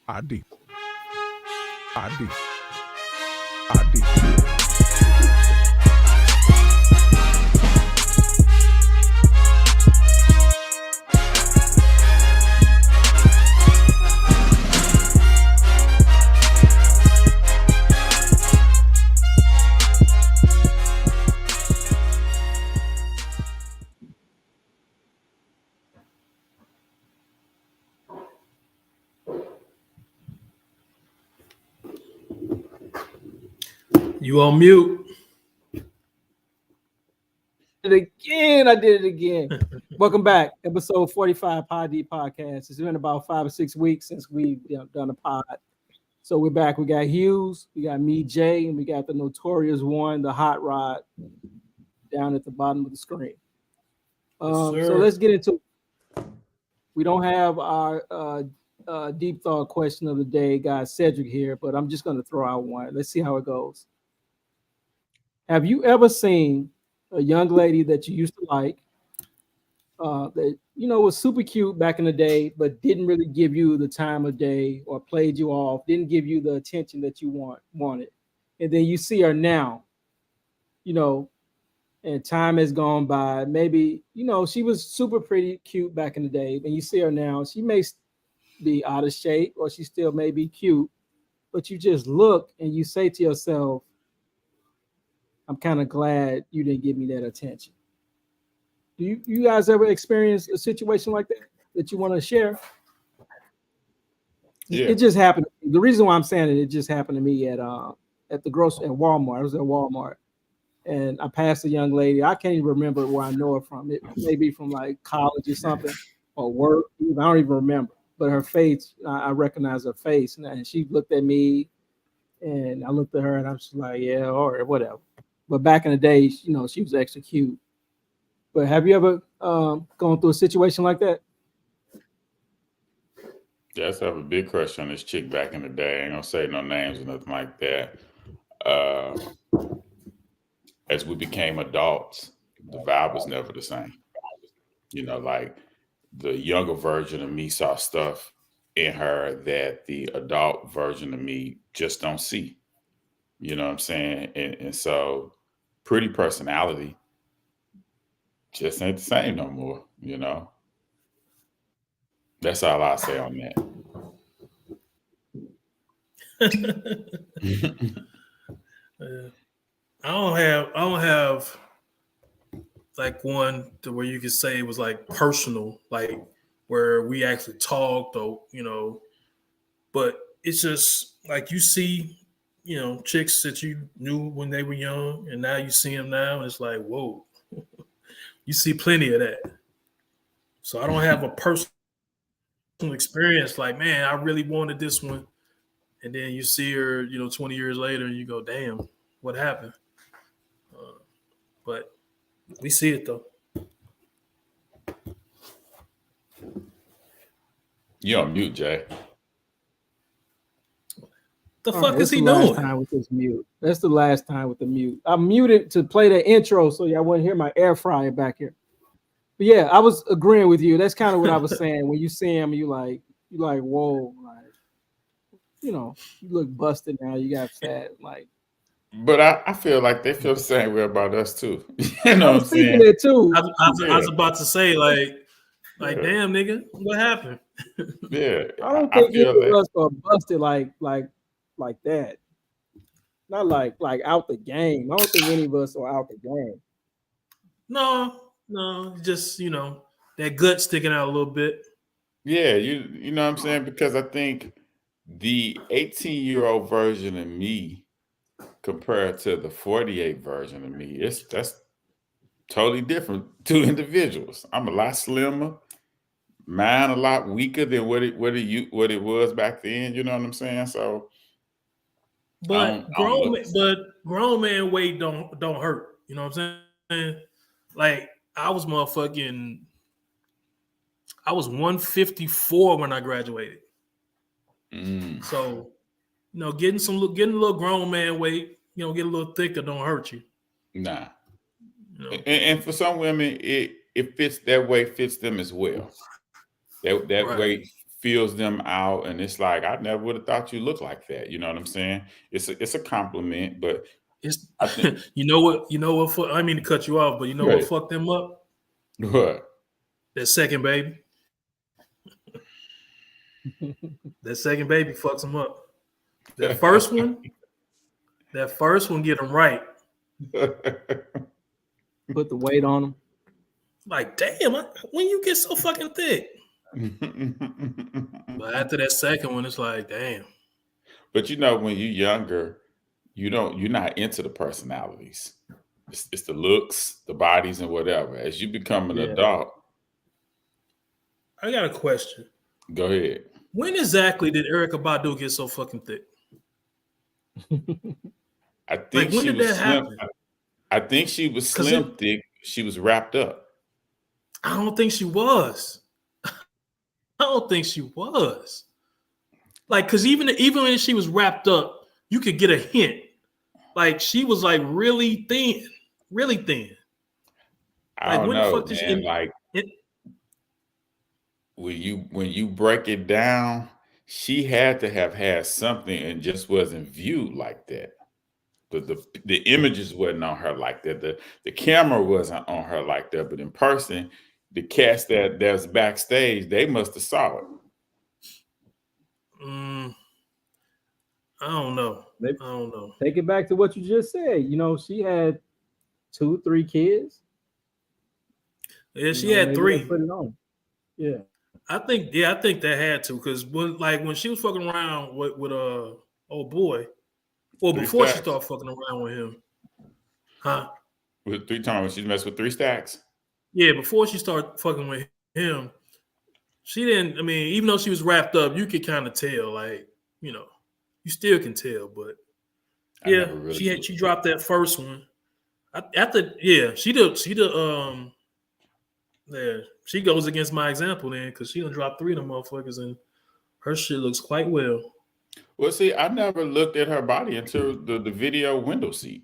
ID. ID. ID. You on mute. I did it again. Welcome back. Episode 45 Pod D Podcast. It's been about 5 or 6 weeks since we've done a pod. So we're back. We got Hughes, we got me, Jay, and we got the notorious one, the hot rod, down at the bottom of the screen. So let's get into it. We don't have our deep thought question of the day, guys, Cedric here, but I'm just going to throw out one. Let's see how it goes. Have you ever seen a young lady that you used to like, that was super cute back in the day, but didn't really give you the time of day or played you off, didn't give you the attention that you wanted, and then you see her now, and time has gone by. Maybe she was super pretty cute back in the day, and you see her now. She may be out of shape, or she still may be cute, but you just look and you say to yourself, I'm kind of glad you didn't give me that attention. Do you guys ever experience a situation like that you want to share? Yeah. It just happened. The reason why I'm saying it just happened to me at Walmart. I was at Walmart, and I passed a young lady. I can't even remember where I know her from. It may be from like college or something, or work. I don't even remember. But her face, I recognize her face, and she looked at me, and I looked at her, and I was like, yeah, or whatever. But back in the day, she was extra cute. But have you ever gone through a situation like that? Yeah, I used to have a big crush on this chick back in the day. I ain't gonna say no names or nothing like that. As we became adults, the vibe was never the same. Like the younger version of me saw stuff in her that the adult version of me just don't see. You know what I'm saying? And so pretty personality just ain't the same no more, That's all I say on that. I don't have like one to where you could say it was like personal, like where we actually talked or but it's just like you see, chicks that you knew when they were young and now you see them now and it's like, whoa. You see plenty of that. So I don't have a personal experience like, man, I really wanted this one. And then you see her, 20 years later and you go, damn, what happened? But we see it though. You're on mute, Jay. The fuck is he doing? Time with this mute. That's the last time with the mute. I muted to play the intro so y'all wouldn't hear my air fryer back here. But yeah, I was agreeing with you. That's kind of what I was saying. When you see him, you like, whoa, like, you look busted now. You got fat, like. But I feel like they feel the same way about us too. You know I what I'm saying? It too. I was about to say, like, damn, nigga, what happened? Yeah, I don't think any of us are busted like that. Not like out the game. I don't think any of us are out the game. No, just that gut sticking out a little bit. Yeah, you know what I'm saying? Because I think the 18-year-old version of me compared to the 48 version of me, that's totally different. Two individuals. I'm a lot slimmer, mine a lot weaker than what it was back then. You know what I'm saying? So, but grown man weight don't hurt. You know what I'm saying? Like I was 154 when I graduated. So, getting a little grown man weight, get a little thicker, don't hurt you. Nah. And for some women, it fits that way, fits them as well. That right. way fills them out, and it's like I never would have thought you looked like that. You know what I'm saying? It's a compliment, but It's I think you know what. I mean to cut you off, but you know what right. fucked them up? What? That second baby. That second baby fucks them up. That first one get them right. Put the weight on them. Like, damn, when you get so fucking thick. But after that second one, it's like, damn. But you know, when you're younger, you're not into the personalities. It's the looks, the bodies, and whatever. As you become an adult, I got a question. go ahead. When exactly did Erykah Badu get so fucking thick? I think when she did was that slim. happen? I think she was slim thick. She was wrapped up. I don't think she was. I don't think she was. Like, because even when she was wrapped up, you could get a hint. Like, she was like really thin, really thin. I don't when know, the fuck did man. When you break it down, she had to have had something and just wasn't viewed like that. The images wasn't on her like that. The camera wasn't on her like that. But in person, the cast that's backstage, they must have saw it. I don't know. I don't know. Take it back to what you just said. You know, she had 2-3 kids. Yeah, she had 3. Put it on. Yeah. I think that had to, because when she was fucking around with old boy, well, before she started fucking around with him, huh? With 3 times she messed with 3 stacks. Yeah, before she started fucking with him, she didn't. I mean, even though she was wrapped up, you could kind of tell, like, you know, you still can tell. But yeah, she dropped that first one. She goes against my example then, because she done dropped 3 of them motherfuckers, and her shit looks quite well. Well, see, I never looked at her body until the video window seat.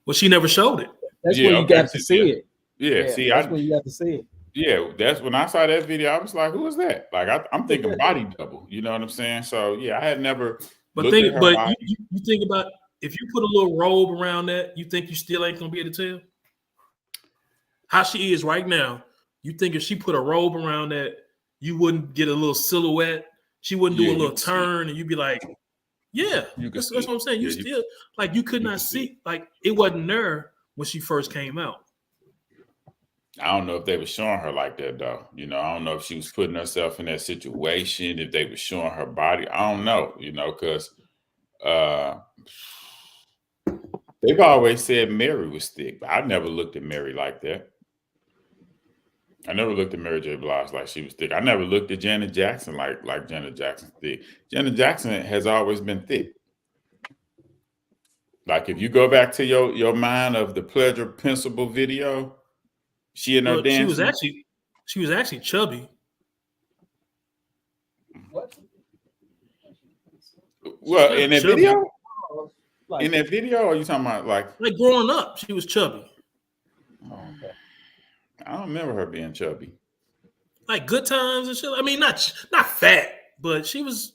Well, she never showed it. That's when you got to see it. Yeah, see, that's when you got to see it. Yeah, that's when I saw that video. I was like, "Who is that?" Like, I'm thinking body double. You know what I'm saying? So yeah, I had never. But you think about, if you put a little robe around that, you think you still ain't gonna be able to tell how she is right now. You think if she put a robe around that, you wouldn't get a little silhouette? She wouldn't do a little turn, and you'd be like, "Yeah, that's what I'm saying." You still like you could not see, like it wasn't there when she first came out. I don't know if they were showing her like that though. You know, I don't know if she was putting herself in that situation, if they were showing her body. I don't know, you know, because they've always said Mary was thick, but I never looked at Mary like that. I never looked at Mary J. Blige like she was thick. I never looked at Janet Jackson like Janet Jackson's thick. Janet Jackson has always been thick. Like if you go back to your mind of the Pleasure Principle video, she and her dancing. She was actually chubby. What? Well, in that chubby. video? In that video, or are you talking about like growing up, she was chubby. Oh, okay. I don't remember her being chubby. Like Good Times and shit. I mean, not fat, but she was.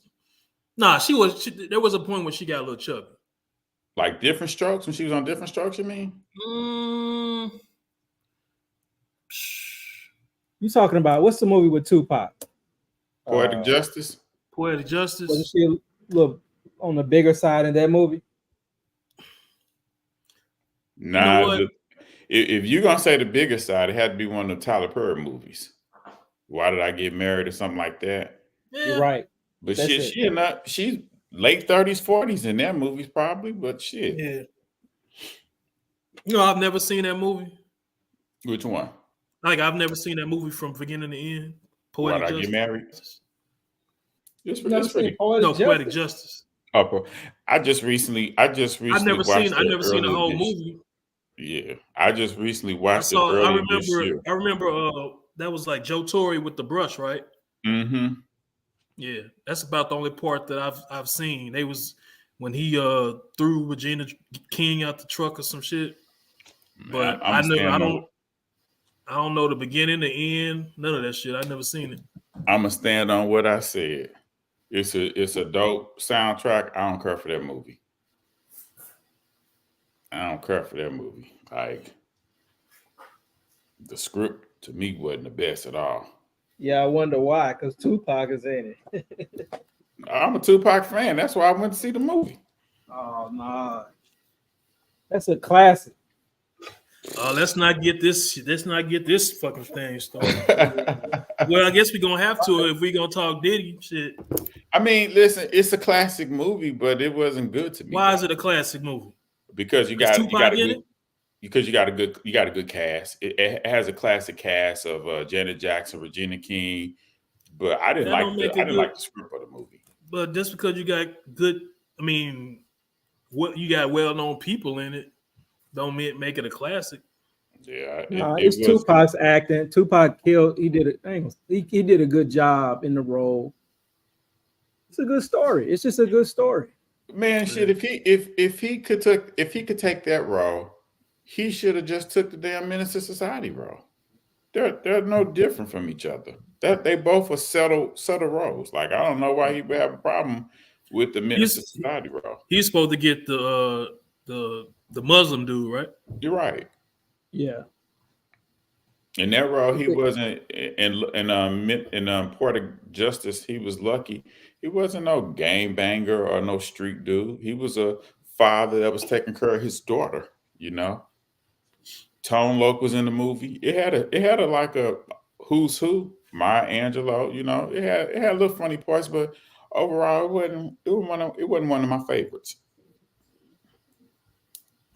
Nah, she was. There was a point where she got a little chubby. Like Different Strokes, when she was on Different Strokes, you mean? You talking about what's the movie with Tupac? Poetic Justice. Poetic Justice. Wasn't she a little on the bigger side in that movie? Nah, you know if you're gonna say the bigger side, it had to be one of the Tyler Perry movies. Why Did I Get Married or something like that? Yeah. You're right. But she's late 30s, 40s in that movies probably, but shit. Yeah. You know, I've never seen that movie. Which one? Like I've never seen that movie from beginning to end. Why Did I Get Married? It's pretty. Poetic Justice. Oh, I just recently I've never seen the whole movie. Yeah, I just recently watched it earlier this year. I remember that was like Joe Torre with the brush, right? Mm-hmm. Yeah, that's about the only part that I've seen. They was when he threw Regina King out the truck or some shit. But I don't know the beginning, the end, none of that shit. I never seen it. I'ma stand on what I said. It's a dope soundtrack. I don't care for that movie. I don't care for that movie. Like the script to me wasn't the best at all. Yeah, I wonder why, because Tupac is in it. I'm a Tupac fan. That's why I went to see the movie. Oh no. That's a classic. Let's not get this fucking thing started. Well, I guess we're gonna have to if we're gonna talk Diddy shit. I mean, listen, it's a classic movie, but it wasn't good to me. Why is it a classic movie? Because you got a good cast. It has a classic cast of Janet Jackson, Regina King, but I didn't like the script of the movie. But just because you got good, I mean, what you got well-known people in it, don't make it a classic. Yeah, it's Tupac's acting. Tupac killed. He did it. He did a good job in the role. It's a good story. It's just a good story. Man, shit. If he could take that role, he should have just took the damn Menace to Society role. They're no different from each other. They both are subtle roles. Like I don't know why he would have a problem with the Menace to Society role. He's supposed to get the Muslim dude, right? You're right. Yeah. In that role, he wasn't in Poetic Justice. He was lucky. He wasn't no game banger or no street dude. He was a father that was taking care of his daughter. You know, Tone Loc was in the movie. It had a like a who's who. Maya Angelou. You know, it had a little funny parts, but overall, it wasn't one of my favorites.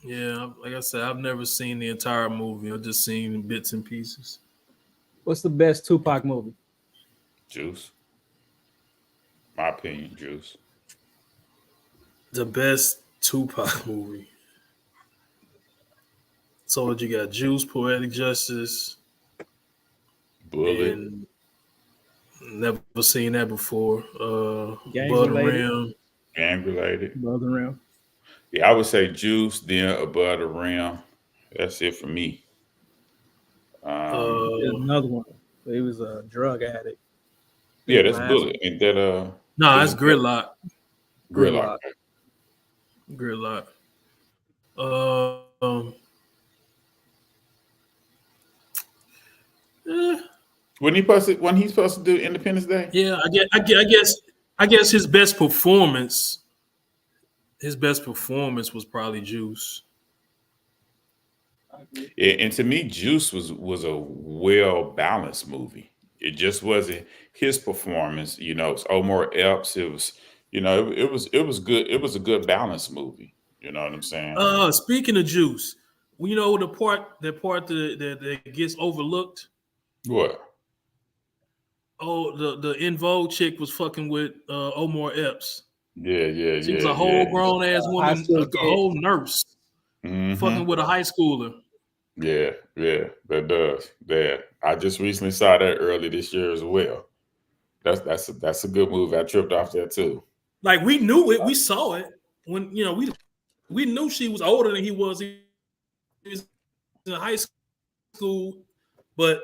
Yeah, like I said, I've never seen the entire movie. I've just seen bits and pieces. What's the best Tupac movie? Juice. My opinion, Juice. The best Tupac movie. So what you got? Juice, Poetic Justice, Bullet. and never seen that before. Gang Blood Related. Rim. Gang Related. Blood Rim. Yeah, I would say Juice, then Above the Rim. That's it for me. There's another one. He was a drug addict. Yeah, that's Bullet. Ain't that no, that's Gridlock. Gridlock. Gridlock. When he's supposed to do Independence Day? Yeah, I guess his best performance. His best performance was probably Juice. Yeah, and to me, Juice was a well balanced movie. It just wasn't his performance. You know, it's Omar Epps. It was, you know, it was good. It was a good balanced movie. You know what I'm saying? Speaking of Juice, you know the part that gets overlooked. What? Oh, the In Vogue chick was fucking with Omar Epps. Yeah. She was a whole grown ass woman, a whole nurse, fucking with a high schooler. Yeah, that does. Yeah, I just recently saw that early this year as well. That's a good movie. I tripped off that too. Like we knew it, we saw it when we knew she was older than he was. He was in high school, but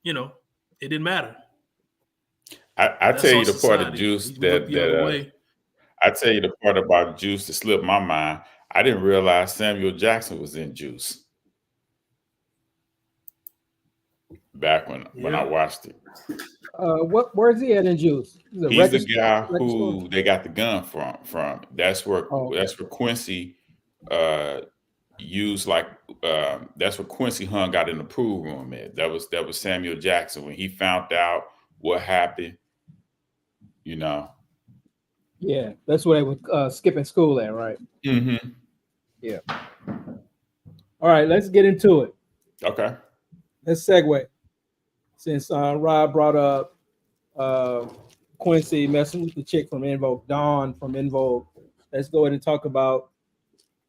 it didn't matter. I tell you the part of Juice I tell you the part about Juice that slipped my mind. I didn't realize Samuel Jackson was in Juice back when I watched it. Where's he at in Juice? He's the guy who they got the gun from. That's where Quincy used that's where Quincy hung out in the pool room at. That was Samuel Jackson when he found out what happened. You know. Yeah, that's where they were skipping school at, right? Mm-hmm. Yeah. All right, let's get into it. Okay. Let's segue. Since Rob brought up Quincy messing with the chick from In Vogue, Dawn from In Vogue, let's go ahead and talk about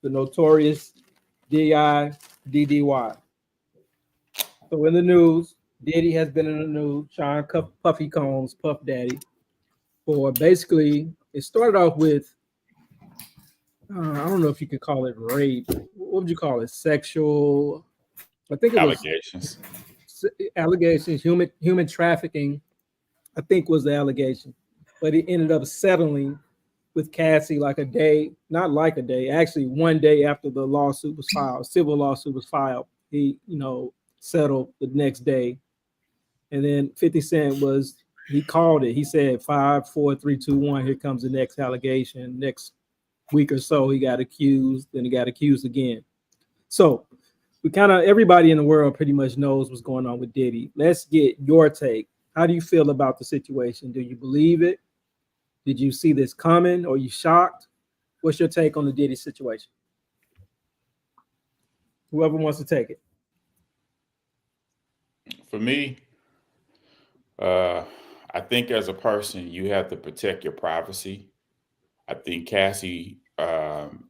the notorious DIDDY. So in the news, Diddy has been in the news, Sean Puffy Combs, Puff Daddy, for basically, it started off with, I don't know if you could call it rape. What would you call it? Sexual, I think it allegations. Allegations, human trafficking. I think was the allegation. But he ended up settling with Cassie like a day, not like a day, actually 1 day after the lawsuit was filed, civil lawsuit was filed. He, settled the next day. And then 50 Cent he called it. He said 5, 4, 3, 2, 1. Here comes the next allegation. Next week or so, he got accused. Then he got accused again. So everybody in the world pretty much knows what's going on with Diddy. Let's get your take. How do you feel about the situation? Do you believe it? Did you see this coming? Or are you shocked? What's your take on the Diddy situation? Whoever wants to take it. For me, I think as a person, you have to protect your privacy. I think Cassie, 12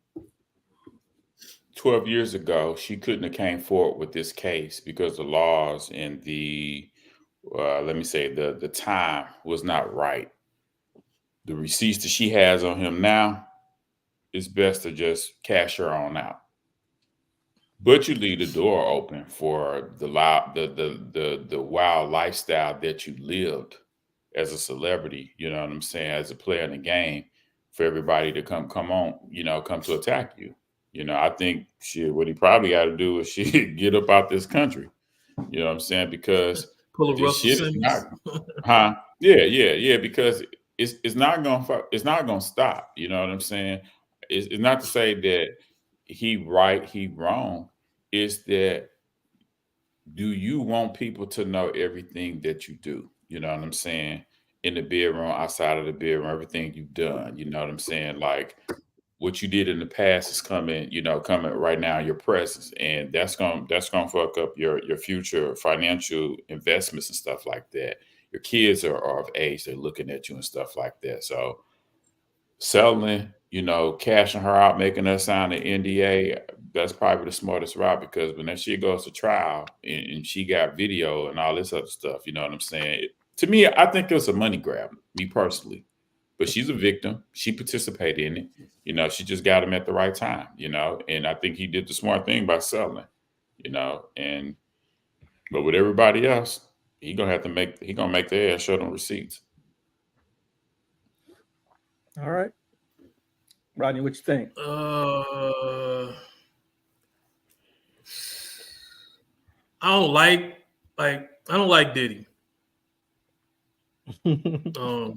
years ago, she couldn't have came forward with this case because the laws and the time was not right. The receipts that she has on him now, it's best to just cash her on out. But you leave the door open for the wild lifestyle that you lived as a celebrity, you know what I'm saying, as a player in the game, for everybody to come to attack you. I think what he probably got to do is get up out this country. You know what I'm saying? Because pull a this Russell shit is Simmons. not, yeah. Because it's not gonna stop. You know what I'm saying? It's not to say that he right, he wrong. It's that, do you want people to know everything that you do? You know what I'm saying? In the bedroom, outside of the bedroom, everything you've done. You know what I'm saying? Like, what you did in the past is coming right now in your presence, and that's gonna fuck up your future financial investments and stuff like that. Your kids are of age; they're looking at you and stuff like that. So, selling, cashing her out, making her sign an NDA, that's probably the smartest route, because when that shit goes to trial and she got video and all this other stuff, you know what I'm saying? To me, I think it was a money grab, me personally. But she's a victim. She participated in it. She just got him at the right time, and I think he did the smart thing by selling, but with everybody else, he gonna make their ass show them receipts. All right. Rodney, what you think? I don't like Diddy. So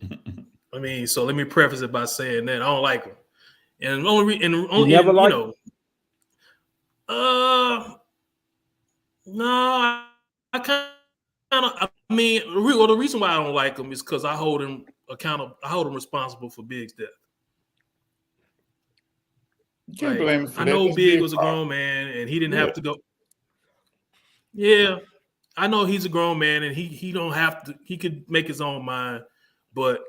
let me preface it by saying that I don't like him, and no, I kind of. The reason why I don't like him is because I hold him accountable. I hold him responsible for Big's death. You can't blame him for I that. know That's Big Big was a problem. grown man, and he didn't have to go. Yeah, I know he's a grown man, and he don't have to. He could make his own mind, but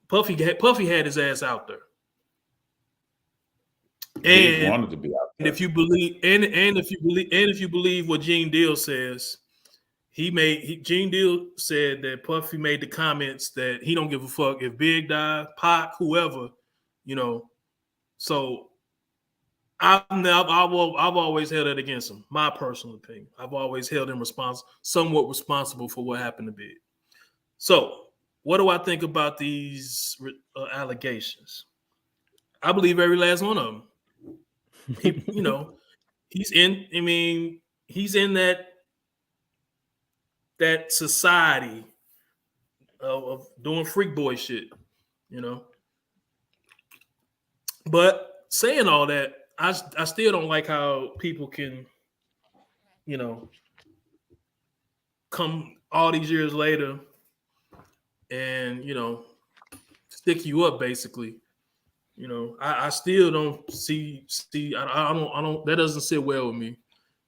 Puffy had his ass out there. Big wanted to be out there. If you believe what Gene Deal says, Gene Deal said that Puffy made the comments that he don't give a fuck if Big died, Pac, whoever, So I've always held it against him. My personal opinion, I've always held him somewhat responsible for what happened to Big. So what do I think about these allegations? I believe every last one of them. He's in that society of doing freak boy shit, But saying all that, I still don't like how people can, come all these years later and, stick you up basically. I still don't see I don't that doesn't sit well with me.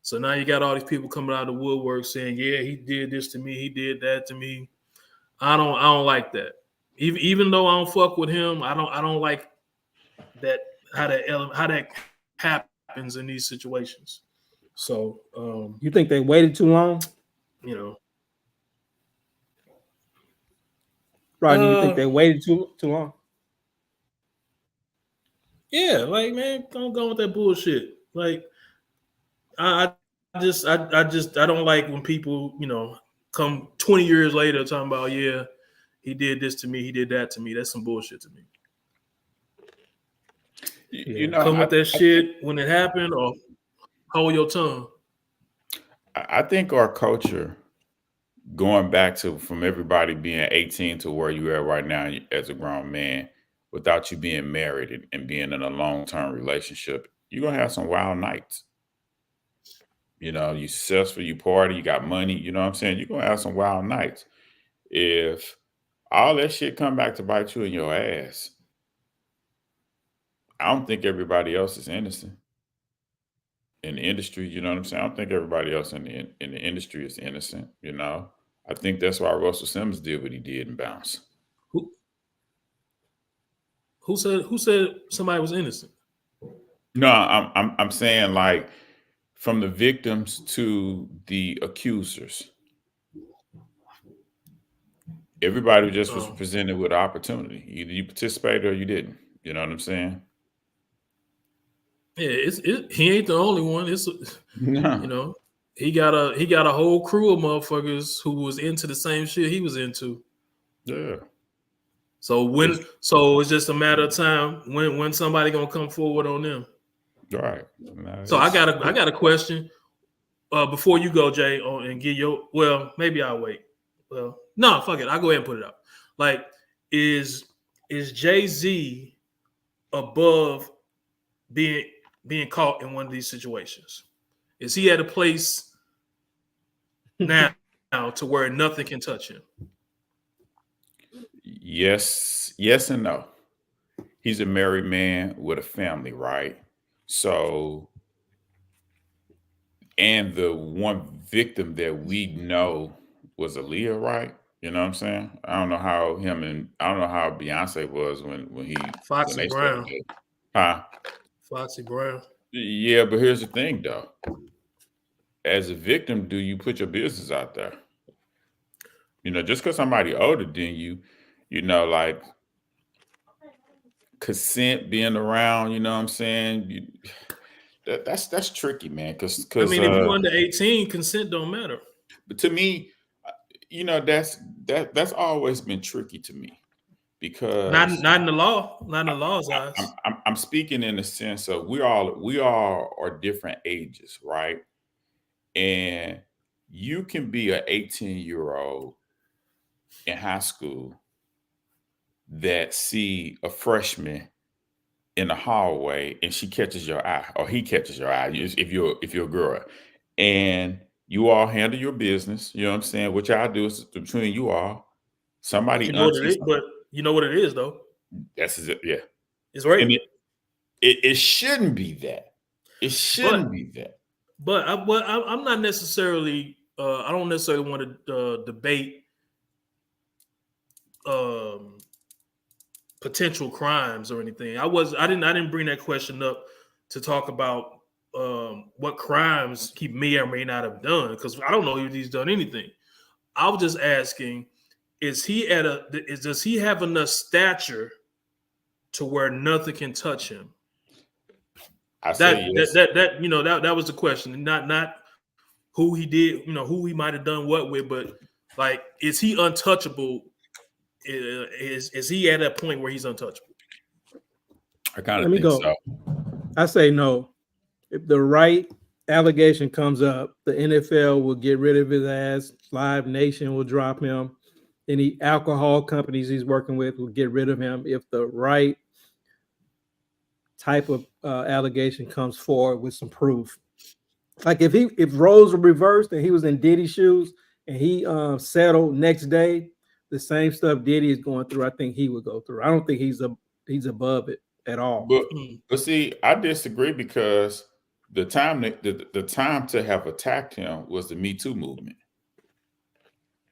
So now you got all these people coming out of the woodwork saying, yeah, he did this to me, he did that to me. I don't like that. Even though I don't fuck with him, I don't like that how that happens in these situations. So you think they waited too long? Rodney, you think they waited too long? Yeah, man, don't go with that bullshit. I don't like when people, come 20 years later talking about, yeah, he did this to me, he did that to me. That's some bullshit to me. You know, Come with that shit when it happened, or hold your tongue. I think our culture, going back to from everybody being 18 to where you are right now as a grown man, without you being married and being in a long-term relationship, you're gonna have some wild nights. You know, you successful, you party, you got money, you know what I'm saying? You're gonna have some wild nights. If all that shit come back to bite you in your ass, I don't think everybody else is innocent in the industry. You know what I'm saying? I don't think everybody else in the industry is innocent. You know, I think that's why Russell Simmons did what he did and bounced. Who said somebody was innocent? No, I'm saying like from the victims to the accusers. Everybody just was presented with opportunity. Either you participated or you didn't. You know what I'm saying? Yeah, he ain't the only one. No. You know, he got a whole crew of motherfuckers who was into the same shit he was into. Yeah. So it's just a matter of time when somebody gonna come forward on them. Right. So I got a question before you go, Jay, and get your. Well, maybe I'll wait. Well, no, fuck it. I'll go ahead and put it up. Like, is Jay-Z above being caught in one of these situations? Is he at a place now to where nothing can touch him? Yes and no. He's a married man with a family, right? So, and the one victim that we know was Aaliyah, right? You know what I'm saying? I don't know how Beyonce was when Foxy they Brown. started. Huh? Foxy Brown. Yeah, but here's the thing though. As a victim, do you put your business out there? You know, just because somebody older than you, you know, like consent being around, you know what I'm saying? That's tricky, man. Because I mean, if you're under 18, consent don't matter. But to me, you know, that's always been tricky to me because not in the law, not in the law's eyes. I'm speaking in the sense of we all are different ages, right? And you can be an 18-year-old in high school that see a freshman in the hallway and she catches your eye or he catches your eye if you're a girl, and you all handle your business. You know what I'm saying? What y'all do is between you all. Somebody, you know what it is, but you know what it is though. That's it. Yeah, it's rape. And it shouldn't be that. It shouldn't be that. But I'm not necessarily. I don't necessarily want to debate potential crimes or anything. I didn't bring that question up to talk about what crimes he may or may not have done, because I don't know if he's done anything. I was just asking, does he have enough stature to where nothing can touch him? That was the question. Not who he did, who he might have done what with, but like, is he untouchable? Is he at a point where he's untouchable? I kind of think so. I say no. If the right allegation comes up, the NFL will get rid of his ass. Live Nation will drop him. Any alcohol companies he's working with will get rid of him if the right type of allegation comes forward with some proof. Like if roles were reversed and he was in Diddy's shoes and he settled next day, the same stuff Diddy is going through, I think he would go through. I don't think he's above it at all. But see, I disagree, because the time to have attacked him was the Me Too movement.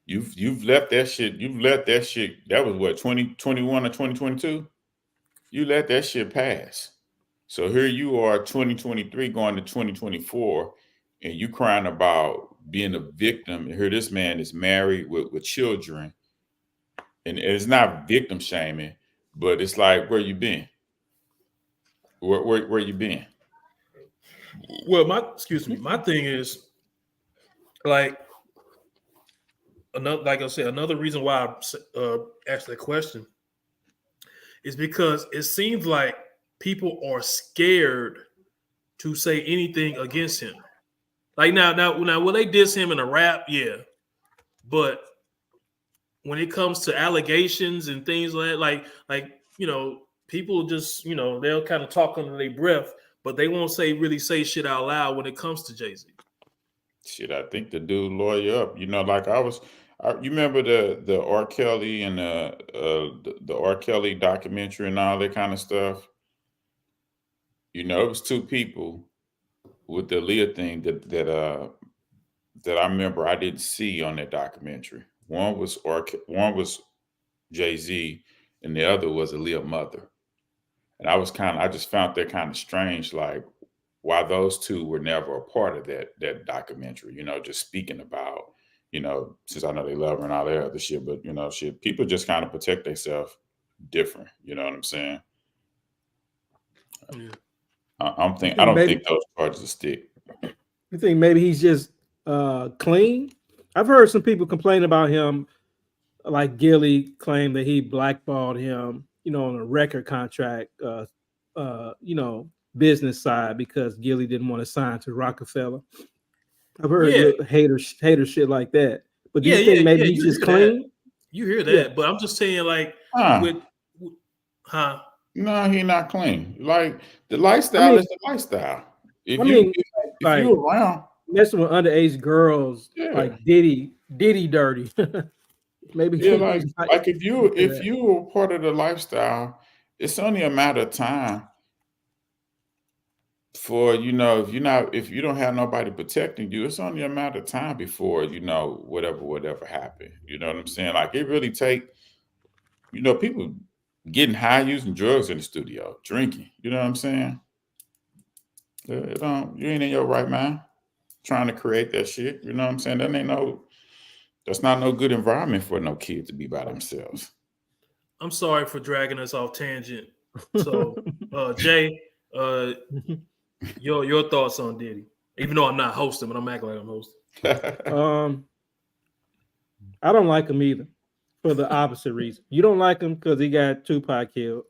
You've left that shit. That was what, 2021 or 2022. You let that shit pass. So here you are, 2023 going to 2024, and you crying about being a victim. And here this man is married with children, and it's not victim shaming, but it's like, where you been? Where you been? Well, my thing is, like, another, like I said, another reason why I asked that question is because it seems like people are scared to say anything against him. Like now, will they diss him in a rap? Yeah, but when it comes to allegations and things like people just they'll kind of talk under their breath, but they won't really say shit out loud when it comes to Jay-Z. Shit, I think the dude lawyer up. Like you remember the R. Kelly and the R. Kelly documentary and all that kind of stuff. It was two people with the Leah thing that I remember I didn't see on that documentary. One was Jay-Z, and the other was Aaliyah's mother. And I just found that kind of strange, like why those two were never a part of that documentary. Just speaking about, since I know they love her and all that other shit, but shit, people just kind of protect themselves different. You know what I'm saying? Yeah. I don't think those charges will stick. You think maybe he's just clean? I've heard some people complain about him, like Gilly claimed that he blackballed him, on a record contract, business side because Gilly didn't want to sign to Rockefeller. I've heard hater shit like that. But do you think maybe he's just clean? That. You hear that, but I'm just saying, like, No, he's not clean. Like the lifestyle is the lifestyle. If you around messing with underage girls, like Diddy dirty. Maybe like if you were part of the lifestyle, it's only a matter of time for if you don't have nobody protecting you, it's only a matter of time before whatever happened. You know what I'm saying? Like it really take people getting high, using drugs in the studio, drinking. You know what I'm saying? You ain't in your right mind trying to create that shit. You know what I'm saying? That's not no good environment for no kid to be by themselves. I'm sorry for dragging us off tangent. So, Jay, your thoughts on Diddy? Even though I'm not hosting, but I'm acting like I'm hosting. I don't like him either, for the opposite reason. You don't like him because he got Tupac killed.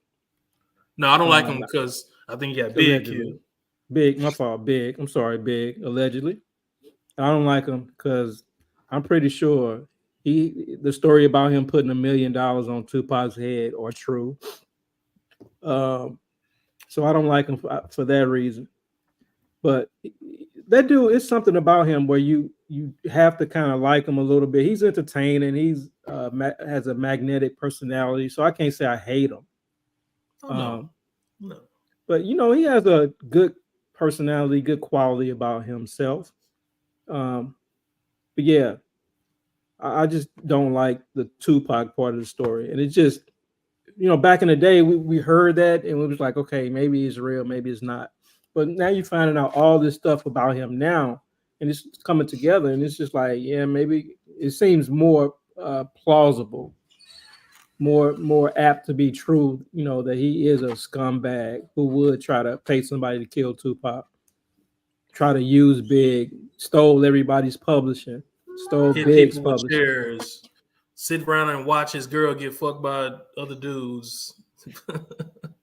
No, I don't like him because I think he got Big killed. Big, my fault. Big. I'm sorry, Big. Allegedly, I don't like him because I'm pretty sure the story about him putting $1 million on Tupac's head are true. So I don't like him for that reason. But that dude, is something about him where you have to kind of like him a little bit. He's entertaining. He's has a magnetic personality. So I can't say I hate him. No. But he has a good personality, good quality about himself. But yeah, I just don't like the Tupac part of the story. And it's just, back in the day, we heard that and we was like, okay, maybe it's real, maybe it's not. But now you're finding out all this stuff about him now, and it's coming together, and it's just like, yeah, maybe it seems more plausible, more apt to be true, that he is a scumbag who would try to pay somebody to kill Tupac, try to use Big, stole everybody's publishing, stole Big's publishing. Chairs, sit around and watch his girl get fucked by other dudes.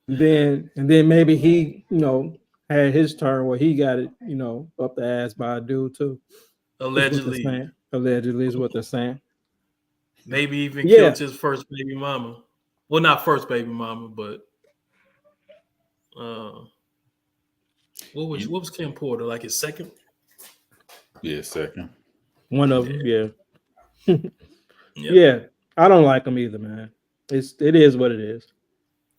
Then maybe he, had his turn where he got it, up the ass by a dude too. Allegedly is what they're saying. Maybe even killed his first baby mama. Well, not first baby mama, but what was Kim Porter, like his second? Yeah, second. One of them, yeah. Yeah, I don't like him either, man. It is what it is.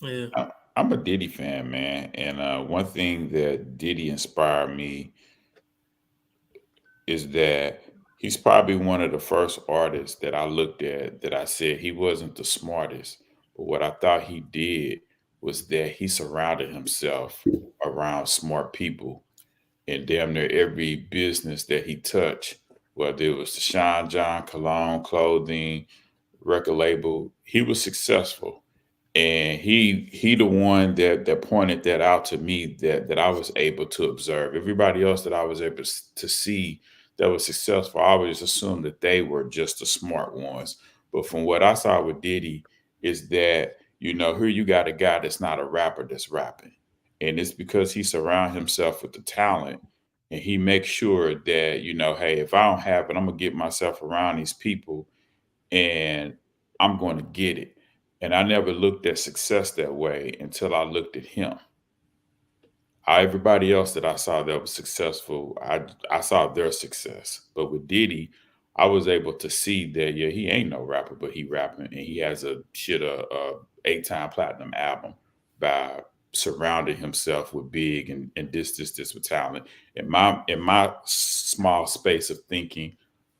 Yeah. I'm a Diddy fan, man. And one thing that Diddy inspired me is that he's probably one of the first artists that I looked at that I said he wasn't the smartest. But what I thought he did was that he surrounded himself around smart people. And damn near every business that he touched, whether it was the Sean John Cologne clothing, record label, he was successful. And he the one that pointed that out to me that I was able to observe. Everybody else that I was able to see that were successful, I always assumed that they were just the smart ones. But from what I saw with Diddy is that, you know, here you got a guy that's not a rapper that's rapping. And it's because he surrounds himself with the talent and he makes sure that, you know, hey, if I don't have it, I'm going to get myself around these people and I'm going to get it. And I never looked at success that way until I looked at him. Everybody else that I saw that was successful, I saw their success. But with Diddy, I was able to see that, yeah, he ain't no rapper, but he rapping and he has a 8-time platinum album by surrounding himself with big and this with talent. In my small space of thinking,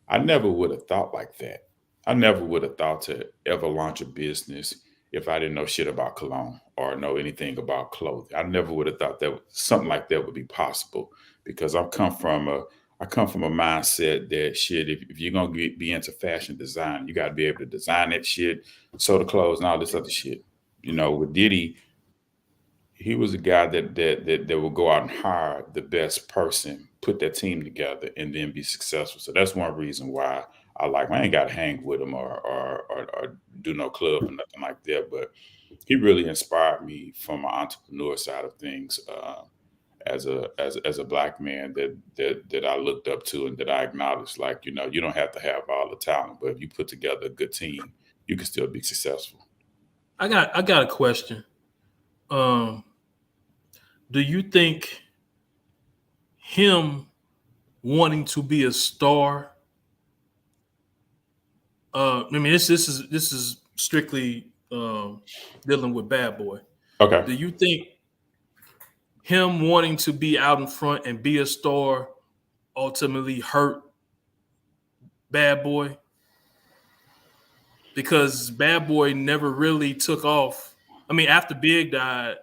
I never would have thought like that. I never would have thought to ever launch a business if I didn't know shit about cologne or know anything about clothing. I never would have thought that something like that would be possible because I come from a mindset that shit, if you're gonna be into fashion design, you gotta be able to design that shit, sew the clothes and all this other shit. You know, with Diddy, he was a guy that would go out and hire the best person, put that team together, and then be successful. So that's one reason why I ain't got to hang with him or do no club or nothing like that. But he really inspired me from an entrepreneur side of things as a black man that I looked up to and that I acknowledged. Like, you know, you don't have to have all the talent, but if you put together a good team, you can still be successful. I got a question. Do you think him wanting to be a star? I mean, this is strictly dealing with Bad Boy. Okay. Do you think him wanting to be out in front and be a star ultimately hurt Bad Boy? Because Bad Boy never really took off. I mean, after Big died,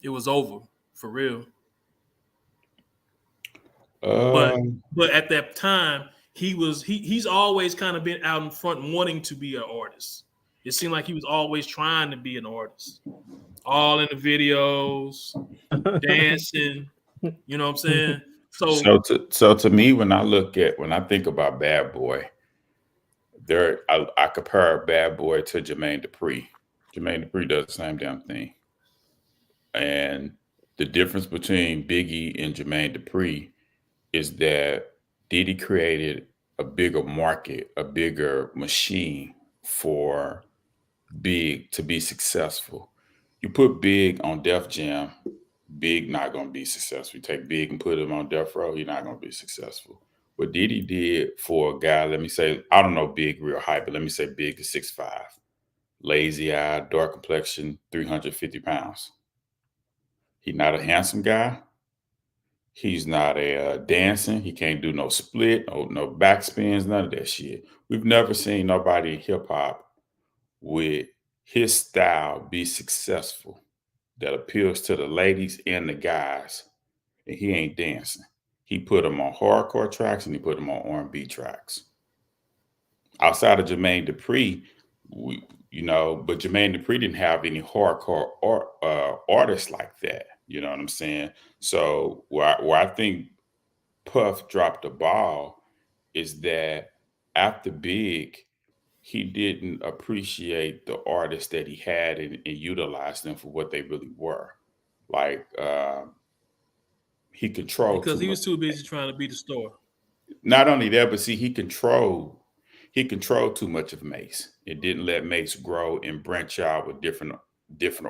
it was over for real. But at that time, he's always kind of been out in front wanting to be an artist. It seemed like he was always trying to be an artist. All in the videos, dancing, you know what I'm saying? So to me, when I think about Bad Boy, I compare Bad Boy to Jermaine Dupri. Jermaine Dupri does the same damn thing. And the difference between Biggie and Jermaine Dupri is that Diddy created a bigger market, a bigger machine for Big to be successful. You put Big on Def Jam, Big not going to be successful. You take Big and put him on Death Row, you're not going to be successful. What Diddy did for a guy, let me say, I don't know Big real high, but let me say Big is 6'5", lazy eye, dark complexion, 350 pounds. He's not a handsome guy. He's not a dancing. He can't do no split, no backspins, none of that shit. We've never seen nobody in hip hop with his style be successful that appeals to the ladies and the guys, and he ain't dancing. He put them on hardcore tracks and he put them on R&B tracks. Outside of Jermaine Dupri, but Jermaine Dupri didn't have any hardcore artists like that. You know what I'm saying? So where I think Puff dropped the ball is that after Big, he didn't appreciate the artists that he had and utilize them for what they really were. Like he controlled because he much. was too busy trying to be the star. Not only that, but see, he controlled too much of Mace. It didn't let Mace grow and branch out with different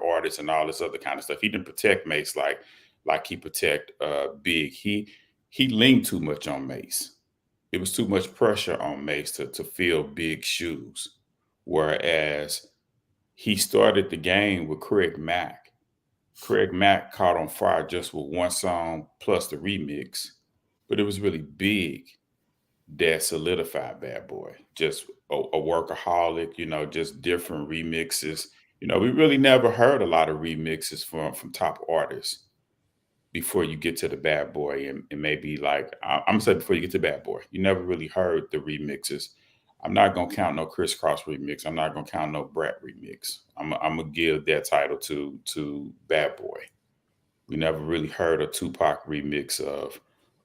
artists and all this other kind of stuff. He didn't protect Mace like he protect Big. He leaned too much on Mace. It was too much pressure on Mace to fill Big shoes. Whereas he started the game with Craig Mack. Craig Mack caught on fire just with one song plus the remix, but it was really Big that solidified Bad Boy. Just a workaholic, just different remixes. We really never heard a lot of remixes from top artists before you get to the Bad Boy. And maybe like, I'm gonna say before you get to Bad Boy, you never really heard the remixes. I'm not gonna count no Criss Cross remix. I'm not gonna count no Brat remix. I'm gonna give that title to Bad Boy. We never really heard a Tupac remix of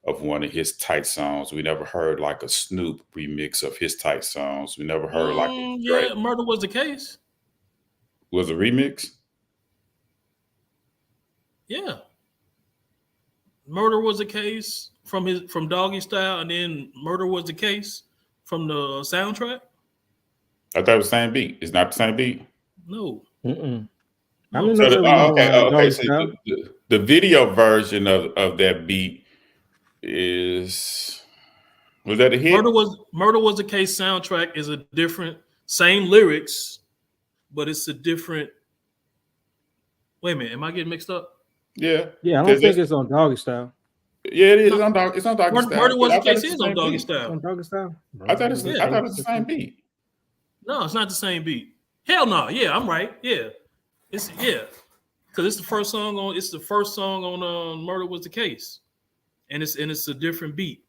of one of his tight songs. We never heard like a Snoop remix of his tight songs. We never heard like a Drake. Yeah, Murder Was the Case. Was a remix? Yeah. Murder Was the Case from Doggy Style, and then Murder Was the Case from the soundtrack. I thought it was the same beat. It's not the same beat. No. Mm-mm. I No. mean, So no, okay. So the video version of that beat was that a hit? Murder Was the Case soundtrack is a different, same lyrics, but it's a different. Wait a minute, am I getting mixed up? Yeah. Yeah, I don't think it's on Doggy Style. Yeah, it is. It's on Doggy Style. Murder Was I the thought Case it's is the on same Doggy beat. Style. On Doggy Style? I thought it was the same beat. No, it's not the same beat. Hell no. Yeah, I'm right. Yeah, because it's the first song on. It's the first song on Murder Was the Case, and it's a different beat.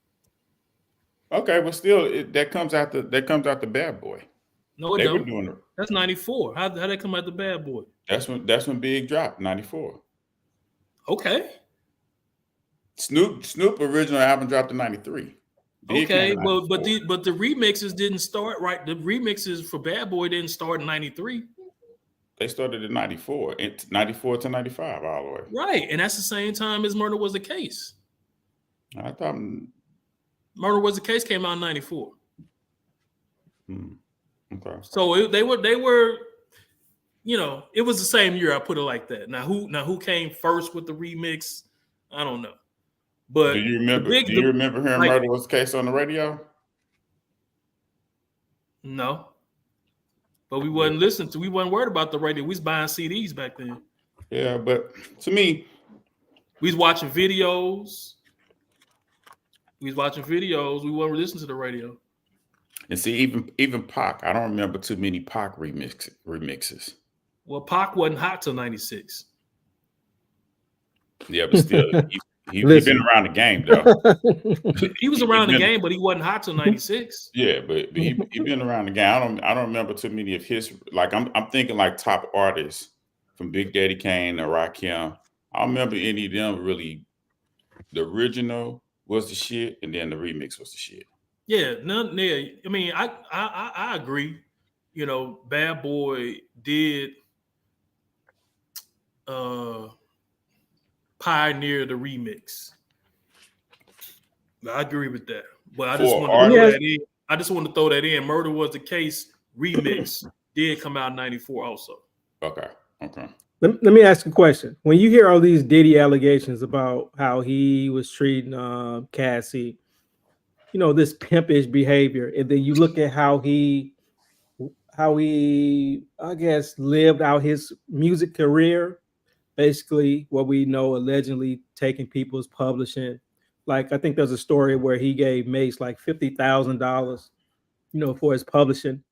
Okay, but still, that comes out the Bad Boy. No, it They don't. were doing it. That's 94. How that come out the Bad Boy? That's when Big dropped 94. Okay. Snoop original album dropped in 93. Big Okay, but the remixes didn't start right. The remixes for Bad Boy didn't start in 93. They started in 94, 94 to 95 all the way. Right, and that's the same time as Murder Was the Case. I thought Murder Was the Case came out in 94. okay. So they were, it was the same year. I put it like that. Now who came first with the remix? I don't know. But do you remember hearing Murder Was the Case on the radio? No. But we wasn't listening to. We wasn't worried about the radio. We was buying CDs back then. Yeah, but to me, we was watching videos. We wasn't listening to the radio. And see, even Pac, I don't remember too many Pac remixes. Well, Pac wasn't hot till 96. Yeah, but still, he been around the game though. He was around the game, but he wasn't hot till 96. Yeah, but he been around the game. I don't remember too many of his. Like I'm thinking like top artists from Big Daddy Kane or Rakim. I don't remember any of them really. The original was the shit, and then the remix was the shit. Yeah, none there. I mean, I agree. Bad Boy did pioneer the remix. I agree with that. But I just want to throw that in. I just want to throw that in. Murder Was the Case remix did come out in 94 also. Okay. Let me ask a question. When you hear all these Diddy allegations about how he was treating Cassie, this pimpish behavior, and then you look at how he, I guess, lived out his music career, basically what we know, allegedly taking people's publishing. Like, I think there's a story where he gave Mace like $50,000, for his publishing,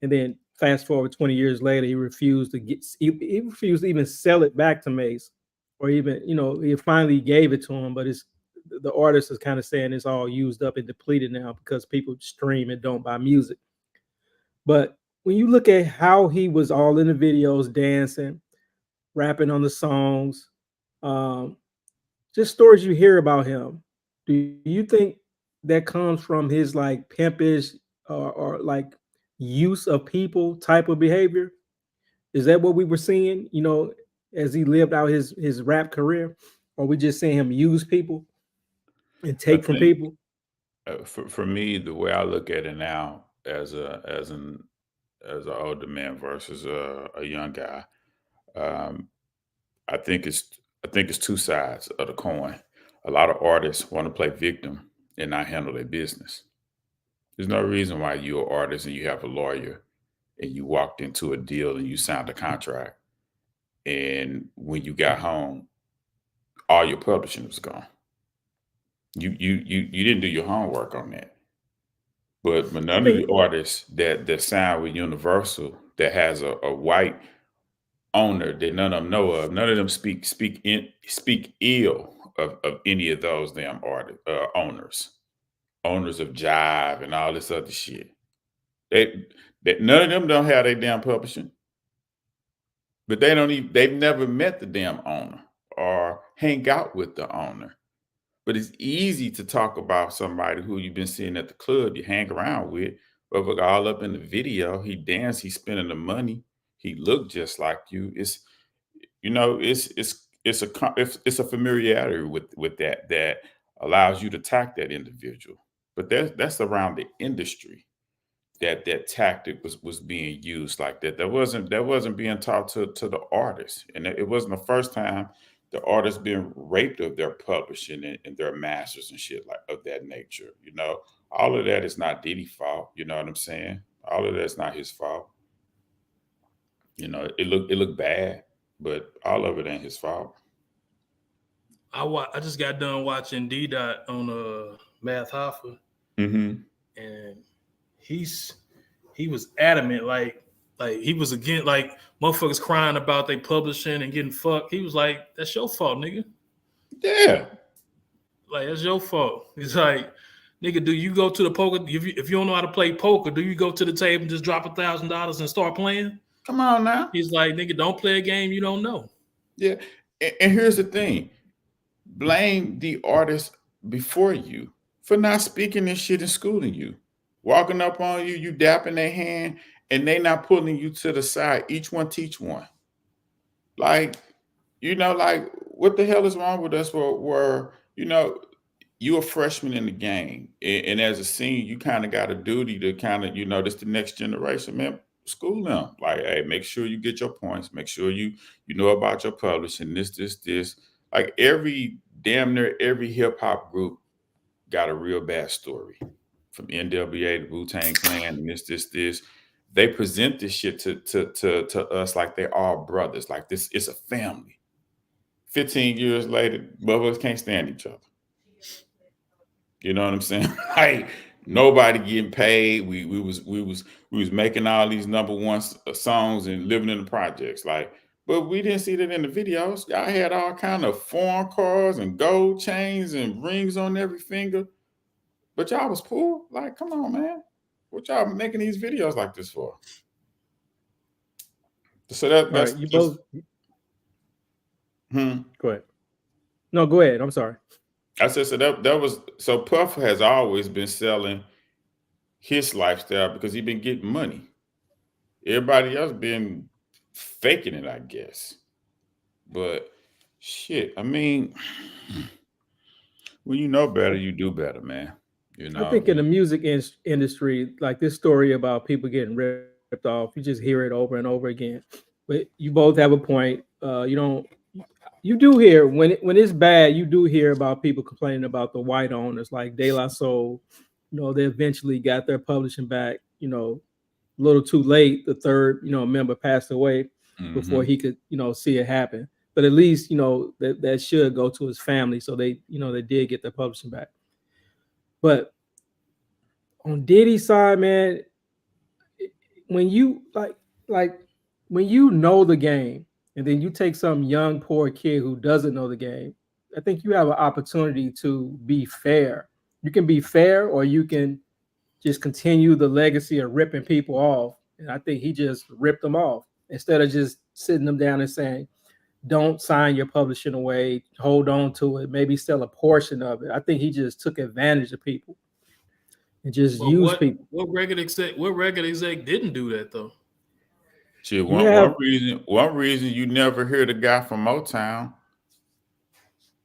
and then fast forward 20 years later, he refused to even sell it back to Mace, or even, he finally gave it to him, but the artist is kind of saying it's all used up and depleted now because people stream and don't buy music. But when you look at how he was all in the videos, dancing, rapping on the songs, just stories you hear about him, do you think that comes from his like pimpish or like use of people type of behavior? Is that what we were seeing, as he lived out his rap career? Or we just seeing him use people and take from people? For me, the way I look at it now, as an older man versus a young guy, I think it's two sides of the coin. A lot of artists want to play victim and not handle their business. There's no reason why you're an artist and you have a lawyer and you walked into a deal and you signed a contract, and when you got home, all your publishing was gone. You didn't do your homework on that. But none of the artists that signed with Universal that has a white owner that none of them know of, none of them speak ill of any of those damn owners of Jive and all this other shit. None of them don't have their damn publishing, but they've never met the damn owner or hang out with the owner. But it's easy to talk about somebody who you've been seeing at the club, you hang around with, but look all up in the video, he danced, he's spending the money, he looked just like you. It's it's a familiarity with that allows you to attack that individual. But that's around the industry that tactic was being used like that. That wasn't being taught to the artists, and it wasn't the first time the artists being raped of their publishing and their masters and shit like of that nature. All of that is not Diddy's fault. You know what I'm saying? All of that's not his fault. It looked bad, but all of it ain't his fault. I just got done watching D Dot on Math Hoffa, Mm-hmm. and he was adamant, like he was again, like motherfuckers crying about they publishing and getting fucked. He was like, "That's your fault, nigga. Yeah. Like that's your fault." He's like, "Nigga, do you go to the poker if you don't know how to play poker? Do you go to the table and just drop $1,000 and start playing?" Come on now. He's like, "Nigga, don't play a game you don't know." Yeah. And here's the thing. Blame the artist before you for not speaking this shit and schooling you. Walking up on you, you dapping their hand, and they not pulling you to the side. Each one teach one. Like, what the hell is wrong with us where you're a freshman in the game. And as a senior, you kind of got a duty to kind of, this the next generation, man. School them. Like, hey, make sure you get your points. Make sure you know about your publishing, this. Like damn near every hip hop group got a real bad story. From NWA to Wu-Tang Clan and this. They present this shit to us like they're all brothers. Like this, it's a family. 15 years later, brothers can't stand each other. You know what I'm saying? Like nobody getting paid. We was making all these number one songs and living in the projects. Like, but we didn't see that in the videos. Y'all had all kind of foreign cars and gold chains and rings on every finger. But y'all was poor. Like, come on, man. What y'all making these videos like this for? So that's right, you both. Go ahead. No, go ahead. I'm sorry. I said so Puff has always been selling his lifestyle because he been getting money. Everybody else been faking it, I guess. But shit, I mean, when you know better, you do better, man. I think in the music industry, like this story about people getting ripped off, you just hear it over and over again. But you both have a point. You do hear when it's bad, you do hear about people complaining about the white owners like De La Soul. They eventually got their publishing back, a little too late. The third, member passed away before he could, see it happen. But at least, that should go to his family. So they did get their publishing back. But on Diddy's side, man, when you like when you know the game and then you take some young poor kid who doesn't know the game, I think you have an opportunity to be fair. You can be fair, or you can just continue the legacy of ripping people off. And I think he just ripped them off instead of just sitting them down and saying, don't sign your publishing away, hold on to it, maybe sell a portion of it. I think he just took advantage of people and just used people. What record exec didn't do that though? Shit, one reason you never hear the guy from Motown,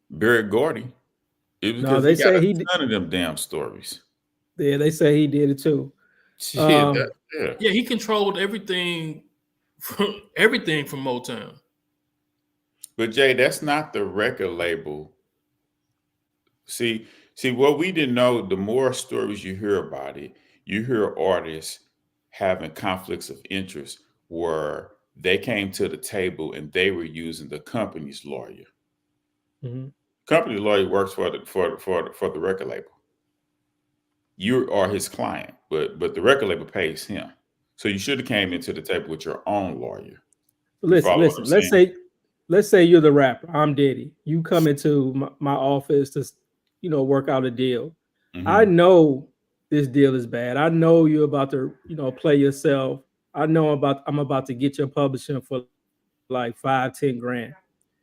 Barry Gordy, it was because he got a ton of them damn stories. Yeah, they say he did it too. Yeah, he controlled everything from Motown. But Jay, that's not the record label. See, what we didn't know, the more stories you hear about it, you hear artists having conflicts of interest where they came to the table and they were using the company's lawyer. Mm-hmm. Company lawyer works for the record label. You are his client, but the record label pays him. So you should have came into the table with your own lawyer. Listen. Let's say you're the rapper. I'm Diddy. You come into my office to, work out a deal. Mm-hmm. I know this deal is bad. I know you're about to, play yourself. I know I'm about to get your publishing for like $5-10 grand.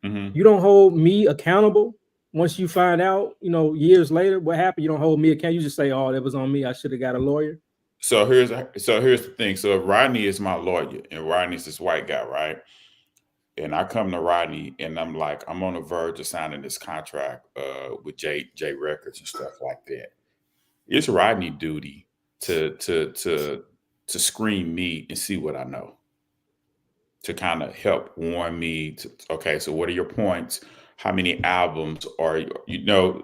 Mm-hmm. You don't hold me accountable. once you find out, years later, what happened, you don't hold me account. You just say, "Oh, that was on me. I should have got a lawyer." So here's the thing. So if Rodney is my lawyer, and Rodney's this white guy, right? And I come to Rodney, and I'm like, I'm on the verge of signing this contract with J Records and stuff like that. It's Rodney duty to screen me and see what I know, to kind of help warn me. Okay, so what are your points? How many albums are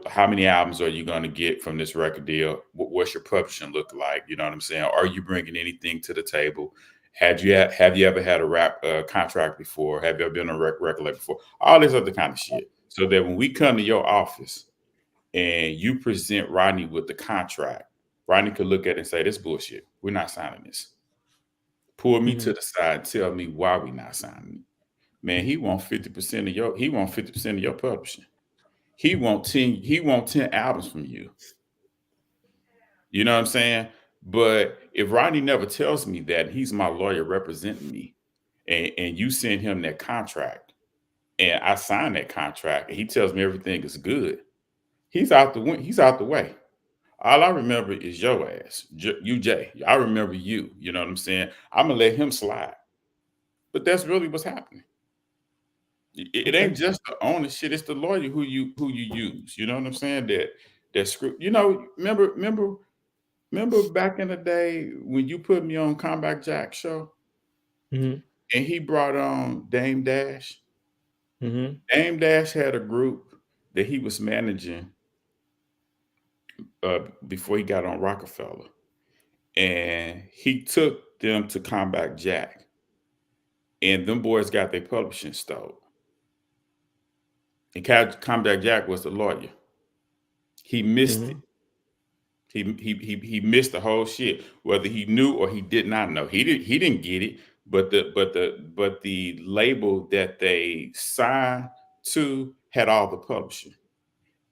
how many albums are you going to get from this record deal? What's your publishing look like? You know what I'm saying? Are you bringing anything to the table? Have you ever had a rap contract before? Have you ever been on a record label before? All this other kind of shit. So that when we come to your office and you present Rodney with the contract, Rodney could look at it and say, "This bullshit. We're not signing this." Pull me to the side and tell me why we not signing it. Man, he want 50% of your publishing. He want 10 albums from you. You know what I'm saying? But if Rodney never tells me that, he's my lawyer representing me, and you send him that contract, and I sign that contract, and he tells me everything is good, he's out the way. All I remember is your ass, you Jay. I remember you. You know what I'm saying? I'm gonna let him slide. But that's really what's happening. It ain't just the owner shit. It's the lawyer who you use. You know what I'm saying? That script. Remember back in the day when you put me on Comeback Jack show, and he brought on Dame Dash. Dame Dash had a group that he was managing before he got on Rockefeller, and he took them to Comeback Jack, and them boys got their publishing stole. And Comeback Jack was the lawyer. He missed it. He missed the whole shit, whether he knew or he did not know. He didn't get it, but the label that they signed to had all the publishing.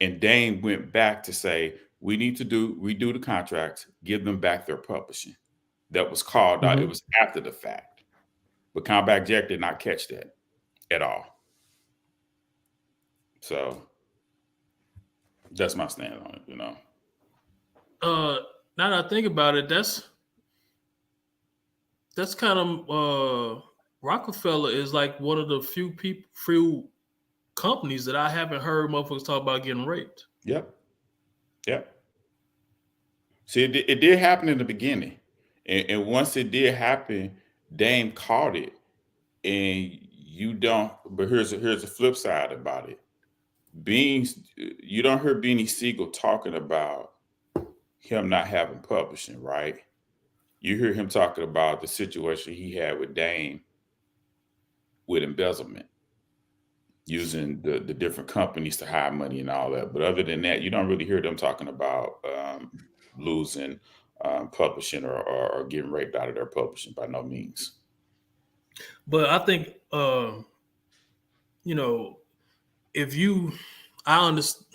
And Dame went back to say, we need to redo the contracts, give them back their publishing. That was called out. It was after the fact. But Comeback Jack did not catch that at all. So that's my stand on it, Now that I think about it, that's kind of Rockefeller is like one of the few companies that I haven't heard motherfuckers talk about getting raped. Yep. See, it did happen in the beginning, and once it did happen, Dame caught it, and you don't. But here's a flip side about it. You don't hear Beanie Siegel talking about him not having publishing, right? You hear him talking about the situation he had with Dame with embezzlement, using the different companies to hide money and all that. But other than that, you don't really hear them talking about losing publishing or getting raped out of their publishing, by no means. But I think, I understand.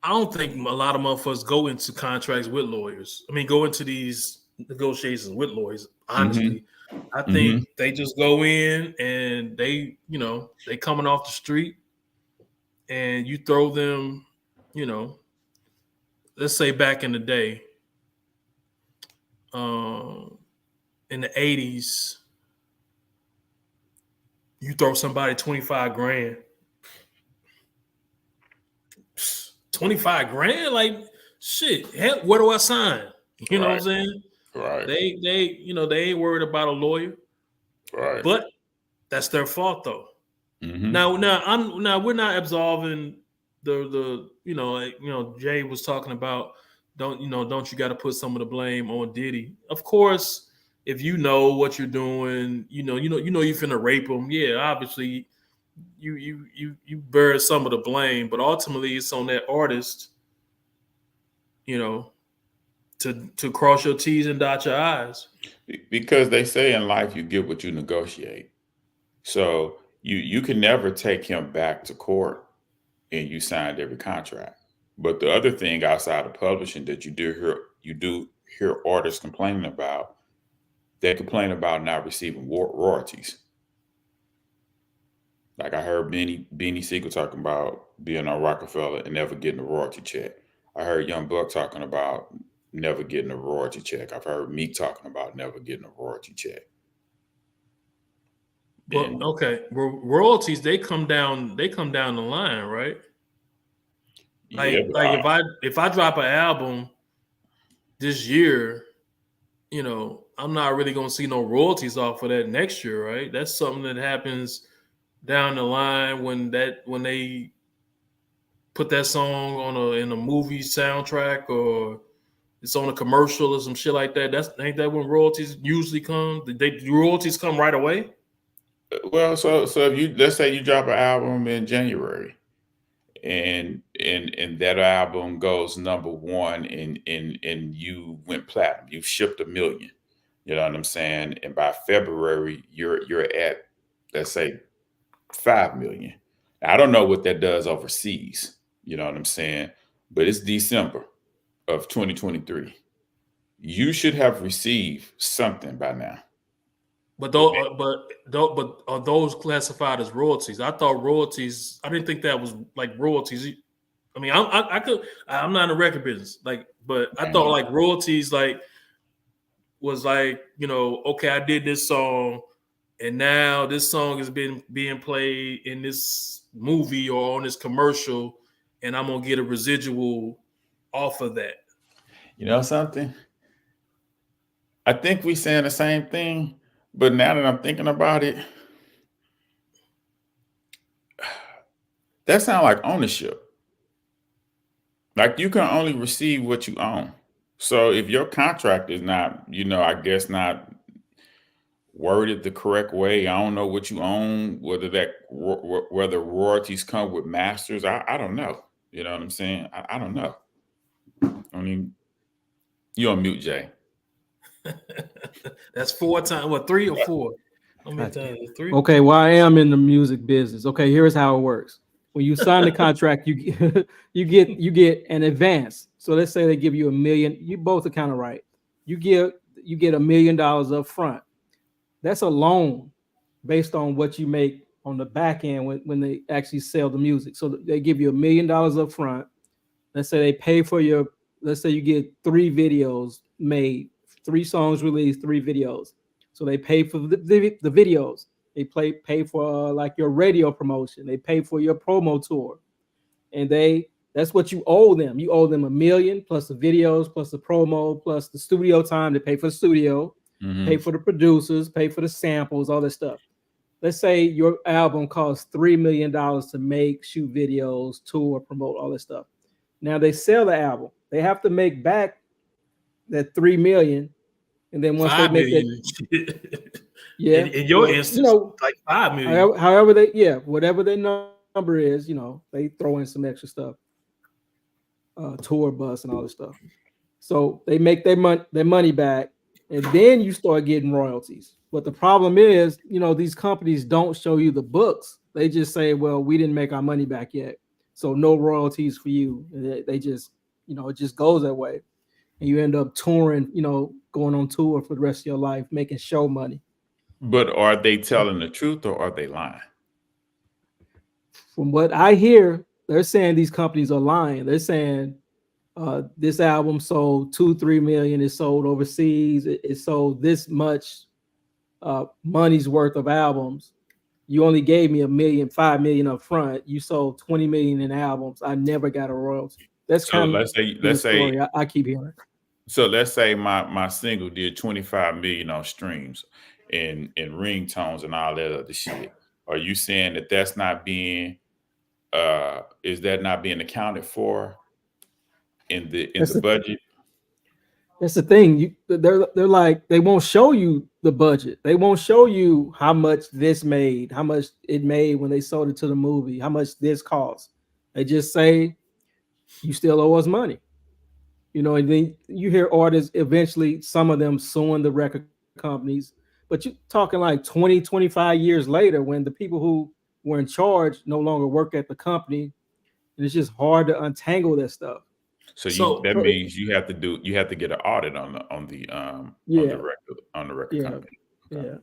I don't think a lot of motherfuckers go into contracts with lawyers. I mean, go into these negotiations with lawyers. Honestly, I think they just go in and they coming off the street, and you throw them, let's say back in the day, in the 80s, you throw somebody 25 grand. 25 grand, like shit. Hell, where do I sign? You know what I'm saying? Right. They ain't worried about a lawyer. Right. But that's their fault though. Now we're not absolving the Jay was talking about don't you got to put some of the blame on Diddy? Of course, if you know what you're doing, you finna rape him. Yeah, obviously. You bear some of the blame, but ultimately it's on that artist, to cross your T's and dot your I's. Because they say in life you get what you negotiate. So you can never take him back to court and you signed every contract. But the other thing outside of publishing that you do hear artists complaining about, they complain about not receiving royalties. Like I heard Beanie Siegel talking about being on Rockefeller and never getting a royalty check. I heard Young Buck talking about never getting a royalty check. I've heard Meek talking about never getting a royalty check. But And okay, royalties they come down the line, right? yeah, Like if I drop an album this year, you know, I'm not really gonna see no royalties off of that next year, right? That's something that happens down the line when they put that song on in a movie soundtrack or it's on a commercial or some shit like that. Ain't that when royalties usually come? Do royalties come right away? well, so if you let's say you drop an album in January and that album goes #1 and you went platinum, you've shipped 1 million. You know what I'm saying? And by February, you're at, let's say, 5 million. I don't know what that does overseas. You know what I'm saying? But it's December of 2023. You should have received something by now. But are those classified as royalties? I thought royalties. I didn't think that was like royalties. I mean, I'm not in the record business, like, but I thought like royalties was like, you know, okay, I did this song, and now this song has been being played in this movie or on this commercial, and I'm gonna get a residual off of that. You know something? I think we saying the same thing, but now that I'm thinking about it, that sounds like ownership. Like you can only receive what you own. So if your contract is not, you know, I guess not worded the correct way, I don't know what you own, whether royalties come with masters. I don't know. You know what I'm saying? I don't know. I mean, you on mute, Jay. That's 4 times. What, 3 or 4? How many times? 3. Okay, well, I am in the music business. Okay, here's how it works. When you sign the contract, you get an advance. So let's say they give you $1 million. You both are kind of right. You get $1 million up front. That's a loan based on what you make on the back end when they actually sell the music. So they give you $1 million up front. Let's say they pay for let's say you get 3 videos made, 3 songs released, 3 videos. So they pay for the videos. They pay for like your radio promotion. They pay for your promo tour. And that's what you owe them. You owe them $1 million plus the videos, plus the promo, plus the studio time. They pay for the studio, pay for the producers, pay for the samples, all that stuff. Let's say your album costs $3 million to make, shoot videos, tour, promote, all that stuff. Now they sell the album. They have to make back that $3 million. And then once they make that, yeah, in your instance, you know, like $5 million. However whatever their number is, you know, they throw in some extra stuff, tour bus and all this stuff. So they make their money back, and then you start getting royalties. But the problem is, you know, these companies don't show you the books. They just say, well, we didn't make our money back yet, so no royalties for you. They just, you know, it just goes that way. And you end up touring, you know, going on tour for the rest of your life, making show money. But are they telling the truth or are they lying? From what I hear, they're saying these companies are lying. They're saying this album sold 2-3 million. It sold overseas. It sold this much money's worth of albums. You only gave me $5 million up front. You sold 20 million in albums. I never got a royalty. That's so kind of let's story say I keep hearing. So let's say my single did 25 million on streams and ringtones and all that other shit. Are you saying that that's not being is that not being accounted for in the budget? That's the thing. They're like, they won't show you the budget. They won't show you how much this made, how much it made when they sold it to the movie, how much this cost. They just say you still owe us money. You know, and then you hear artists eventually, some of them suing the record companies, but you're talking like 20, 25 years later when the people who were in charge no longer work at the company, and it's just hard to untangle that stuff. So that means you have to get an audit on the record yeah. company. Yeah.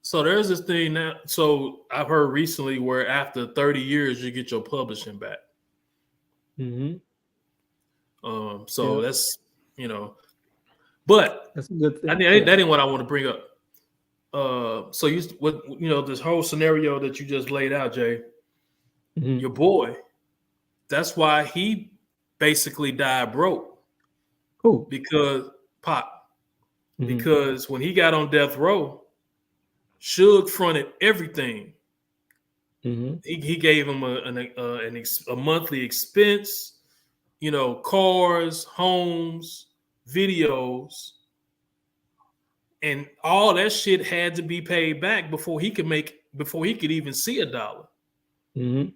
So there's this thing now. So I've heard recently where after 30 years you get your publishing back. Mm-hmm. So that's but That's a good thing. that ain't what I want to bring up. So this whole scenario that you just laid out, Jay, Mm-hmm. your boy, that's why he basically died broke. Who? Because Pop. Mm-hmm. Because when he got on death row, Suge fronted everything. Mm-hmm. He gave him a monthly expense, cars, homes, videos, and all that shit had to be paid back before he could even see $1. Mm-hmm.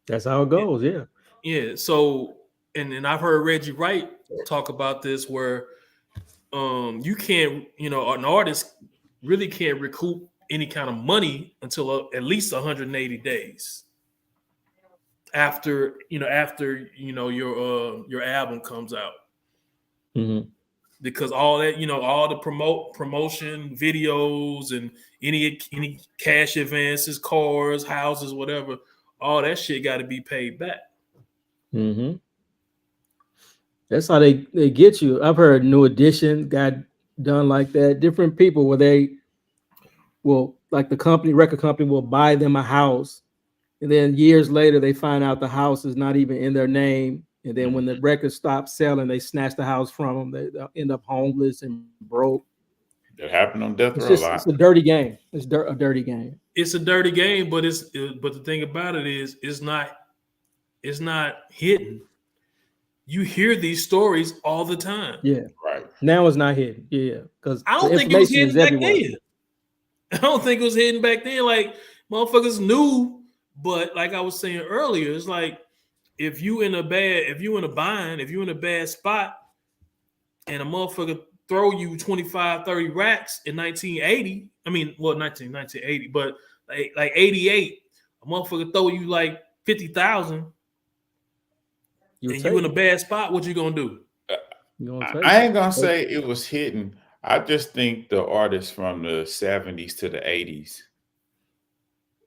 That's how it goes. Yeah. Yeah. So, and I've heard Reggie Wright talk about this where you can't, an artist really can't recoup any kind of money until at least 180 days after your album comes out. Mm-hmm. Because all that, all the promotion videos and any cash advances, cars, houses, whatever, all that shit got to be paid back. Mm-hmm. That's how they get you. I've heard New Edition got done like that. Different people where they will, like the record company will buy them a house, and then years later they find out the house is not even in their name. And then when the record stops selling, they snatch the house from them. They end up homeless and broke. That happened on death row a lot. It's a dirty game. It's a dirty game. It's a dirty game, but the thing about it is it's not hidden. You hear these stories all the time. Yeah. Right. Now it's not hidden. Yeah. Because I don't think it was hidden back then. I don't think it was hidden back then. Like motherfuckers knew, but like I was saying earlier, it's like if you in a bad spot, and a motherfucker throw you 25, 30 racks in 1980. I mean, well, 1980, but like 88, a motherfucker throw you like 50,000. And you in a bad spot, what you gonna do? I ain't gonna say it was hidden. I just think the artists from the 70s to the 80s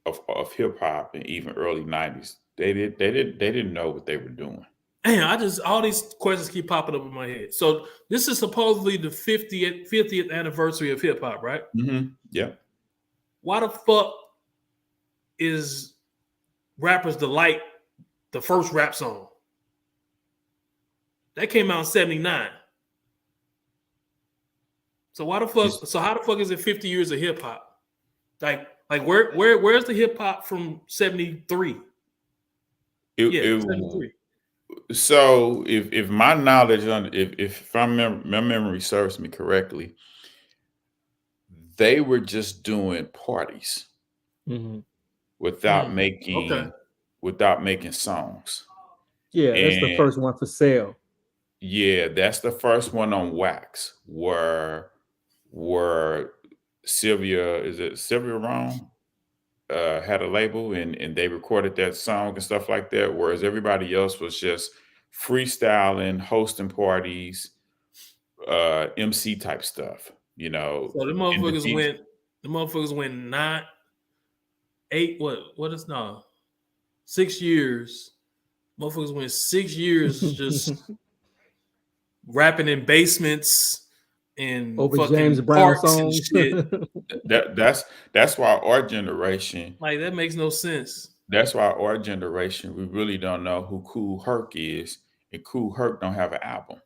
of hip hop and even early 90s, they didn't know what they were doing. Man, all these questions keep popping up in my head. So this is supposedly the 50th anniversary of hip hop, right? Mm-hmm. Yeah. Why the fuck is Rapper's Delight the first rap song? That came out in 79. So why the fuck? So how the fuck is it 50 years of hip hop? Like where's the hip hop from 73? 73. So if my knowledge on if my memory serves me correctly, they were just doing parties without making songs. Yeah, that's the first one for sale. Yeah, that's the first one on wax where Sylvia Rome had a label and they recorded that song and stuff like that, whereas everybody else was just freestyling, hosting parties, MC type stuff, So the motherfuckers went 6 years. Motherfuckers went 6 years just rapping in basements and over fucking James Brown parks songs. And shit. That's why our generation, like, that makes no sense. That's why our generation, we really don't know who Kool Herc is, and Kool Herc don't have an album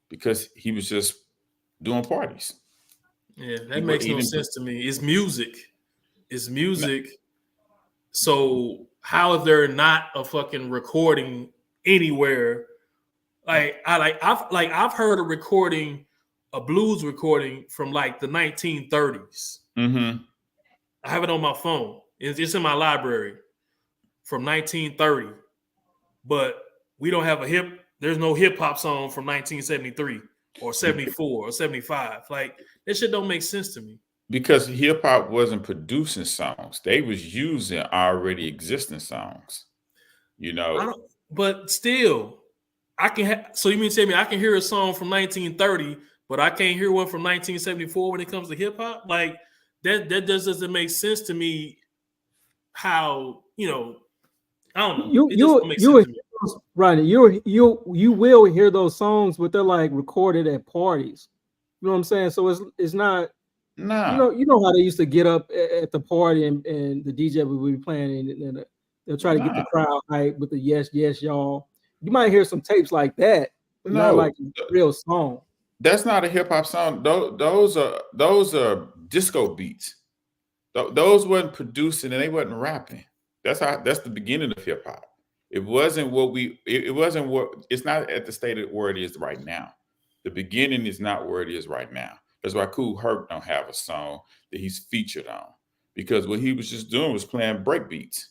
because he was just doing parties. Yeah, that makes no sense to me. It's music. So how is there not a fucking recording anywhere? I've heard a blues recording from like the 1930s. Mm-hmm. I have it on my phone. It's in my library from 1930. But we don't have there's no hip hop song from 1973 or 74 or 75. Like, that shit don't make sense to me. Because hip hop wasn't producing songs. They was using already existing songs. But still, so you mean to tell me I can hear a ssong from 1930, but I can't hear one from 1974 when it comes to hip hop? Like, that just doesn't make sense to me. How I don't know. It just don't make sense to me. Ronnie, you will hear those songs, but they're like recorded at parties. You know what I'm saying? So it's not. No. You know how they used to get up at the party and the DJ would be playing and they'll try to get the crowd hype with the yes, y'all. You might hear some tapes like that, but not like a real song. That's not a hip hop song. Those are disco beats. Those wasn't producing and they wasn't rapping. That's the beginning of hip hop. It wasn't what it's not at the state of where it is right now. The beginning is not where it is right now. That's why Kool Herc don't have a song that he's featured on, because what he was just doing was playing break beats,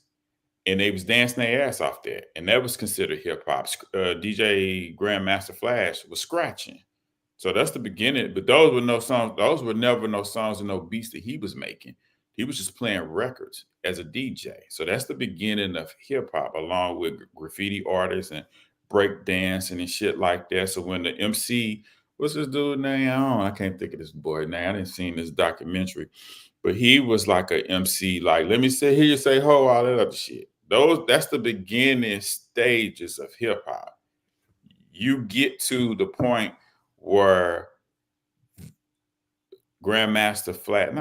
and they was dancing their ass off that, and that was considered hip hop. DJ Grandmaster Flash was scratching, so that's the beginning. But those were no songs. Those were never no songs and no beats that he was making. He was just playing records as a DJ. So that's the beginning of hip hop, along with graffiti artists and break dancing and shit like that. So when the MC, what's this dude name? I can't think of this boy name. I didn't see this documentary, but he was like a MC. Like, let me say, hear you say ho, all that other shit. That's the beginning stages of hip hop. You get to the point where Grandmaster Flat,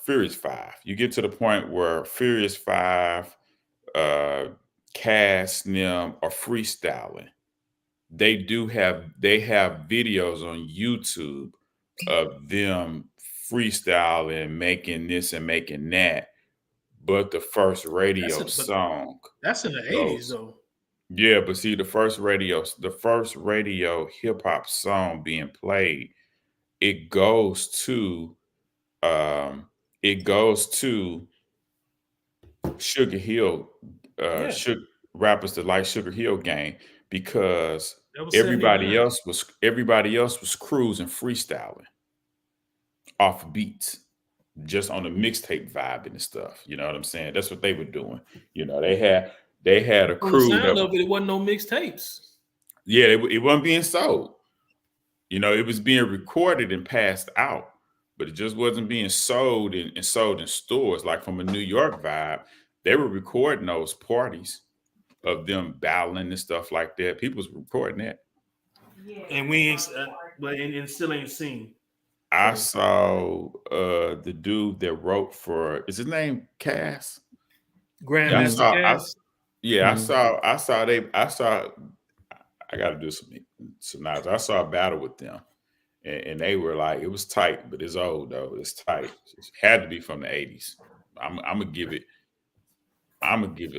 Furious 5. You get to the point where Furious 5, Cass, Nim are freestyling. They have videos on YouTube of them freestyling, making this and making that. But the first radio song. That's in the 80s though. Yeah, but see, the first radio hip hop song being played, it goes to Sugar Hill, rappers that like Sugar Hill Gang, because everybody else was cruising freestyling off beats, just on the mixtape vibe and stuff. You know what I'm saying? That's what they were doing. You know, they had a crew. It wasn't no mixtapes. Yeah, it wasn't being sold. You know, it was being recorded and passed out, but it just wasn't being sold and sold in stores. Like from a New York vibe, they were recording those parties of them battling and stuff like that. People was recording that. Yeah. And we ain't, but and still ain't seen. I saw the dude that wrote for, is his name Cass? Grandmaster Cass? I got to do some knives. I saw a battle with them, and they were like, it was tight, but it's old though. It's tight. It had to be from the 80s. I'm gonna give it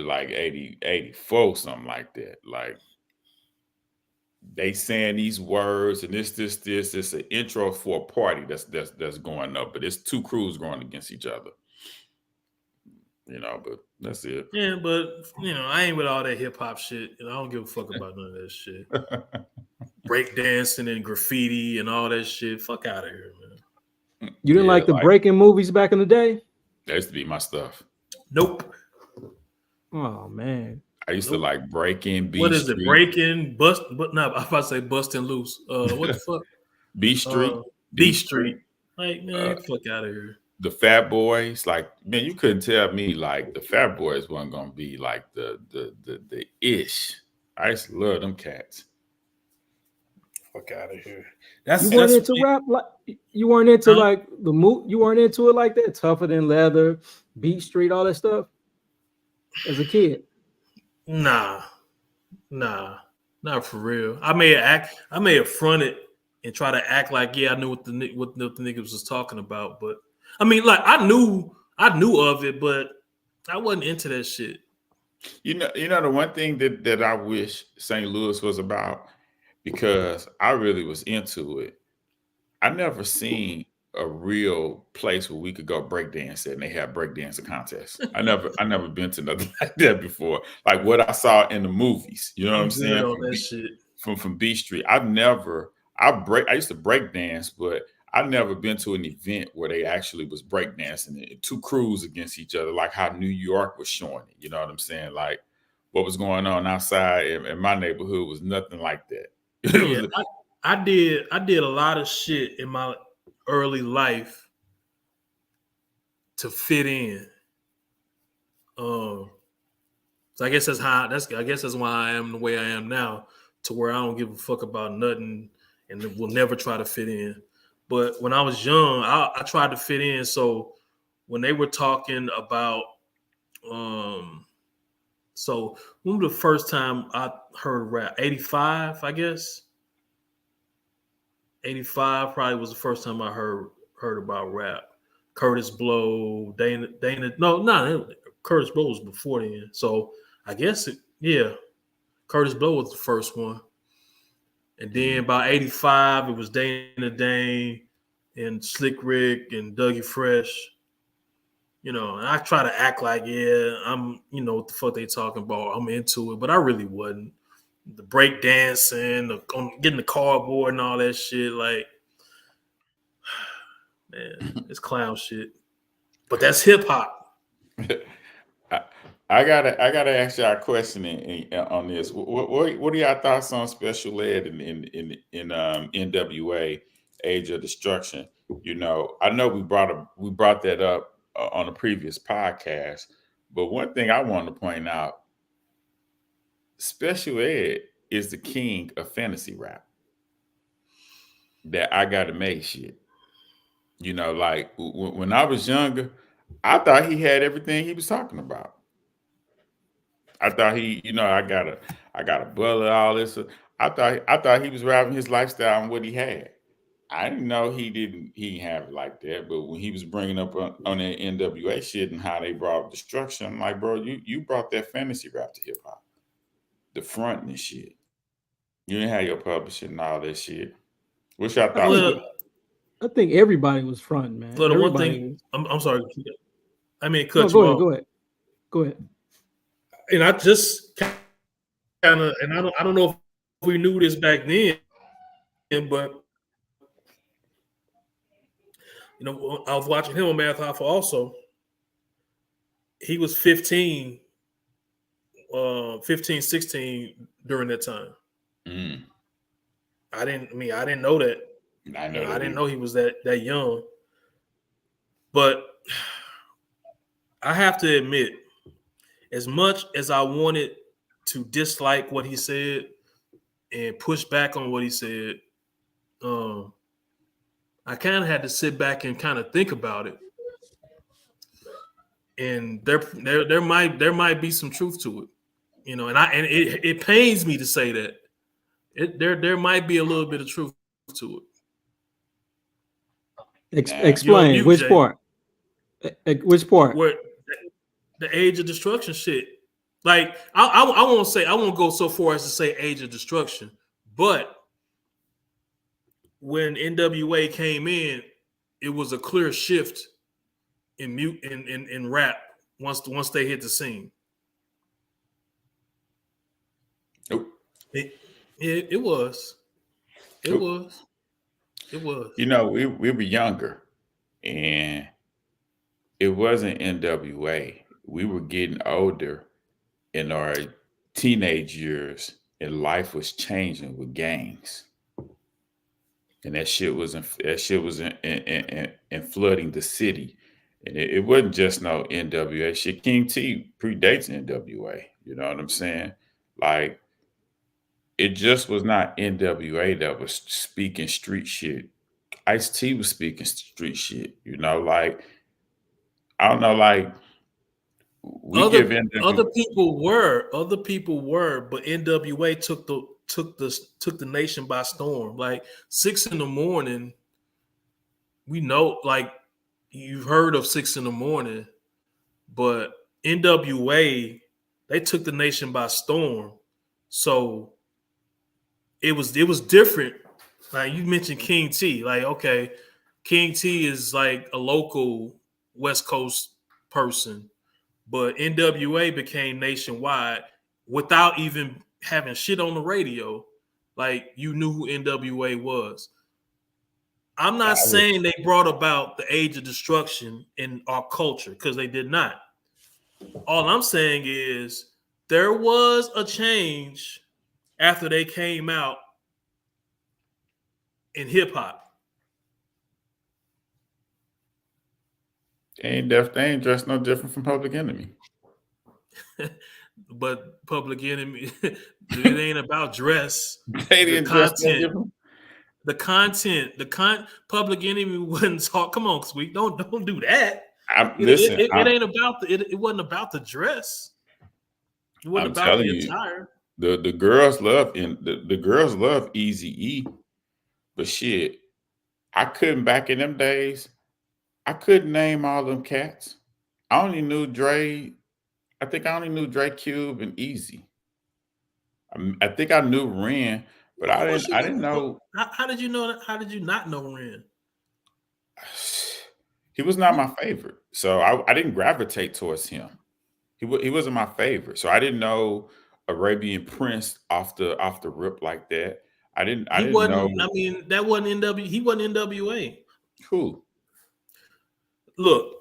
like 80, 84, something like that. Like they saying these words and this. It's an intro for a party that's going up, but it's two crews going against each other. You know, but that's it. Yeah, but I ain't with all that hip hop shit, and I don't give a fuck about none of that shit. Break dancing and graffiti and all that shit. Fuck out of here, man. You didn't like the breaking movies back in the day? That used to be my stuff. Nope. Oh man. I used to like breaking. What is it? Breaking, bust, but no, I was about to say busting loose. What the fuck? B Street. B Street. Like, man, fuck out of here. The Fat Boys, like, man, you couldn't tell me like the Fat Boys wasn't gonna be like the ish. I used to love them cats. Fuck out of here. You weren't into rap, like you weren't into like the move. You weren't into it like that. Tougher Than Leather, Beat Street, all that stuff. As a kid, nah, not for real. I may have fronted and try to act like I knew what the niggas was talking about, but I mean, like I knew of it, but I wasn't into that shit. You know the one thing that I wish St. Louis was about, because I really was into it. I never seen a real place where we could go breakdance at and they have breakdancing contests. I never been to nothing like that before. Like what I saw in the movies. You know what I'm saying? From B Street. I used to break dance, but I've never been to an event where they actually was breakdancing and two crews against each other, like how New York was showing it. You know what I'm saying? Like what was going on outside in my neighborhood was nothing like that. Yeah, I did a lot of shit in my early life to fit in. So I guess that's why I am the way I am now, to where I don't give a fuck about nothing and will never try to fit in. But when I was young, I tried to fit in. So when they were talking about, so when was the first time I heard rap? 85, I guess. 85 probably was the first time I heard about rap. Curtis Blow, Dana. No, Curtis Blow was before then. So I guess Curtis Blow was the first one. And then by 85, it was Dana Dane and Slick Rick and Dougie Fresh. And I try to act like, I'm, what the fuck they talking about. I'm into it, but I really wasn't. The break dancing, getting the cardboard and all that shit, like, man, it's clown shit. But that's hip hop. I gotta ask y'all a question on this. What are y'all thoughts on special ed in NWA, Age of Destruction? I know we brought that up on a previous podcast, but one thing I want to point out: special ed is the king of fantasy rap. That I gotta make shit. Like when I was younger, I thought he had everything he was talking about. I thought I got a brother, all this. I thought he was rapping his lifestyle and what he had. I didn't know he didn't have it like that. But when he was bringing up on that NWA shit and how they brought destruction, I'm like, bro, you brought that fantasy rap to hip hop, the front and shit. You didn't have your publishing and all that shit. What's your thoughts? I think everybody was front, man. So the one thing, I'm sorry, I mean, cut you off. Go ahead. And I just kind of, and I don't know if we knew this back then, but I was watching him on Math Alpha also. He was 15, 16 during that time. Mm. I didn't know that. I didn't know he was that young. But I have to admit, as much as I wanted to dislike what he said and push back on what he said, I kind of had to sit back and kind of think about it. And there might be some truth to it, and it pains me to say that there might be a little bit of truth to it. Explain which part. Which part? Where the Age of Destruction shit. Like I won't go so far as to say Age of Destruction, but when NWA came in, it was a clear shift in rap once they hit the scene. Nope. It was. It was. We were younger, and it wasn't NWA. We were getting older in our teenage years, and life was changing with gangs. And that shit was in flooding the city. And it wasn't just no NWA shit. King T predates NWA. You know what I'm saying? Like, it just was not NWA that was speaking street shit. Ice-T was speaking street shit. Like, I don't know, like, other people were, but NWA took the nation by storm. Like 6 a.m, we know, like, you've heard of 6 a.m, but NWA, they took the nation by storm. So it was different. Like you mentioned King T, like, okay, King T is like a local West Coast person, but NWA became nationwide without even having shit on the radio. Like, you knew who NWA was. I'm not saying they brought about the Age of Destruction in our culture, because they did not. All I'm saying is there was a change after they came out in hip hop. They ain't dressed no different from Public Enemy. But Public Enemy, it ain't about dress. They didn't dress no different. Public Enemy wouldn't talk. Come on, Sweet, don't do that. It ain't about it wasn't about the dress. It wasn't about the attire. The girls love the girls love Eazy-E, but shit, I couldn't back in them days. I couldn't name all them cats. I only knew Dre. I think I only knew Dre, Cube, and Easy. I think I knew Ren, but I didn't know. How did you know that? How did you not know Ren? He was not my favorite, so I didn't gravitate towards him. He wasn't my favorite, so I didn't know Arabian Prince off the rip like that. I didn't know. I mean, that wasn't NW. He wasn't NWA. Who? Look,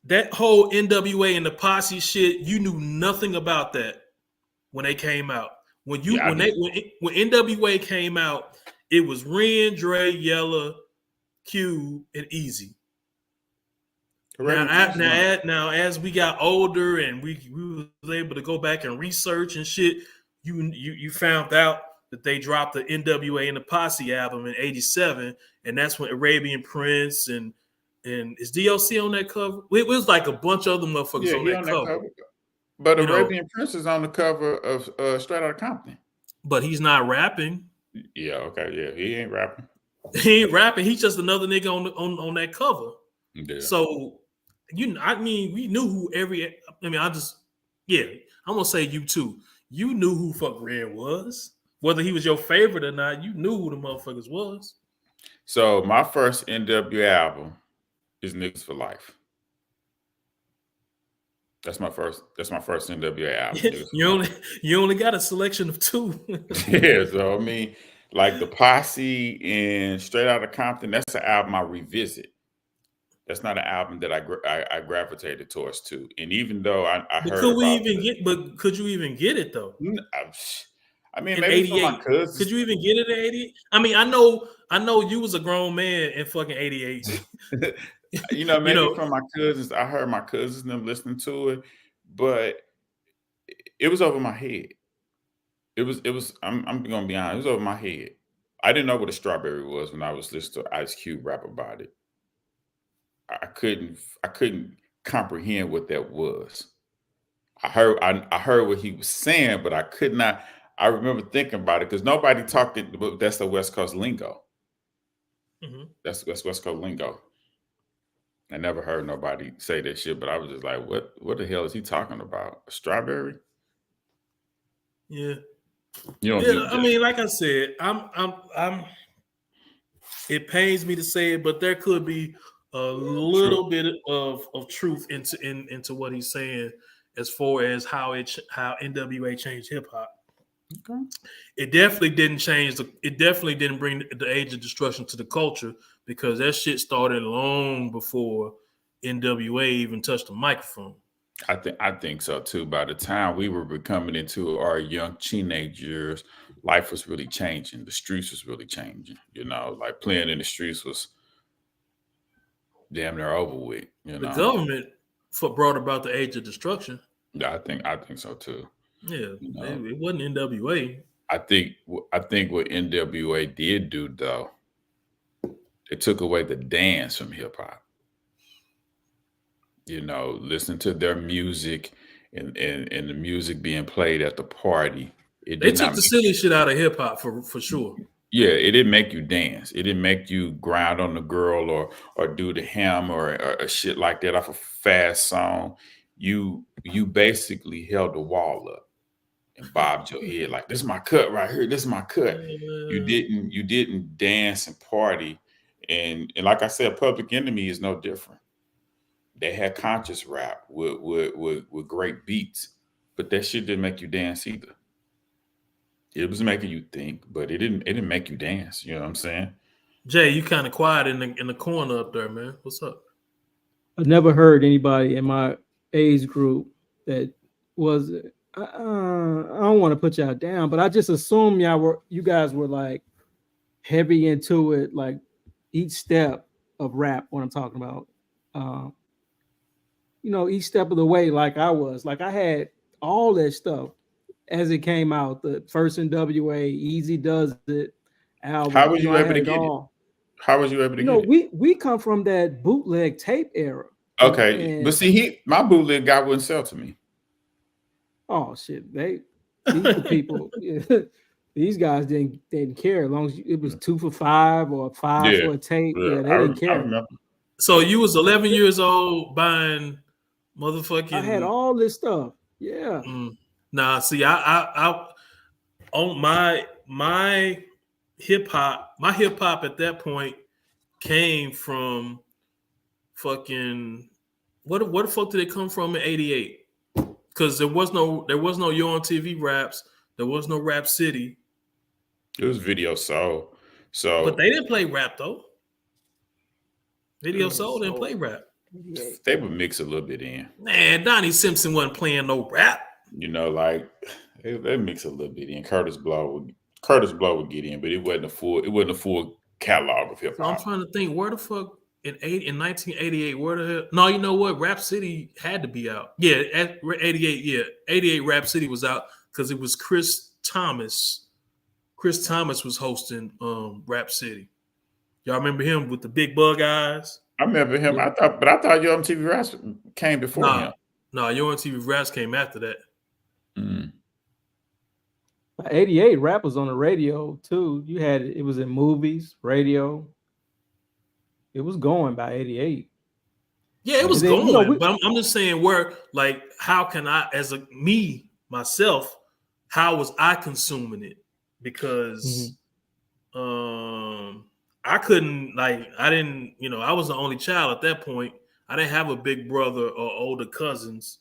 that whole NWA and the posse shit, you knew nothing about that when they came out. When NWA came out, it was Ren, Dre, Yella, Q, and Easy. Now, as we got older and we was able to go back and research and shit, you found out that they dropped the NWA and the Posse album in '87, and that's when Arabian Prince and is DLC on that cover? It was like a bunch of other motherfuckers on that cover. But Arabian Prince is on the cover of Straight Outta Compton. But he's not rapping. Yeah, okay, yeah, he ain't rapping. He ain't rapping. He's just another nigga on that cover. Yeah. So we knew who I'm gonna say you too. You knew who fuck Red was. Whether he was your favorite or not, you knew who the motherfuckers was. So my first NWA album is Niggas for Life. That's my first NWA album. you only got a selection of two. Yeah, so I mean, like the Posse and Straight Outta Compton, that's an album I revisit. That's not an album that I gravitated towards too. And even though I heard, could you even get it though? I mean, in maybe 88. my cousins. Could you even get it in 88? I mean, I know you was a grown man in fucking 88. Maybe from my cousins, I heard my cousins them listening to it, but it was over my head. It was. I'm gonna be honest. It was over my head. I didn't know what a strawberry was when I was listening to Ice Cube rap about it. I couldn't comprehend what that was. I heard what he was saying, but I could not. I remember thinking about it because nobody talked it, but that's the West Coast lingo. Mm-hmm. That's West Coast lingo. I never heard nobody say that shit, but I was just like, what the hell is he talking about? A strawberry? Yeah. I mean, like I said, I'm it pains me to say it, but there could be a little bit of truth into what he's saying as far as how NWA changed hip hop. Okay. It definitely didn't change it definitely didn't bring the age of destruction to the culture, because that shit started long before NWA even touched the microphone. I think so too. By the time we were becoming into our young teenagers, life was really changing. The streets was really changing. Like playing in the streets was damn near over with. The government brought about the age of destruction. Yeah, I think so too. Yeah, it wasn't NWA. I think what NWA did do though, it took away the dance from hip hop. Listen to their music and the music being played at the party. They took the silly shit out of hip hop for sure. Yeah, it didn't make you dance. It didn't make you grind on the girl or do the hammer or shit like that off a fast song. You basically held the wall up and bobbed your head like, this is my cut right here. This is my cut. You didn't dance and party. And like I said, Public Enemy is no different. They had conscious rap with great beats, but that shit didn't make you dance either. It was making you think, but it didn't make you dance. You know what I'm saying? Jay, you kind of quiet in the corner up there, man. What's up? I never heard anybody in my age group that was. I don't want to put y'all down, but I just assume you guys were like heavy into it, like each step of rap. What I'm talking about, each step of the way like I was. Like I had all that stuff as it came out. The first NWA, Easy Does It album. How was you I able had to it get it? all. How was you able to get it? We come from that bootleg tape era. Okay, And but see, my bootleg guy wouldn't sell to me. oh shit, these the people. These guys didn't care as long as it was 2 for $5 or 5 for a tape. Yeah, they didn't I care. remember. So you was 11 years old buying motherfucking. I had all this stuff. Yeah. Nah, see, I on my hip hop at that point came from fucking what the fuck did it come from in '88? Because there was no Yo on TV raps, there was no Rap City. It was Video Soul. So, but they didn't play rap though. Video Soul didn't play rap. They would mix a little bit in. Man, Donnie Simpson wasn't playing no rap. Like they mix a little bit in. Curtis Blow would get in, but it wasn't a full catalog of hip hop. So I'm trying to think where the fuck in 1988, where the hell? No, you know what? Rap City had to be out. Yeah, at 88. Yeah, 88. Rap City was out because it was Chris Thomas. Chris Thomas was hosting Rap City. Y'all remember him with the big bug eyes? I remember him. Yeah. I thought Yo MTV Raps came before him. No, Yo MTV Raps came after that. 88 rap was on the radio too. It was in movies, radio. It was going by 88. Yeah, it was going. But I'm just saying how can I, as myself, how was I consuming it? Because I couldn't, I didn't, I was the only child at that point. I didn't have a big brother or older cousins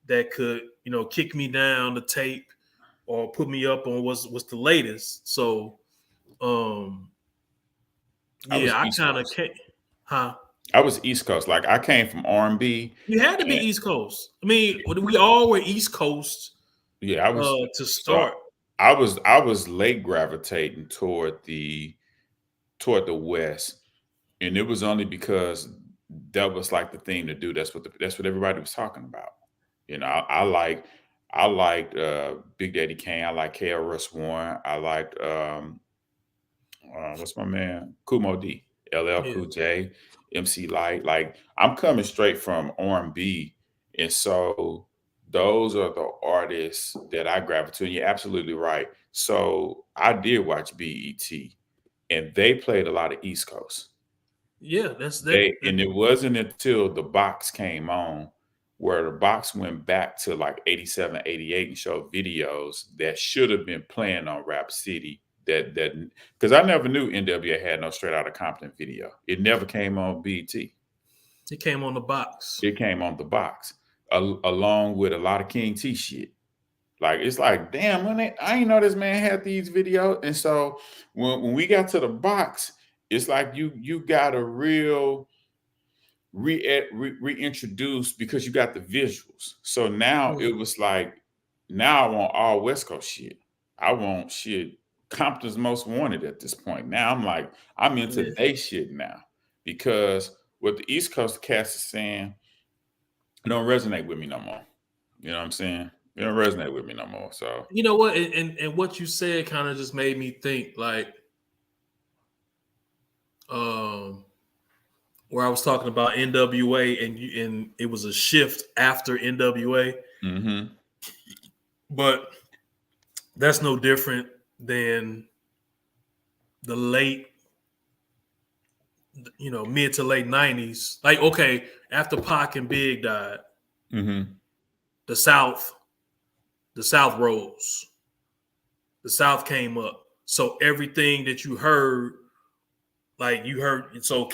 that could, kick me down the tape or put me up on what's the latest. So, I kind of came, I was East Coast. Like I came from R&B. You had to be East Coast. I mean, we all were East Coast. Yeah, I was to start. So I was late gravitating toward the West, and it was only because that was like the thing to do. That's what everybody was talking about. I liked Big Daddy Kane. I liked KRS One. I liked what's my man? Kumo D, LL Cool J, MC Light. Like I'm coming straight from R&B, and so those are the artists that I gravitate to. And you're absolutely right. So I did watch BET, and they played a lot of East Coast. Yeah, that's that. And it wasn't until the box came on where the box went back to like 87, 88 and showed videos that should have been playing on Rap City. That because I never knew NWA had no Straight Outta Compton video. It never came on BET. It came on the box. It came on the box along with a lot of King T shit. Like it's like, damn, I didn't know this man had these videos. And so when we got to the box, it's like you got a real reintroduce because you got the visuals. So now it was like, now I want all West Coast shit. I want shit Compton's Most Wanted at this point. Now I'm like, I'm into they shit now because what the East Coast cast is saying don't resonate with me no more. You know what I'm saying? It don't resonate with me no more. So you know what? And what you said kind of just made me think like, where I was talking about NWA and it was a shift after NWA. Mm-hmm. But that's no different than the late, mid to late 90s. Like, okay, after Pac and Big died, the South rose. The South came up. So everything that you heard, so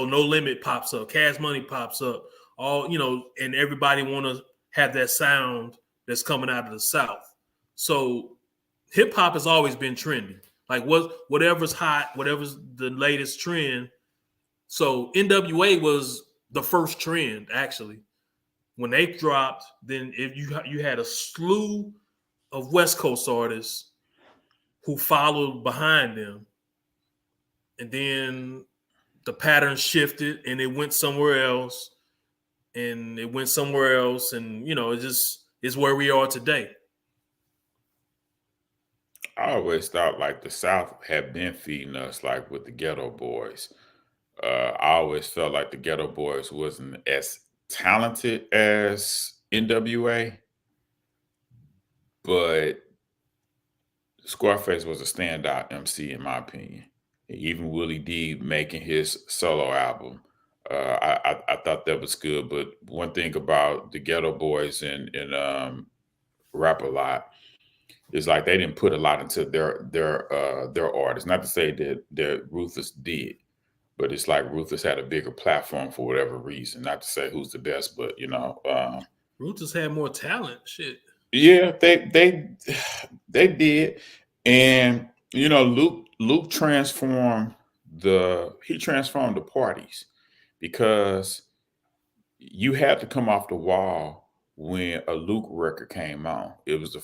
No Limit pops up, Cash Money pops up, all, and everybody want to have that sound that's coming out of the South. So hip hop has always been trendy. Like whatever's hot, whatever's the latest trend. So NWA was the first trend, actually. When they dropped, then if you had a slew of West Coast artists who followed behind them. And then the pattern shifted and it went somewhere else. and it went somewhere else, and it's where we are today. I always thought like the South had been feeding us like with the Ghetto Boys. I always felt like the Ghetto Boys wasn't as talented as NWA, but Scarface was a standout MC in my opinion. Even Willie D making his solo album, I thought that was good. But one thing about the Ghetto Boys and Rap a Lot is like they didn't put a lot into their artists. Not to say that Ruthless did, but it's like Ruthless had a bigger platform for whatever reason. Not to say who's the best, but Ruthless had more talent. Shit. yeah, they did, and Luke transformed the parties because you had to come off the wall when a Luke record came on. It was the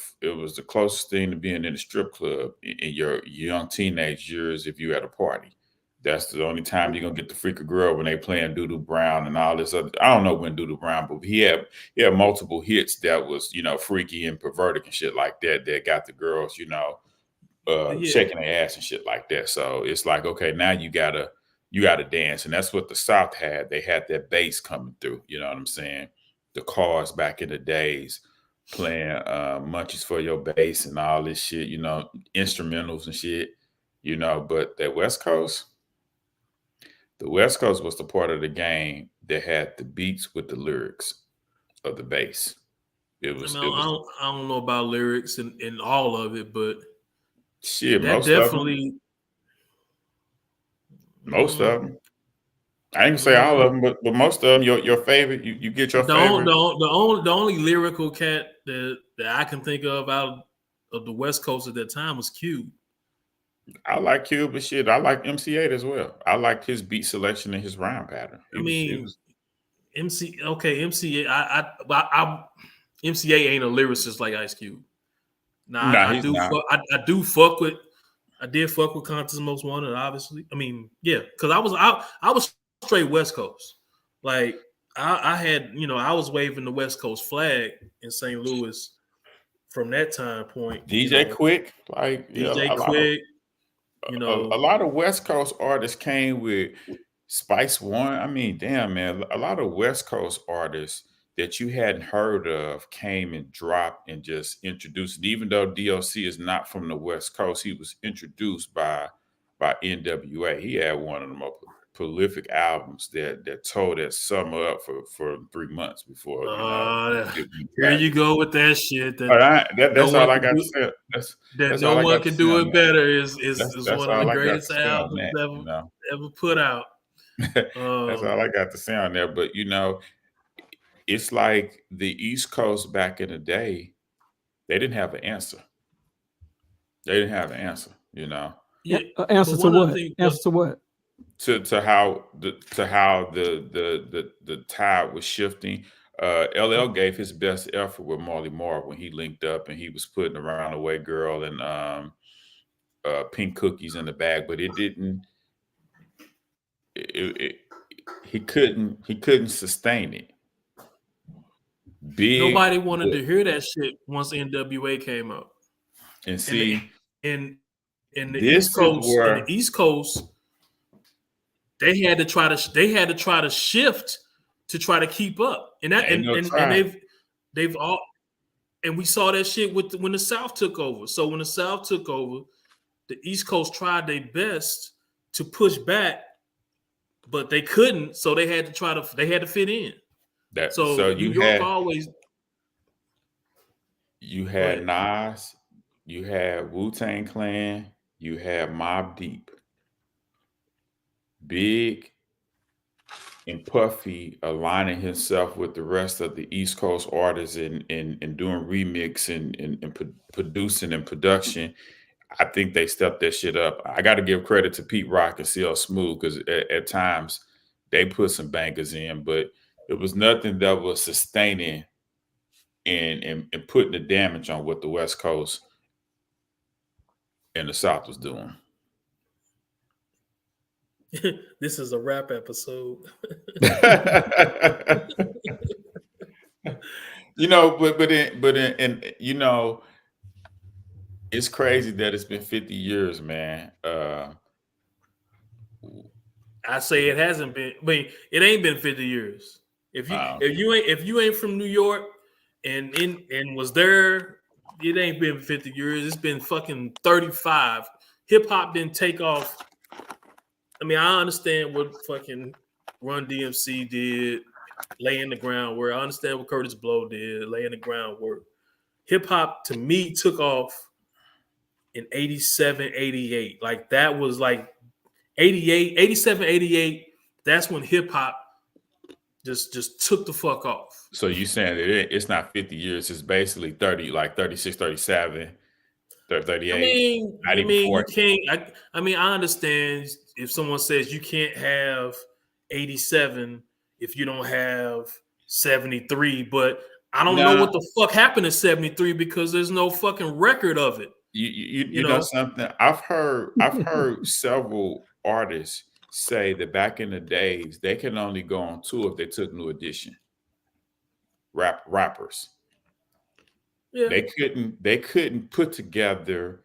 closest thing to being in a strip club in your young teenage years if you had a party. That's the only time you're gonna get the freak a girl when they playing Doodoo Brown and all this other. I don't know when Doodoo Brown, but he had multiple hits that was freaky and perverted and shit like that got the girls shaking their ass and shit like that. So it's like, okay, now you gotta dance, and that's what the South had. They had that bass coming through. You know what I'm saying? The Cars back in the days playing Munchies for Your Bass and all this shit. Instrumentals and shit. But that West Coast. The West Coast was the part of the game that had the beats with the lyrics of the bass. I don't know about lyrics and all of it, but shit, that most definitely. Most of them. I ain't gonna say all of them, but most of them. Your favorite, you get your favorite. The only lyrical cat that I can think of out of the West Coast at that time was Cube. I like Cube, but shit, I like MC8 as well. I like his beat selection and his rhyme pattern. MC8. I MC8 ain't a lyricist like Ice Cube. I did fuck with Conte's Most Wanted, obviously. I mean, yeah, because I was straight West Coast. Like I had, I was waving the West Coast flag in St. Louis from that time point. DJ Quick, like DJ Quick. A lot of West Coast artists came with Spice One. I mean, damn, man, a lot of West Coast artists that you hadn't heard of came and dropped and just introduced. And even though DOC is not from the West Coast, he was introduced by NWA. He had one of the most prolific albums that tore that summer up for 3 months before. Here you go with that shit. That's all I got to say. That no one can do it better is one of the greatest albums ever put out. That's all I got to say on there. But it's like the East Coast back in the day, they didn't have an answer. Yeah, answer to what? Answer to what? To how the tide was shifting. LL gave his best effort with Marley Marl when he linked up and he was putting Around the Way Girl and Pink Cookies in the bag, but it didn't. He couldn't sustain it. Nobody wanted to hear that shit once NWA came up. And see, in the East Coast, they had to try to shift to try to keep up, and they've all, and we saw that shit when the South took over. So when the South took over, the East Coast tried their best to push back, but they couldn't. So they had to fit in. You had Nas, you had Wu-Tang Clan, you had Mobb Deep, Big and Puffy aligning himself with the rest of the East Coast artists and doing remix and producing and production. I think they stepped that shit up. I got to give credit to Pete Rock and CL Smooth because at times they put some bangers in, but it was nothing that was sustaining and putting the damage on what the West Coast and the South was doing. This is a rap episode. You know, and you know, it's crazy that it's been 50 years, man. I say it hasn't been. I mean, it ain't been 50 years. If you ain't from New York and was there, it ain't been 50 years. It's been fucking 35. Hip hop didn't take off. I mean, I understand what fucking Run DMC did, laying the groundwork. I understand what Curtis Blow did, laying the groundwork. Hip hop to me took off in 87, 88. Like that was like 88, 87, 88. That's when hip hop just took the fuck off. So you saying that it's not 50 years, it's basically 30, like 36, 37, 38. I mean, you can't. I mean, I understand if someone says you can't have 87 if you don't have 73, but I don't know what the fuck happened in 73 because there's no fucking record of it. You know something? I've heard several artists say that back in the days they can only go on tour if they took New Edition. Rappers. Yeah. They couldn't put together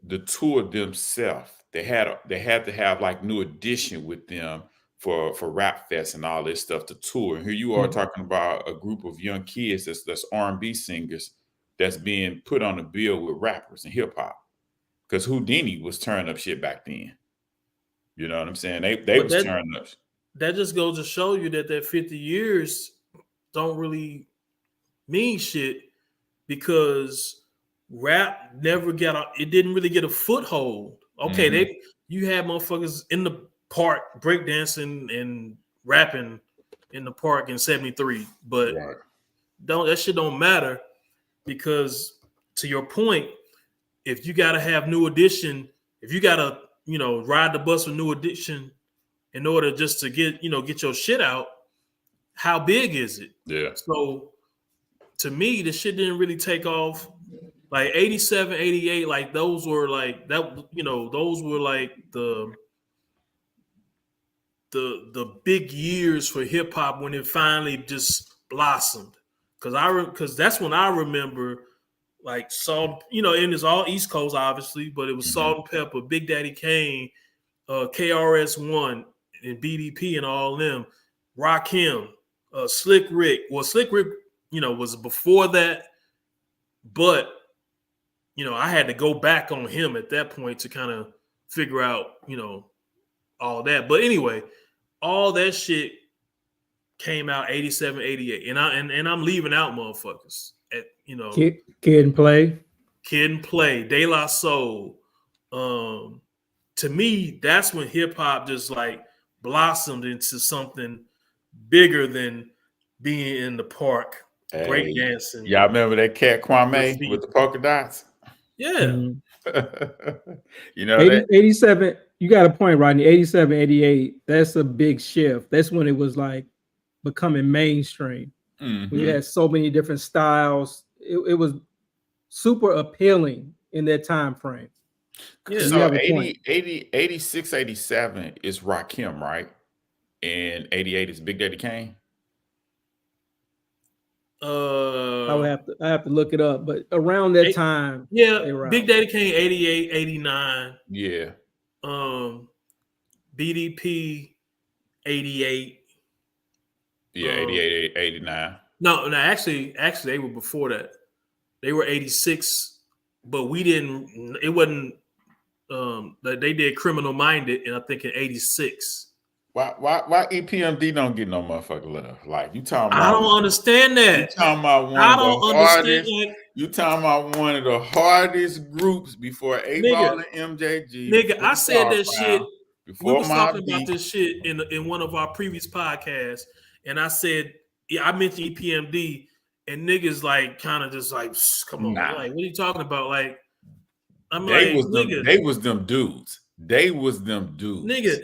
the tour themselves. They had to have like New Edition with them for Rap Fest and all this stuff to tour. And here you are talking about a group of young kids that's R&B singers that's being put on the bill with rappers and hip hop. Because Houdini was turning up shit back then. You know what I'm saying? They was turning up. That just goes to show you that 50 years don't really mean shit because rap never it didn't really get a foothold. Okay, you had motherfuckers in the park breakdancing and rapping in the park in 73, but that shit don't matter because to your point, if you gotta have New Edition, if you gotta, ride the bus with New Edition in order just to get your shit out, how big is it? Yeah. So to me, the shit didn't really take off. Like 87, 88, like those were like that, those were like the big years for hip hop when it finally just blossomed. Because that's when I remember like Salt, and it's all East Coast obviously, but it was Salt and Pepper, Big Daddy Kane, KRS-One, and BDP and all them, Rakim, Slick Rick. Well, Slick Rick, was before that, but I had to go back on him at that point to kind of figure out, all that. But anyway, all that shit came out 87, 88. And I'm leaving out motherfuckers at, Kid and Play, De La Soul. To me, that's when hip hop just like blossomed into something bigger than being in the park, breakdancing. Y'all remember that cat Kwame with the polka dots? Yeah. 87, you got a point, Rodney. 87, 88, that's a big shift. That's when it was like becoming mainstream. We had so many different styles. It was super appealing in that time frame. Yeah. So 86, 87 is Rakim, right? And 88 is Big Daddy Kane. I have to look it up, but around that time, Big Daddy Kane 88, 89. Yeah. BDP 88. Yeah, 88, 89. No, actually they were before that. They were 86, but it wasn't they did Criminal Minded, and I think in 86. Why EPMD don't get no motherfucking love? Like you talking about? I don't understand that. You talking about one I of don't the understand hardest? that. You talking about one of the hardest groups before A-Ball and MJG? Nigga, I said that shit. Before we was talking about this shit in one of our previous podcasts, and I said, I mentioned EPMD, and niggas like kind of just like, come on, like what are you talking about? Like, they was them dudes. They was them dudes. Nigga,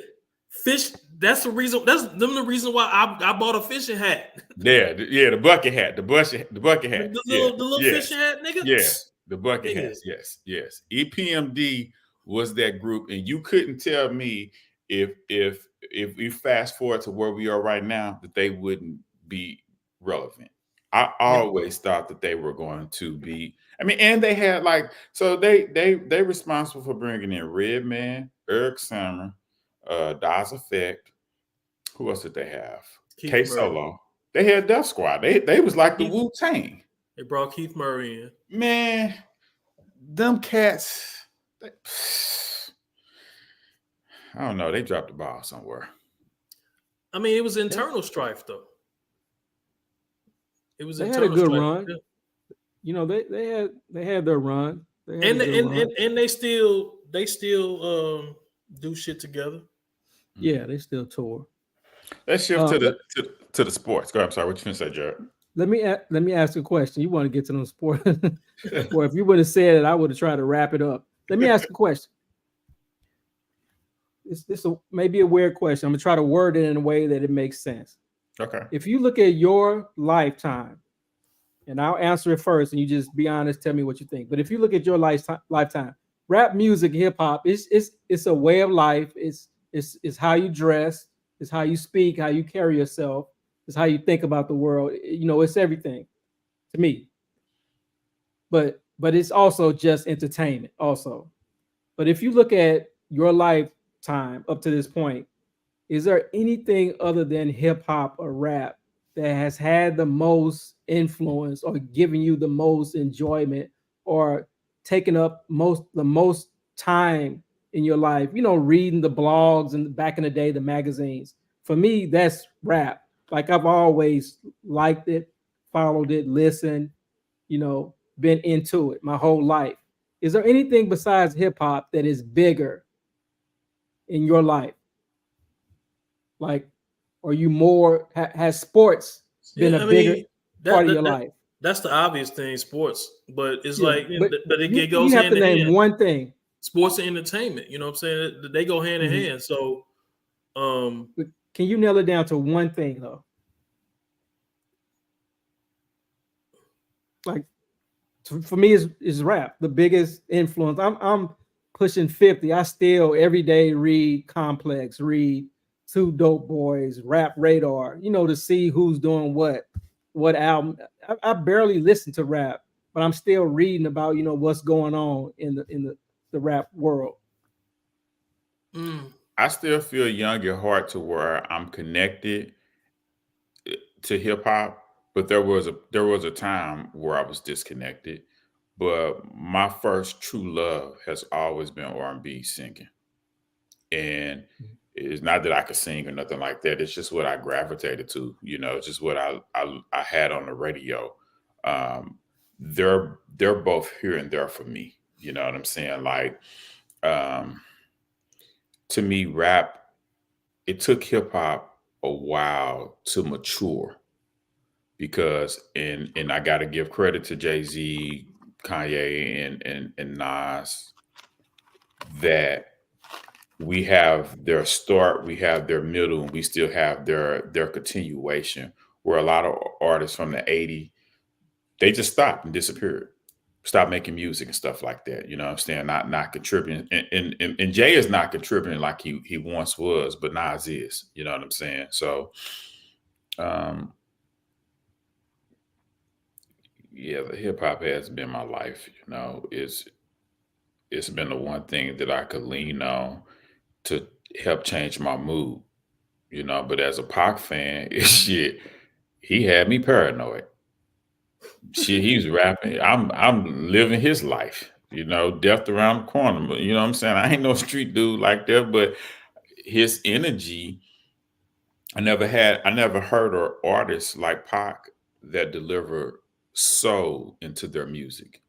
Fish. That's the reason. That's the reason why I bought a fishing hat. Yeah, the bucket hat. The bucket hat. The little fishing hat, nigga. Yeah, the bucket hat. Yes. EPMD was that group, and you couldn't tell me if we fast forward to where we are right now, that they wouldn't be relevant. I always thought that they were going to be. I mean, and they had like, so they responsible for bringing in Redman, Eric Summer, Das Effect. Who else did they have? Keith K Murray. Solo. They had Def Squad. They was like the Keith- Wu-Tang. They brought Keith Murray in. Man, them cats. I don't know. They dropped the ball somewhere. I mean, it was internal strife though. It was They had a internal good strife. run. You know, they had their run. They had And a good run. and they still do shit together. Yeah, they still tour. Let's shift to the sports. Go ahead. I'm sorry. What you gonna say, Jared? Let me ask you a question. You want to get to them sports? Well, if you would have said it, I would have tried to wrap it up. Let me ask a question. This maybe a weird question. I'm gonna try to word it in a way that it makes sense. Okay. If you look at your lifetime, and I'll answer it first, and you just be honest, tell me what you think. But if you look at your lifetime, rap music, hip hop, it's a way of life. It's how you dress, it's how you speak, how you carry yourself, it's how you think about the world. You know, it's everything to me. But it's also just entertainment, also. But if you look at your lifetime up to this point, is there anything other than hip hop or rap that has had the most influence or given you the most enjoyment or taken up the most time in your life? You know, reading the blogs and back in the day, the magazines. For me, that's rap. Like I've always liked it, followed it, listened, you know, been into it my whole life. Is there anything besides hip hop that is bigger in your life? Like, are you more, has sports been a bigger part of your life? That's the obvious thing, sports. But it's Yeah, like, but it goes you have hand to in name hand. one thing. Sports and entertainment, you know what I'm saying? They go hand in hand. So, But can you nail it down to one thing though? Like, for me, is rap the biggest influence. I'm pushing 50. I still every day read Complex, read Two Dope Boys, Rap Radar, you know, to see who's doing what album. I barely listen to rap, but I'm still reading about, you know, what's going on in the rap world. I still feel young at heart to where I'm connected to hip hop, but there was a time where I was disconnected. But my first true love has always been R&B singing, and it's not that I could sing or nothing like that. It's just what I gravitated to. You know, it's just what I had on the radio. They're both here and there for me. You know what I'm saying? Like, to me, rap, it took hip hop a while to mature because, and I got to give credit to Jay-Z, Kanye, and Nas, that we have their start, we have their middle, and we still have their continuation. Where a lot of artists from the 80s, they just stopped and disappeared, stopped making music and stuff like that. You know what I'm saying? Not contributing. And Jay is not contributing like he once was, but Nas is. You know what I'm saying? So yeah, the hip hop has been my life. You know, it's been the one thing that I could lean on to help change my mood. You know, but as a Pac fan, shit, he had me paranoid. Shit, he's rapping. I'm living his life. You know, death around the corner. But you know what I'm saying? I ain't no street dude like that, but his energy, I never heard an artist like Pac that deliver soul into their music.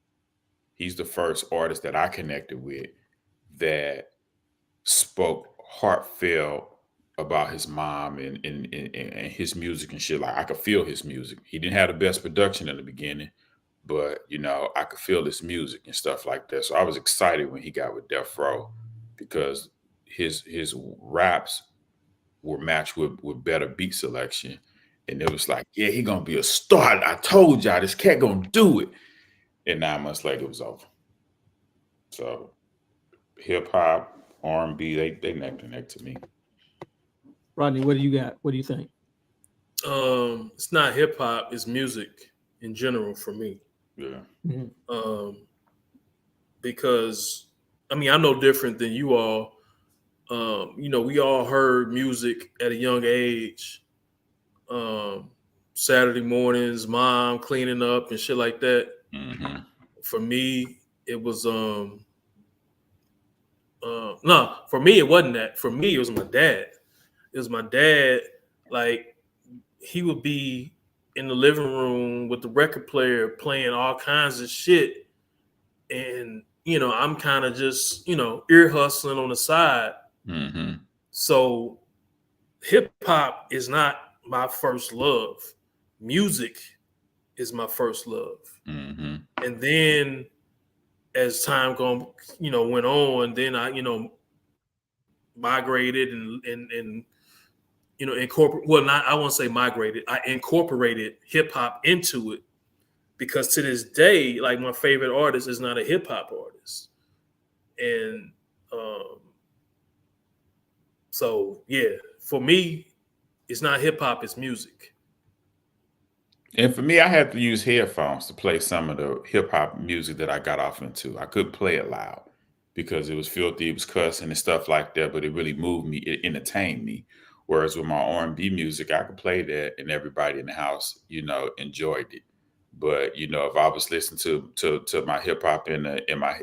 He's the first artist that I connected with that spoke heartfelt about his mom and his music and shit. Like I could feel his music. He didn't have the best production in the beginning, but you know, I could feel his music and stuff like that. So I was excited when he got with Death Row because his raps were matched with better beat selection. And it was like, yeah, he gonna be a star. I told y'all this cat gonna do it. And 9 months later it was over. So hip hop, R&B, they neck to neck to me. Rodney, what do you got? What do you think? It's not hip hop, it's music in general for me. Yeah. Because I mean, I'm no different than you all. We all heard music at a young age. Saturday mornings, mom cleaning up and shit like that. Mm-hmm. For me, it was no, for me it wasn't that. For me, it was my dad. It was my dad, like he would be in the living room with the record player playing all kinds of shit. And, I'm kind of just, ear hustling on the side. Mm-hmm. So hip hop is not my first love. Music is my first love. Mm-hmm. And then as time went on, then I, migrated and incorporate. Well, not I won't say migrated. I incorporated hip hop into it because to this day, like my favorite artist is not a hip hop artist, and so yeah, for me, it's not hip hop; it's music. And for me, I had to use headphones to play some of the hip hop music that I got off into. I couldn't play it loud because it was filthy, it was cussing and stuff like that, but it really moved me, it entertained me. Whereas with my R&B music, I could play that and everybody in the house, enjoyed it. But if I was listening to my hip hop in my